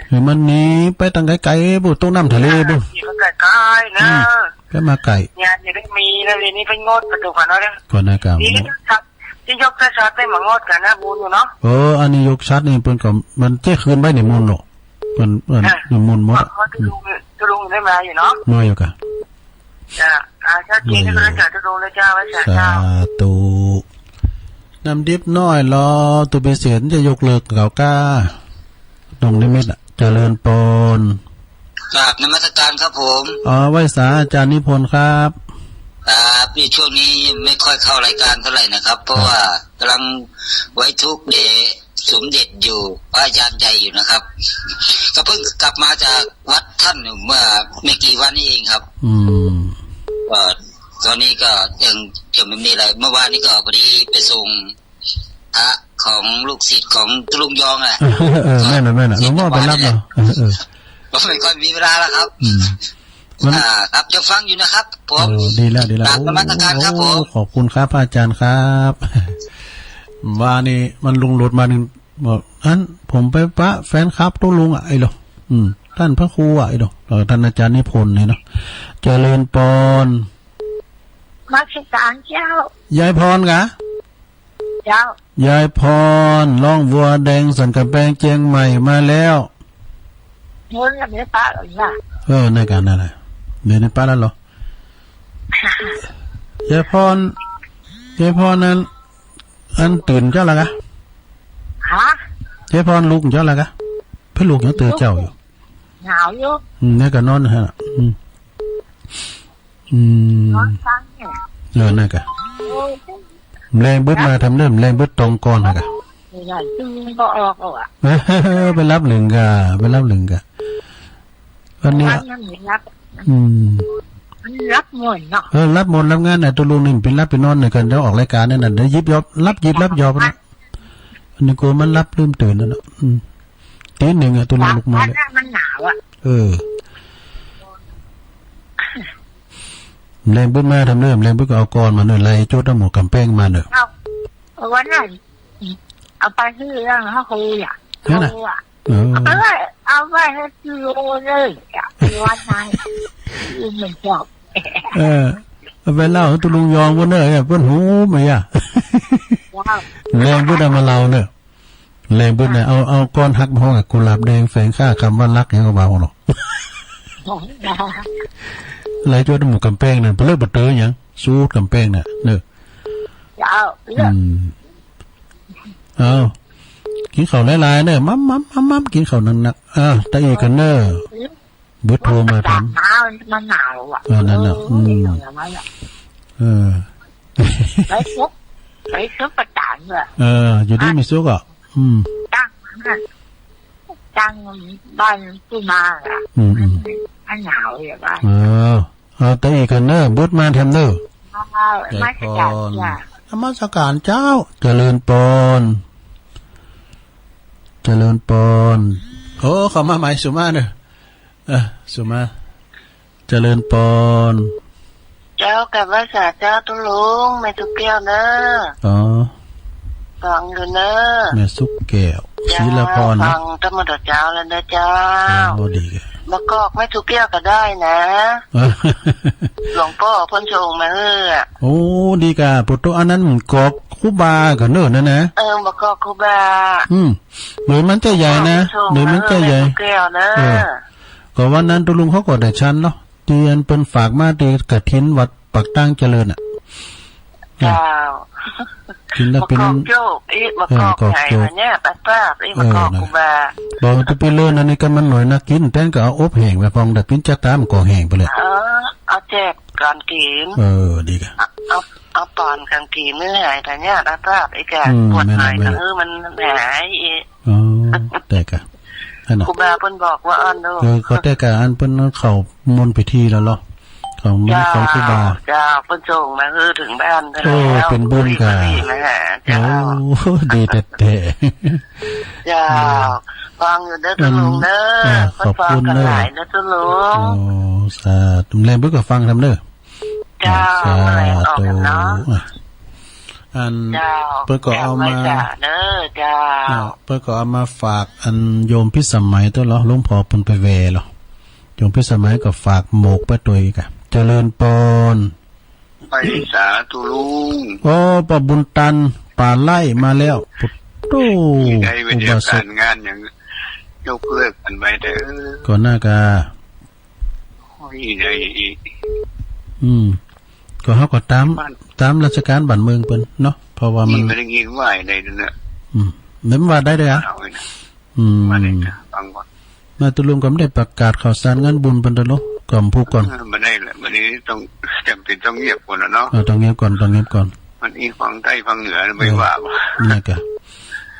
เห็นมันหนีไปตั้งไกลๆบุตรงน้ำทะเลบุมันใกล้ๆเนอะไปมาไก่งานจะได้มีแล้วเรนนี้เป็นงดประตูก่อนเนาะก่อนนะครับนี่ที่ยกกระชับได้มางดกันนะบุญอยู่เนาะอันนี้ยกชัดนี่เปิ้นก็มันเจ๊คืนไว้ในมูลเนาะเปิ้นในมูลหมดตุลุงได้มาอยู่เนาะมาอยู่กันจ้ะชาตินี้ก็จะตุลุงเลยเจ้าไว้สาธุน้ำดิบน้อยรอตุเบเสียนจะยกเลิกเก่าก้าตรงนิมิตเจริญปนกราบนมัสการครับผมไหว้สาอาจารย์นิพนธ์ครับพี่ช่วงนี้ไม่ค่อยเข้ารายการเท่าไหร่นะครับเพราะว่ากำลังไว้ทุกเดย์สมเด็จอยู่พระอาจารย์ใจอยู่นะครับก็เพิ่งกลับมาจากวัดท่านเมื่อไม่กี่วันนี้เองครับตอนนี้ก็ยังไม่มีอะไรเมื่อวานนี้ก็พอดีไปส่งพระของลูกศิษย์ของตุลุงยองแม่น่ะหลวงพ่อไปรับเนาะผมไม่ค่อยมีเวลาแล้วครับครับจะฟังอยู่นะครับผมดีแล้วตามมาตรการครับผมขอบคุณครับอาจารย์ครับว่านี่มันลุงโหลดมาหนึ่งบอกผมไปปะแฟนคลับตัวลุงไอ้หรอท่านพระครูไอ้หรอท่านอาจารย์นิพนธ์เนี่ยเนาะเจริญปนมาชิการเจ้ายายพรกะเจ้ายายพรล่องวัวแดงสันกระแปงเจียงใหม่มาแล้วเงินไม่ป้าหรอในการนั่นแหละเดี๋ยวในป้าแล้วเหรอยายพรนั้นตื่นเจ้าละกะฮะยายพรลูกเจ้าละกะเพื่อลูกยังตื่นเจ้าอยู่หนาวอยู่นี่ก็นอนฮะนอนฟังเนี่ยนั่นกะแรงบึ้ดมาทำเริ่มแรงบึ้ดตรงก่อนนะกะใหญ่ตึ้งก็ออกอ่ะไปรับหนึ่งกะวันนี้รับหมดเนาะรับหมดรับงานตัวลุงนี่เป็นรับไปนอนเนี่ยกันเดี๋ยวออกรายการเนี่ยนะเดี๋ยวยิบยอบนะอันนี้กูมันรับลืมตื่นแล้วนะตีหนึ่งตัวลุงลุกมาเลยมันหนาวแรงบึ้ดมาทำเริ่มแรงบึ้ดก็เอาก้อนมาหน่อยไรโจ้ตั้งหมวกกำแป้งมาเนอะวันนั้นเอาไปที่เรื่องเขาคุยเอาไปให้ดูเลยวันนั้นมันจบเอาไปเล่าตุลุงยองว่าเนอะเพื่อนหูไหมแรงบึ้ดมาเล่าเนอะแรงบึ้ดเนี่ยเอาก้อนหักมาห้องกุหลาบแดงแฝงค่าคำว่ารักอย่างเบาหรอกไรโจ้ตั้งหมวกกำแป้งนั่นเปลือกบัตเตอร์ยังซูดกำแป้งน่ะเนอะกินข้าวหลายๆเนอะมัมกินข้าวนักตาเอกันเนอะเบิดโทรมาทำมันหนาวนั่นน่ะไปซุปประจานเลยอยู่ที่มีซุกตั้งบ้านตู้มามันหนาวอย่างไรตาเอกันเนอะเบิดมาทำเนอะมาสการนมัสการเจ้าเจริญปนเขามาใหม่สุมาเนอะสุมาเจริญปนเจ้ากับว่าสาเจ้าตุลุงแม่ทุกแก้วเนอะฟังอยู่เนอะแม่สุกแก้วศีลพรฟังธรรมดาเจ้าแล้วนะเจ้าดีแกมากอกแม่ทุกแก้วก็ได้นะหลวงพ่อพ้นชงมาโอ้ดีกะปุตโตอันนั้นกอกคูบากันเนอะนะมากอกคูบาหรือมันจะใหญ่นะหรือมันจะใหญ่ก็วันนั้นตุลุงเขาก็ได้ชั้นเนาะเตียนเป็นฝากมาตีกระถินวัดปักตั้งเจริญกินแล้วเป็นโจ๊กมากอกใหญ่เนี่ยป้ามากอกคูบาบอกจะไปเลื่อนอันนี้กันมันหน่อยนะกินแต้นก็เอาอบแห้งไปฟองแต่ปิ้นจะตามก่อแห้งไปเลยเอาแจกก่อนกินดีกันเอาปอนกันกินไม่หายแต่เนี่ยป้าไอ้แกปวดหายแต่มันหายแต่กะครูบาเพิ่นบอกว่าอันเนาะเขาแต่กะอันเพิ่นเข้ามนต์พิธีแล้วเหรอ ของครูบาเจ้าเพิ่นส่งมาถึงบ้านไปแล้ว โอ้เป็นบุญค่ะ เจ้า โอ้ดีแต่ เจ้าฟังอยู่เด้อตุลุงเด้อ ขอบคุณ กัน เด้อ หลายเด้อตุลุ โอ้ ง สาธุแรงเพิ่นก็ฟังทำเด้อ เจ้า สา แรงออก ธุ กันเนาะ อัน เจ้า เพิ่นก็เอามา เด้อเจ้า เพิ่นก็เอามาฝากอันโยมพิสมัยตัวเหรอหลวงพ่อเพิ่นไปแวเหรอโยมพิสมัยก็ฝากหมกไปตัวอีกอะเจริญปอน ไปสาธุลุง โอ้ปะบุญตันป่าไล่มาแล้วปุ๊บโต ได้วิ อุ ธี บาส กาก รงานอย่างยกเลิกกันไปเด้อ ก่อนหน้ากา โอ้ยได้อีก ก็เฮาก็ตามราชการบ้านเมืองเพิ่นเนาะเพราะว่ามัน ไม่ได้ยินว่าอะไรนั่น เน้นว่าได้เด้อ เอาไว้นะ อืม มาได้นะฟังก่อน มาตุลุงก็ไม่ได้ประกาศข่าวสารงานบุญเพิ่นเด้อเนาะก่อมผู้ก่อน มาได้แหละวันนี้ต้องจำเป็นต้องเงียบก่อนนะเนาะ ต้องเงียบก่อนมันอีฝั่งใต้ฝั่งเหนือไม่ว่า นี่ก็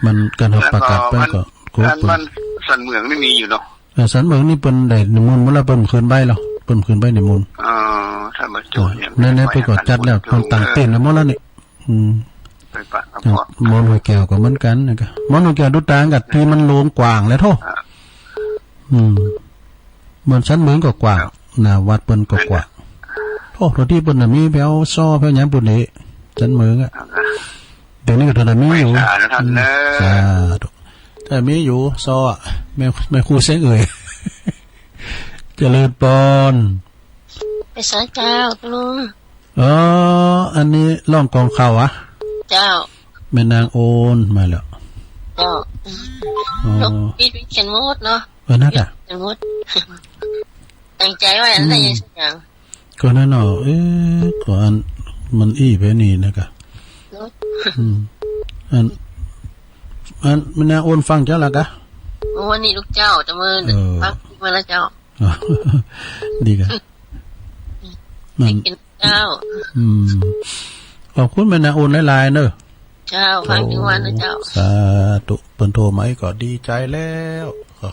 มันการเฮาประกาศเพิ่นก็โก การ เพิ่ มัน นสันเมืองไม่มีอยู่เนาะ สันเมืองนี่เปิ้นได้นิมนต์มื้อละเปิ้นคืนใบแล้วเปิ้นคืนใบนิมนต์ ถ้ามาจุดเนี่ย ในเพิ่นก็จัดแล้วเพิ่นตั้งเต็นท์แล้วหมดแล้วนี่ไปปะกับพวก มอนหัวแก้วก็เหมือนกันนะครับมอนหัวแก้วดูต่างกับที่มันโล่งกว้างแล้วโทเหมือนชั้นเมืองก็กว้างหน้าวัดเปิ้นก็กว้างโอ้ตัวที่เปิ้นน่ะมีแถวซ้อแถวหยังปุ่นนี่ชั้นเมืองอ่ะแต่นี่ก็เท่านั้นมีอยู่สาธุแต่มีอยู่ซ้อแม่ครูเสียงเอ่ยเจริญปอน ไปสาเจ้าตุลุง อันนี้ล่องกองข้าวอะเจ้าแม่นางโอนมาแล้ว เจ้าลกปิดเขียนมดเนาะนั่นอ่ะเขียนมดตั้งใจไว้อะไรอย่างก็นั่นเนาะก่อนมันอี้ไปนี่นะคะอันแม่นางโอนฟังเจ้าละกะวันนี้ลูกเจ้าจะมือพักมาแล้วเจ้าดีกันมันกินเจ้าขอบคุณแม่นางโอนหลายๆเนอะเจ้าฟังทุกวันนะเจ้าสาธุเปิ้นโทรมาก็ดีใจแล้ว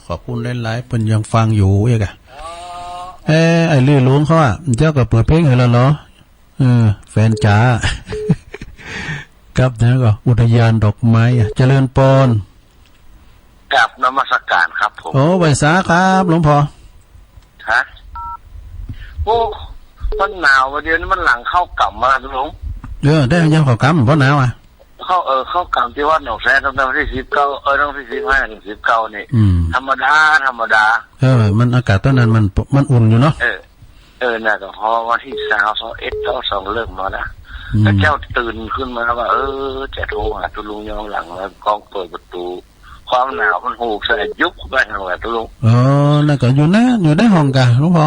ขอบคุณหลายๆเปิ้นยังฟังอยู่อีกอ่ะไอ้ลื่นหลวงเขาอ่ะเจ้าก็เปิดเพลงให้แล้วเหรอแฟนจ๋ากับนะก็อุทยานดอกไม้เจริญปอนกับนมัสการครับผมโอ้ไวสาครับหลวงพ่อฮะโอ้มันหนาววันเดียวนี้มันหลังเข้ากลับมาหลวงได้ยังเข้ากำเพราะหนาวอ่ะเข้ากำที่วัดหนองแสนตั้งแต่วันที่19ตั้งที่15ถึง19นี่ธรรมดามันอากาศตอนนั้นมันอุ่นอยู่เนาะน่ะก็พอวันที่21 22เริ่มมาแล้วแล้วเจ้าตื่นขึ้นมาว่าจะโทรหาตุลุงยองหลังแล้วกองเปิดประตูความหนาวมันโหกใส่ยุบไปทางไหนตุลุงแล้วก็อยู่ในห้องกะหลวงพ่อ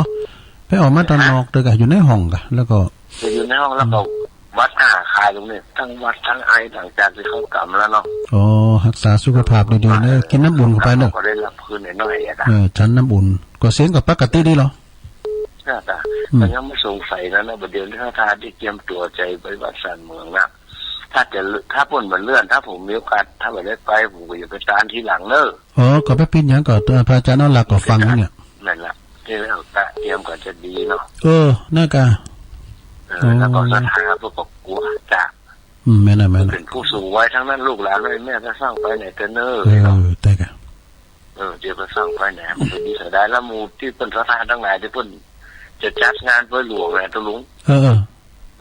ไปออกมาตอนนอกเลยกะอยู่ในห้องกะแล้วก็อยู่ในห้องแล้วก็วัดคายตรงนี้ทั้งวัดทั้งไอต่างจากที่เขากำแล้วเนาะรักษาสุขภาพดีๆเนอะกินน้ำอุ่นเข้าไปเนอะก็ได้รับคืนหน่อยๆชั้นน้ำอุ่นก็เสียงกับปกติดีหรอน่าจะมันยังไม่สงสัยนะประเดี๋ยวถ้าทานที่เตรียมตัวใจไปวัดสันเมืองนะถ้าพ้นมันเลื่อนถ้าผมมีโอกาสถ้าไปได้ไปผมก็จะไปตามทีหลังเนอะก็ไปปิ้นยังก็พระอาจารย์นั่นหลักก็ฟังเนี่ยนั่นแหละที่เราเตรียมก่อนจะดีเนาะน่ากะแล้วก็สถาพวกกลัวจ้ะแม่เป็นผู้สูงวัยทั้งนั้นลูกหลานเลยแม่จะสร้างไปไหนเตเนอร์แต่กะเดี๋ยวจะสร้างไปไหนมันจะดีเสียดายแล้วมูที่เป็นสถานทั้งหลายที่เพิ่นจะจัดงานเพื่อหลวงแหละตุลุง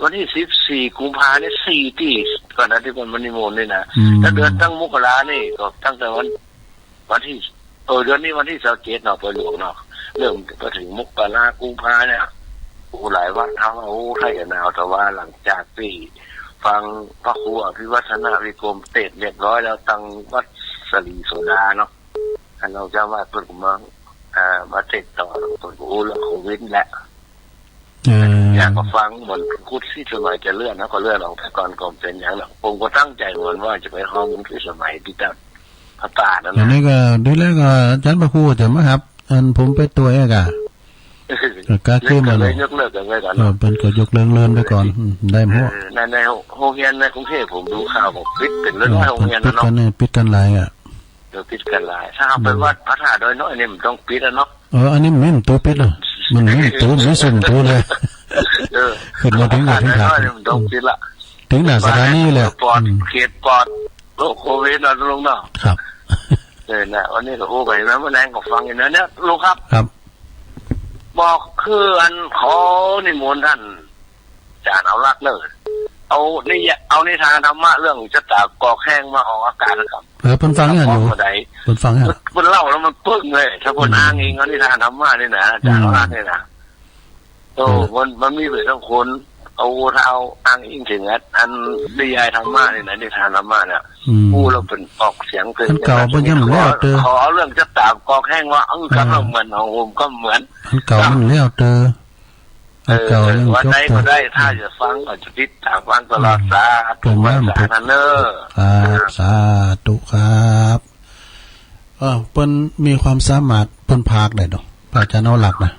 วันที่14 กุมภาพันธ์นี่4ที่ก่อนนะที่คนมันนิมนต์นี่นะถ้าเดือนตั้งมกรานี่ก็ตั้งแต่วันที่เดือนนี้วันที่27เนาะเพื่อหลวงเนาะเริ่มมาถึงมกรากุมภาเนี่ยหลายวัดทำไทยหนาวแต่ว่าหลังจากที่ฟังพระครูอภิวัฒนาวิกรมเสร็จเรียบร้อยแล้วตั้งวัดสลีโสดาเนาะท่านเราจะว่าเพิ่นก็มาติดต่อเพิ่นก็แล้วโควิดแหละอยากก็ฟังเหมือนคุดที่สมัยจะเลื่อนนะก็เลื่อนออกแต่ก่อนเป็นอย่างนั้นผมก็ตั้งใจเหมือนว่าจะไปห้องมุ้งที่สมัยที่ตั้งพระตานั่นแหละนี่ก็ดูแล้วก็อาจารย์พระครูจะมาครับผมไปตัวเองอ่ะก็ขึ้นมาเลยยกเลิกกันไว้ก่อนเป็นก็ยกเลิกไปก่อนได้หมดในโรงเรียนในกรุงเทพผมดูข่าวบอกปิดเป็นเรื่องโรงเรียนเนาะปิดกันหลายอ่ะปิดกันหลายถ้าเอาไปวัดพระธาตุโดยน้อยเนี่ยมันต้องปิดแล้วเนาะอันนี้มันตัวปิดเลยมันไม่ตัวไม่สุ่มตัวเลย ขึ้นมาถึงกับถึงถามต้องคิดละถึงหน้าสถานีเลยปอดเขตปอดโรคโควิดนะลุงเนาะครับนะวันนี้ก็โอ้ไปนะวันแรงก็ฟังอย่างนั้นเนี่ยลุงครับครับบอกคืออันขอนิมนต์ท่านอาจารย์เอาลักเลยเอานิทานธรรมะเรื่องชะตากอกแห้งมาออกอากาศนะครับเพิ่นฟังอย่างอยู่เพิ่นฟังอย่างเพิ่นเล่าแล้วมันปึ้งเลยถ้าคนอ้างเองเอานิทานธรรมะนี่นะอาจารย์เอาลักนี่นะโอ้มันมีเป็นทั้งคนเอาเท้าอ้างอิงถึงอันนิยายธรรมะนี่นะนิทานธรรมะเนี่ยผู้เราเป็นออกเสียงเป็นเก่าบ่ยังแล้วเตอขอเรื่องชะตากอกแห้งว่าก็เหมือนของผมก็เหมือนเก่ามันแล้วเตอเก่ายังวันใดก็ได้ถ้าจะฟังก็จะติดตามฟังตลอดสาธุสาธุเนครับสาธุครับเพิ่นมีความสามารถเพิ่นพากได้ดอกพระอาจารย์เอาหลักนะ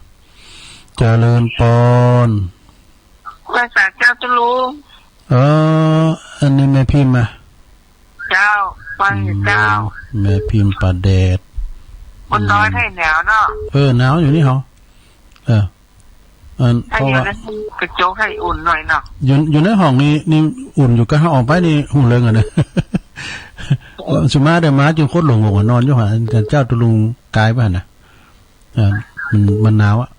เจริญปอนภาษาเจ้าตุลุงอันนี้แม่พิมพ์มาเจ้าฟังเจ้าแม่พิมพ์ประเดชมันน้อยให้หนาวเนาะหนาวอยู่นี่เหรอเพราะว่ากระโจกให้อุ่นหน่อยเนาะอยู่ในห้องนี่อุ่นอยู่ก็ถ้าออกไปนี่หุ่นเริงอ่ะเนี่ยสุมาเดี๋ยวมาจึงโคตรหลงนอนอยู่ห่าเจ้าตุลุงกายบ้านนะมันหนาวอ่ะ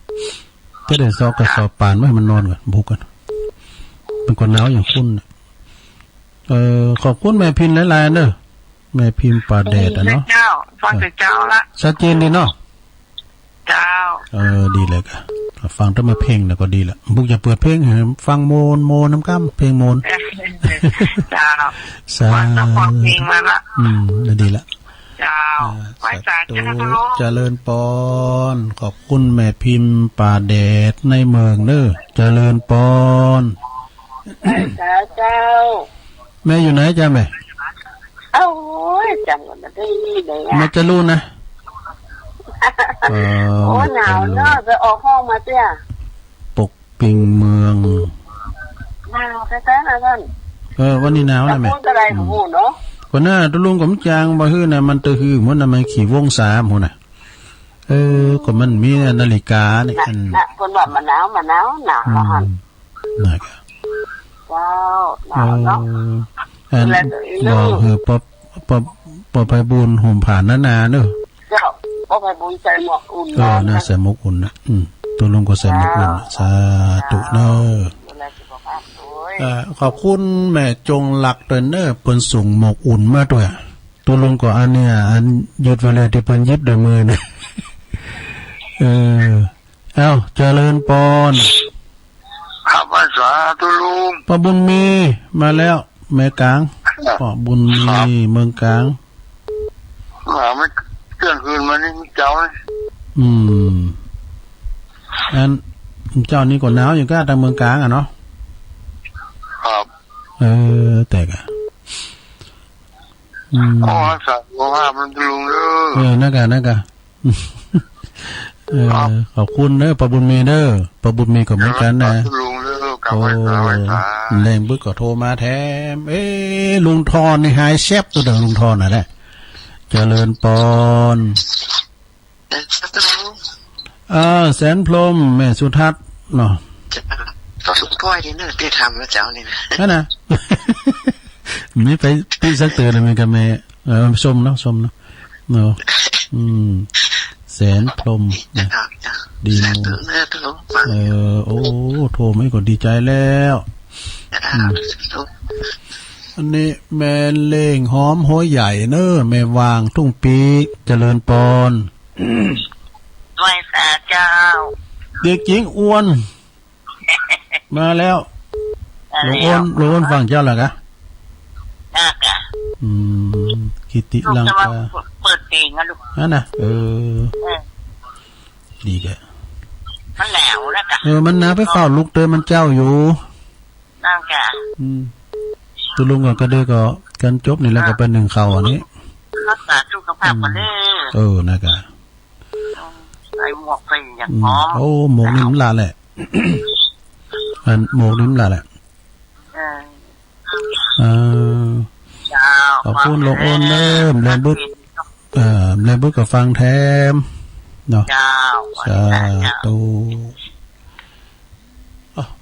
ก็เดี๋ยวซอกกระสอบปานไม่ให้มันนอนก่อนบุกกันเป็นคนหนาวอย่างคุณขอบคุณแม่พิมพ์หลายๆเนอะแม่พิมพ์ประเดชเนาะเจ้าฟังแต่เจ้าละชัดเจนดีเนาะเจ้าดีเลยค่ะฟังถ้ามาเพลงแล้วก็ดีละบุกอย่าเปิดเพลงฟังโมนน้ำก้ำเพลงโมนจ้าฟังเพลงมาละดีละเจ้าไว้สาธุเจริญปอนขอบคุณแม่พิมพ์ป่าแดดในเมืองเนอะเจริญปอนเจ้าแม่อยู่ไหนจ้าแม่โอ้ยจำกันได้เลยแม่จะรู้นะโอ้หนาวเนอะไปออกห้องมาเจ้าปกปิงเมืองหนาวแท้ๆนะท่านวันนี้หนาวนะแม่อะไรของหมูเนาะคนน่ะตุลุงกับจางบ่ฮื้อน่ะมันตะฮือมันน่ะมันขี่วงสามพุ่นน่ะก็มันมีนาฬิกานี่อันคนว่ามันหนาวหนาวหั่นน่ะเจ้าหนาวเนาะบอกไปบุญห่มผ่านนาเนอะเจ้าบ่ไปบุญใส่หมวกอุ่นน่าใส่หมวกอุ่นนะตุลุงก็ใส่หมวกอุ่นสาธุเนอะขอบคุณแม่จงหลักเตนเนอร์เปิ้นส่งหมกอุ่นมาด้วยตัวลงก็อันเนี้ยอันยุดเวลาที่เปิ้นยิบด้วยมือเนี่ยเจริญปอนครับภาษาตัวลุงป้าบุญมีมาแล้วแม่กลางป้าบุญมีเมืองกลางไม่เที่ยงคืนมานี่เจ้าเลยอันเจ้านี่ก็หนาวอยู่ก็ทางเมืองกลางอ่ะเนาะครับแต่กะสัตว์ว่ามันลุงนักกะขอบคุณเด้อปะบุญมีเด้อปะบุญมีก็เหมือนกันนะโอ้แรงบึกก็โทรมาแถมลุงทอนนี่หายแซ่บตัวเดิมลุงทอนน่ะแหละเจริญปอนแสนพรหมแม่สุทัศน์เนาะก็สุดพ่อยที่เนอได้ทำแล้วเจ้านี่นะนะไม่ไปปีสักเตือนเลยกันแม่ชมเนาะเนาะแสนพรหมดีมากโอ้โทรไม่ก็ดีใจแล้วอันนี้แม่เล่งหอมหัวใหญ่เนอะแม่วางทุ่งปีเจริญปอนด้วยสาเจ้าเด็กหญิงอ้วนมาแล้วหลวงอ้นฟังเจ้าหรอกะกิติลังกาเปิดเพลงนะลูกนั่นนะดีแกมันหนาวแล้วกะมันหนาวไปเฝ้าลูกเตยมันเจ้าอยู่นั่งกะตัวลุงก็เด้อก็กันจบนี่แล้วก็เป็นหนึ่งเข่าอันนี้รักษาสุขภาพกันเด้นะกะใส่หมวกใส่อย่างหอมโอ้หมวกนี่มันลาแหละอันหมวกนี่มันลาแหละขอบคุณหลวงอ้นเริ่มแรงบึกกับฟังแทมเนาะสาธุ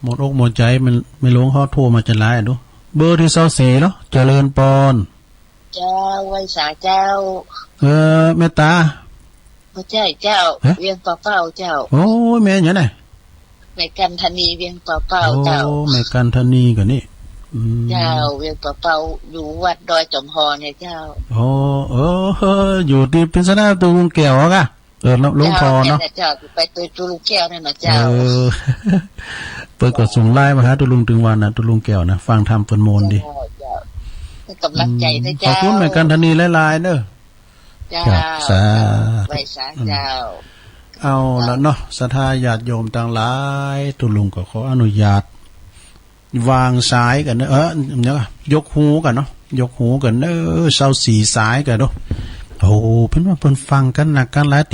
หมดอกหมดใจมันไม่ลงฮอดโทรมาจะไลน์ดูเบอร์ที่24เนาะเจริญปอน เจ้าไว้สาเจ้าเมตตาบ่ใช่เจ้าเวียงเป่าเจ้าโอ้ยแม่หยังได๋แม่กันธนีเวียงเป่าเจ้าโอ้แม่กันธนีก็นี่เจ้าเวียงเป่าอยู่วัดดอยจอมฮอเนี่ยเจ้าโอ้อยู่ที่พิษณุตุลุงแก้วอ่ะหลวงพ่อเนาะเจ้าไปตุลุงแก้วนั่นน่ะเจ้าเปิดก็ส่งไลน์มาหาตุลุงถึงวันน่ะตุลุงแก้วนะฟังธรรมเปิ้นโมนดิกำลังใจนะเจ้าขอบคุณแม่กันธนีหลายๆเด้อเจ้าไว้สาเจ้าเอาแล้วเนาะศรัทธาญาติโยมต่างหลายตุลุงก็ขออนุญาตวางสายกันเนอะยกหูกันเนาะยกหูกันเซ้าสีสายกันเนาะโอ้เพิ่นว่าเพิ่นฟังกันหนักกันหลาย